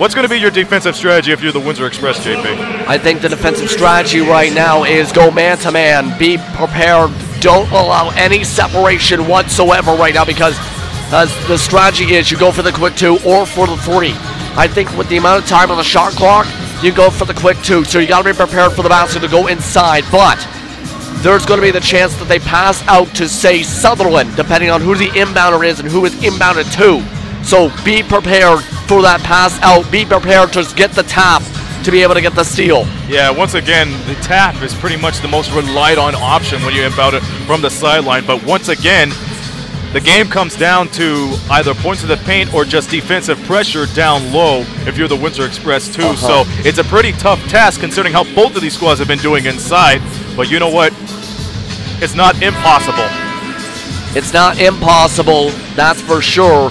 What's going to be your defensive strategy if you're the Windsor Express, JP? I think the defensive strategy right now is go man-to-man. Be prepared. Don't allow any separation whatsoever right now, because the strategy is you go for the quick 2 or for the 3. I think with the amount of time on the shot clock, you go for the quick 2. So you got to be prepared for the basket to go inside. But there's going to be the chance that they pass out to, say, Sutherland, depending on who the inbounder is and who is inbounded to. So be prepared for that pass out. Be prepared to get the tap to be able to get the steal. Yeah, once again, the tap is pretty much the most relied on option when you inbound it from the sideline. But once again, the game comes down to either points to the paint or just defensive pressure down low if you're the Windsor Express too. So it's a pretty tough task considering how both of these squads have been doing inside. But you know what? It's not impossible. It's not impossible, that's for sure.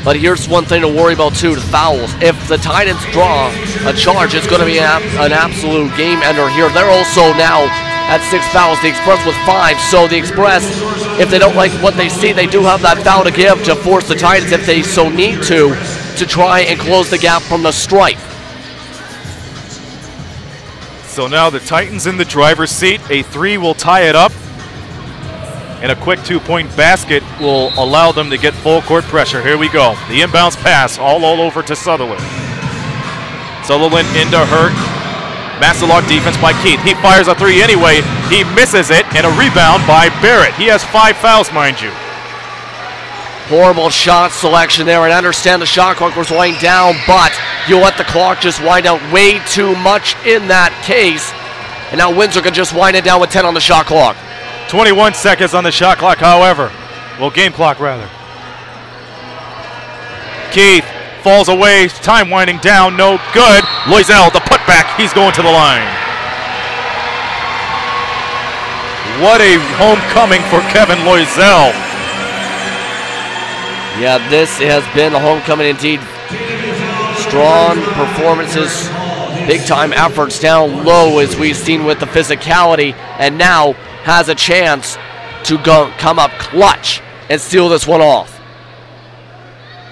But here's one thing to worry about too, the fouls. If the Titans draw a charge, it's going to be an absolute game ender here. They're also now at 6 fouls, the Express with 5. So the Express, if they don't like what they see, they do have that foul to give to force the Titans, if they so need to try and close the gap from the stripe. So now the Titans in the driver's seat. A 3 will tie it up, and a quick 2-point basket will allow them to get full court pressure. Here we go. The inbounds pass all over to Sutherland. Sutherland into Hurt. Massalok defense by Keith. He fires a 3 anyway. He misses it, and a rebound by Barrett. He has 5 fouls, mind you. Horrible shot selection there, and I understand the shot clock was winding down, but you let the clock just wind out way too much in that case. And now Windsor can just wind it down with 10 on the shot clock. 21 seconds on the shot clock, however. Well, game clock, rather. Keith falls away, time winding down, no good. Loisel, the putback, he's going to the line. What a homecoming for Kevin Loisel. Yeah, this has been a homecoming indeed. Strong performances, big-time efforts down low as we've seen with the physicality, and now has a chance to come up clutch and steal this one off.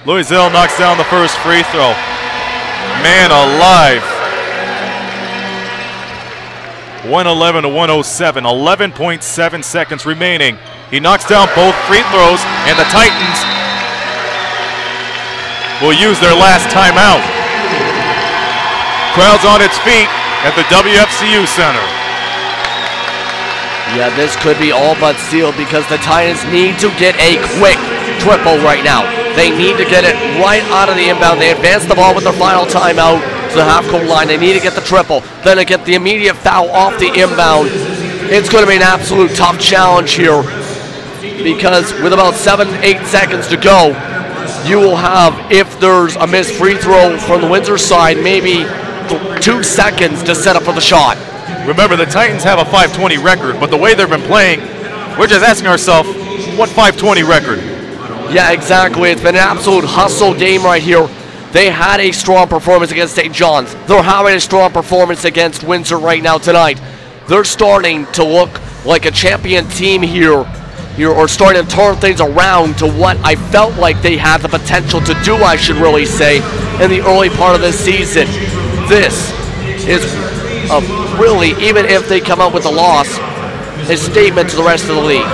Loisel knocks down the first free throw. Man alive. 111 to 107, 11.7 seconds remaining. He knocks down both free throws, and the Titans will use their last timeout. Crowd's on its feet at the WFCU Center. Yeah, this could be all but sealed because the Titans need to get a quick triple right now. They need to get it right out of the inbound. They advance the ball with their final timeout to the half-court line. They need to get the triple. Then they get the immediate foul off the inbound. It's going to be an absolute tough challenge here because with about 7-8 seconds to go, you will have, if there's a missed free throw from the Windsor side, maybe 2 seconds to set up for the shot. Remember, the Titans have a 520 record, but the way they've been playing, we're just asking ourselves, what 520 record? Yeah, exactly. It's been an absolute hustle game right here. They had a strong performance against St. John's. They're having a strong performance against Windsor right now tonight. They're starting to look like a champion team here, or starting to turn things around to what I felt like they had the potential to do, I should really say, in the early part of this season. This is really, even if they come out with a loss, a statement to the rest of the league.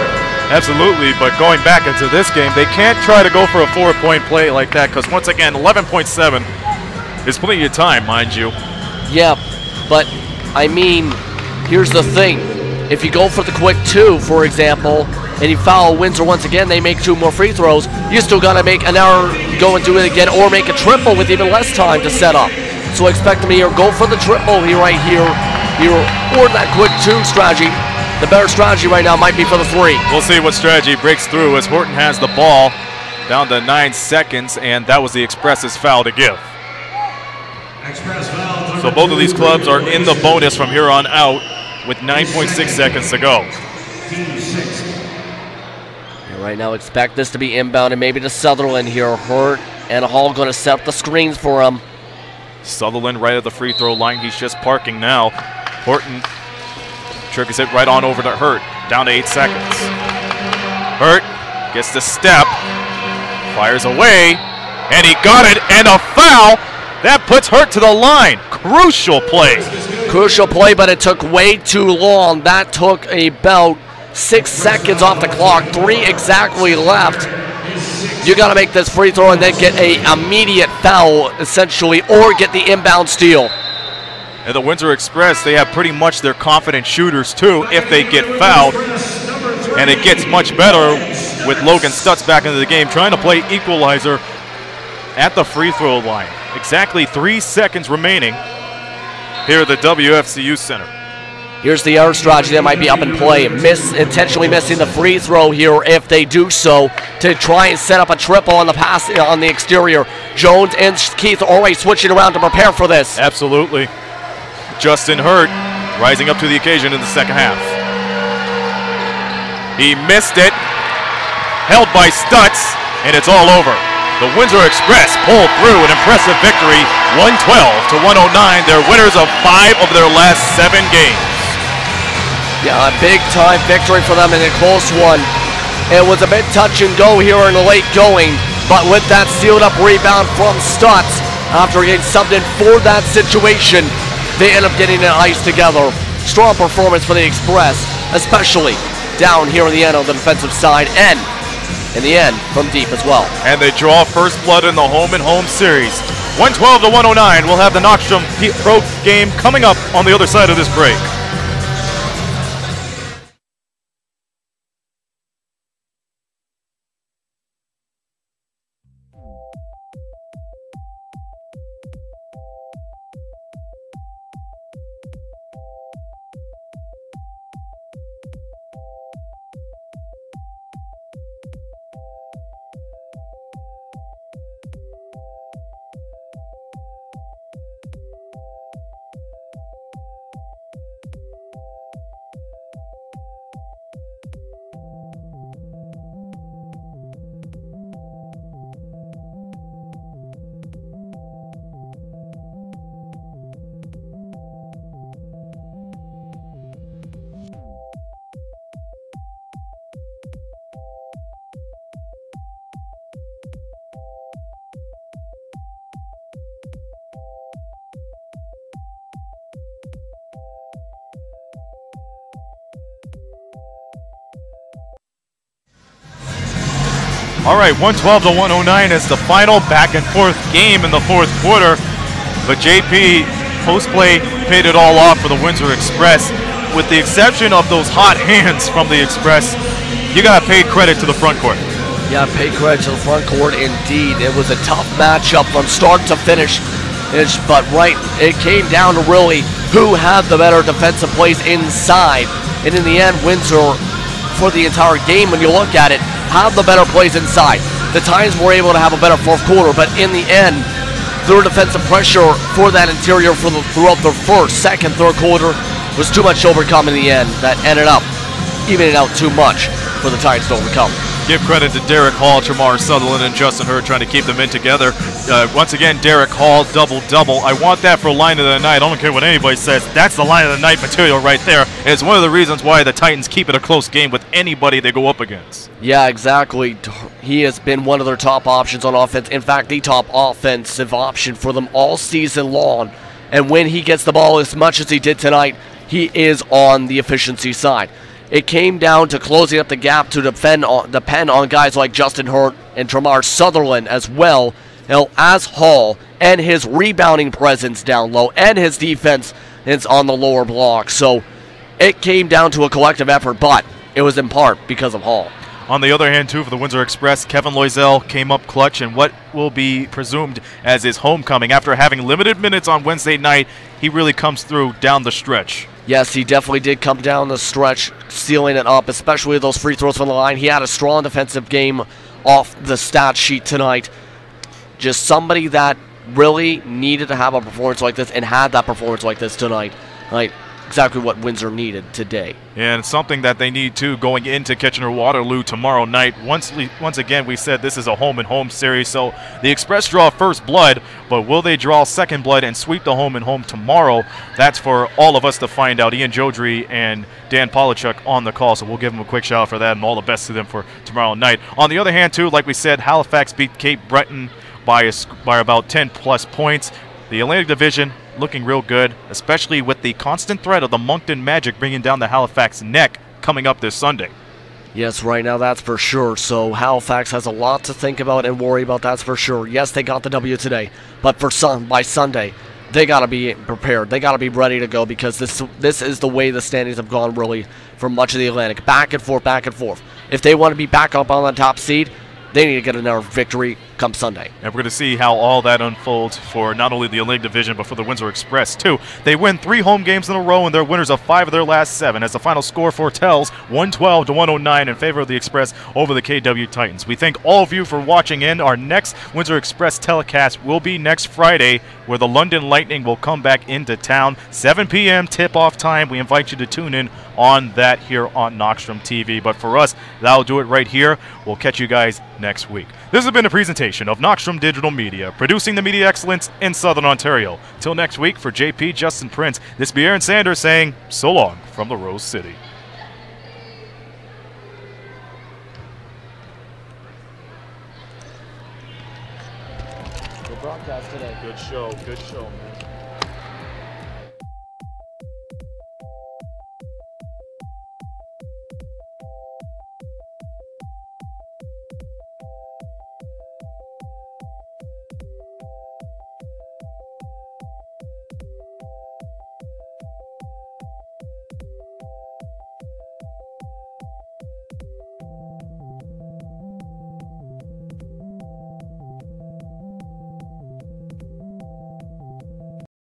Absolutely, but going back into this game, they can't try to go for a 4-point play like that because, once again, 11.7 is plenty of time, mind you. Yeah, but I mean, here's the thing. If you go for the quick 2, for example, and you foul Windsor once again, they make 2 more free throws, you still got to make an error, go and do it again, or make a triple with even less time to set up. So expect them here, go for the triple here, right here, or that quick 2 strategy. The better strategy right now might be for the 3. We'll see what strategy breaks through as Horton has the ball down to 9 seconds, and that was the Express's foul to give. So both of these clubs are in the bonus from here on out with 9.6 seconds to go. And right now, expect this to be inbound and maybe to Sutherland here. Hurt and Hall going to set up the screens for him. Sutherland right at the free throw line. He's just parking now. Horton triggers it right on over to Hurt. Down to 8 seconds. Hurt gets the step. Fires away. And he got it. And a foul. That puts Hurt to the line. Crucial play. Crucial play, but it took way too long. That took about 6 seconds off the clock. 3 exactly left. You got to make this free throw and then get an immediate foul, essentially, or get the inbound steal. And the Windsor Express, they have pretty much their confident shooters, too, if they get fouled. And it gets much better with Logan Stutz back into the game, trying to play equalizer at the free throw line. Exactly 3 seconds remaining here at the WFCU Center. Here's the other strategy that might be up in play. Intentionally missing the free throw here if they do so to try and set up a triple on the pass on the exterior. Jones and Keith are always switching around to prepare for this. Absolutely. Justin Hurt rising up to the occasion in the second half. He missed it. Held by Stutz, and it's all over. The Windsor Express pulled through an impressive victory, 112-109. They're winners of 5 of their last 7 games. Yeah, a big-time victory for them in a close one. It was a bit touch and go here in the late going, but with that sealed-up rebound from Stutz, after getting subbed in for that situation, they end up getting it iced together. Strong performance for the Express, especially down here in the end on the defensive side, and in the end, from deep as well. And they draw first blood in the home-and-home series. 112-109. We'll have the Knoxstrom Pro game coming up on the other side of this break. All right, 112-109 is the final back-and-forth game in the fourth quarter. But JP, post-play paid it all off for the Windsor Express. With the exception of those hot hands from the Express, you got to pay credit to the front court. Yeah, pay credit to the front court indeed. It was a tough matchup from start to finish. But it came down to really who had the better defensive plays inside. And in the end, Windsor, for the entire game, when you look at it, had the better plays inside. The Titans were able to have a better fourth quarter, but in the end, their defensive pressure for that interior throughout their first, second, third quarter was too much to overcome in the end. That ended up evening out too much for the Titans to overcome. Give credit to Derek Hall, Jamar Sutherland, and Justin Hurt trying to keep them in together. Once again, Derek Hall, double-double. I want that for line of the night. I don't care what anybody says. That's the line of the night material right there. And it's one of the reasons why the Titans keep it a close game with anybody they go up against. Yeah, exactly. He has been one of their top options on offense. In fact, the top offensive option for them all season long. And when he gets the ball as much as he did tonight, he is on the efficiency side. It came down to closing up the gap to depend on guys like Justin Hurt and Jamar Sutherland as well, as Hall and his rebounding presence down low and his defense it's on the lower block. So it came down to a collective effort, but it was in part because of Hall. On the other hand, too, for the Windsor Express, Kevin Loisel came up clutch in what will be presumed as his homecoming. After having limited minutes on Wednesday night, he really comes through down the stretch. Yes, he definitely did come down the stretch, sealing it up, especially with those free throws from the line. He had a strong defensive game off the stat sheet tonight. Just somebody that really needed to have a performance like this and had that performance like this tonight. Right? Exactly what Windsor needed today. And it's something that they need, too, going into Kitchener-Waterloo tomorrow night. Once again, we said this is a home-and-home series, so the Express draw first blood, but will they draw second blood and sweep the home-and-home tomorrow? That's for all of us to find out. Ian Jodry and Dan Polachuk on the call, so we'll give them a quick shout out for that, and all the best to them for tomorrow night. On the other hand, too, like we said, Halifax beat Cape Breton by about 10-plus points. The Atlantic Division looking real good, especially with the constant threat of the Moncton Magic bringing down the Halifax neck coming up this Sunday. Yes, right now that's for sure. So Halifax has a lot to think about and worry about, that's for sure. Yes, they got the W today, but by Sunday, they got to be prepared. They got to be ready to go because this is the way the standings have gone really for much of the Atlantic. Back and forth, back and forth. If they want to be back up on the top seed, they need to get another victory come Sunday. And we're going to see how all that unfolds for not only the Atlantic Division, but for the Windsor Express, too. They win 3 home games in a row, and they're winners of 5 of their last 7, as the final score foretells 112-109 in favor of the Express over the KW Titans. We thank all of you for watching in. Our next Windsor Express telecast will be next Friday, where the London Lightning will come back into town. 7 p.m. tip-off time. We invite you to tune in on that here on Knoxstrom TV. But for us, that'll do it right here. We'll catch you guys next week. This has been a presentation of Knoxstrom Digital Media, producing the media excellence in Southern Ontario. Till next week, for JP, Justin Prince, this be Aaron Sanders saying so long from the Rose City. Good broadcast today. Good show, man.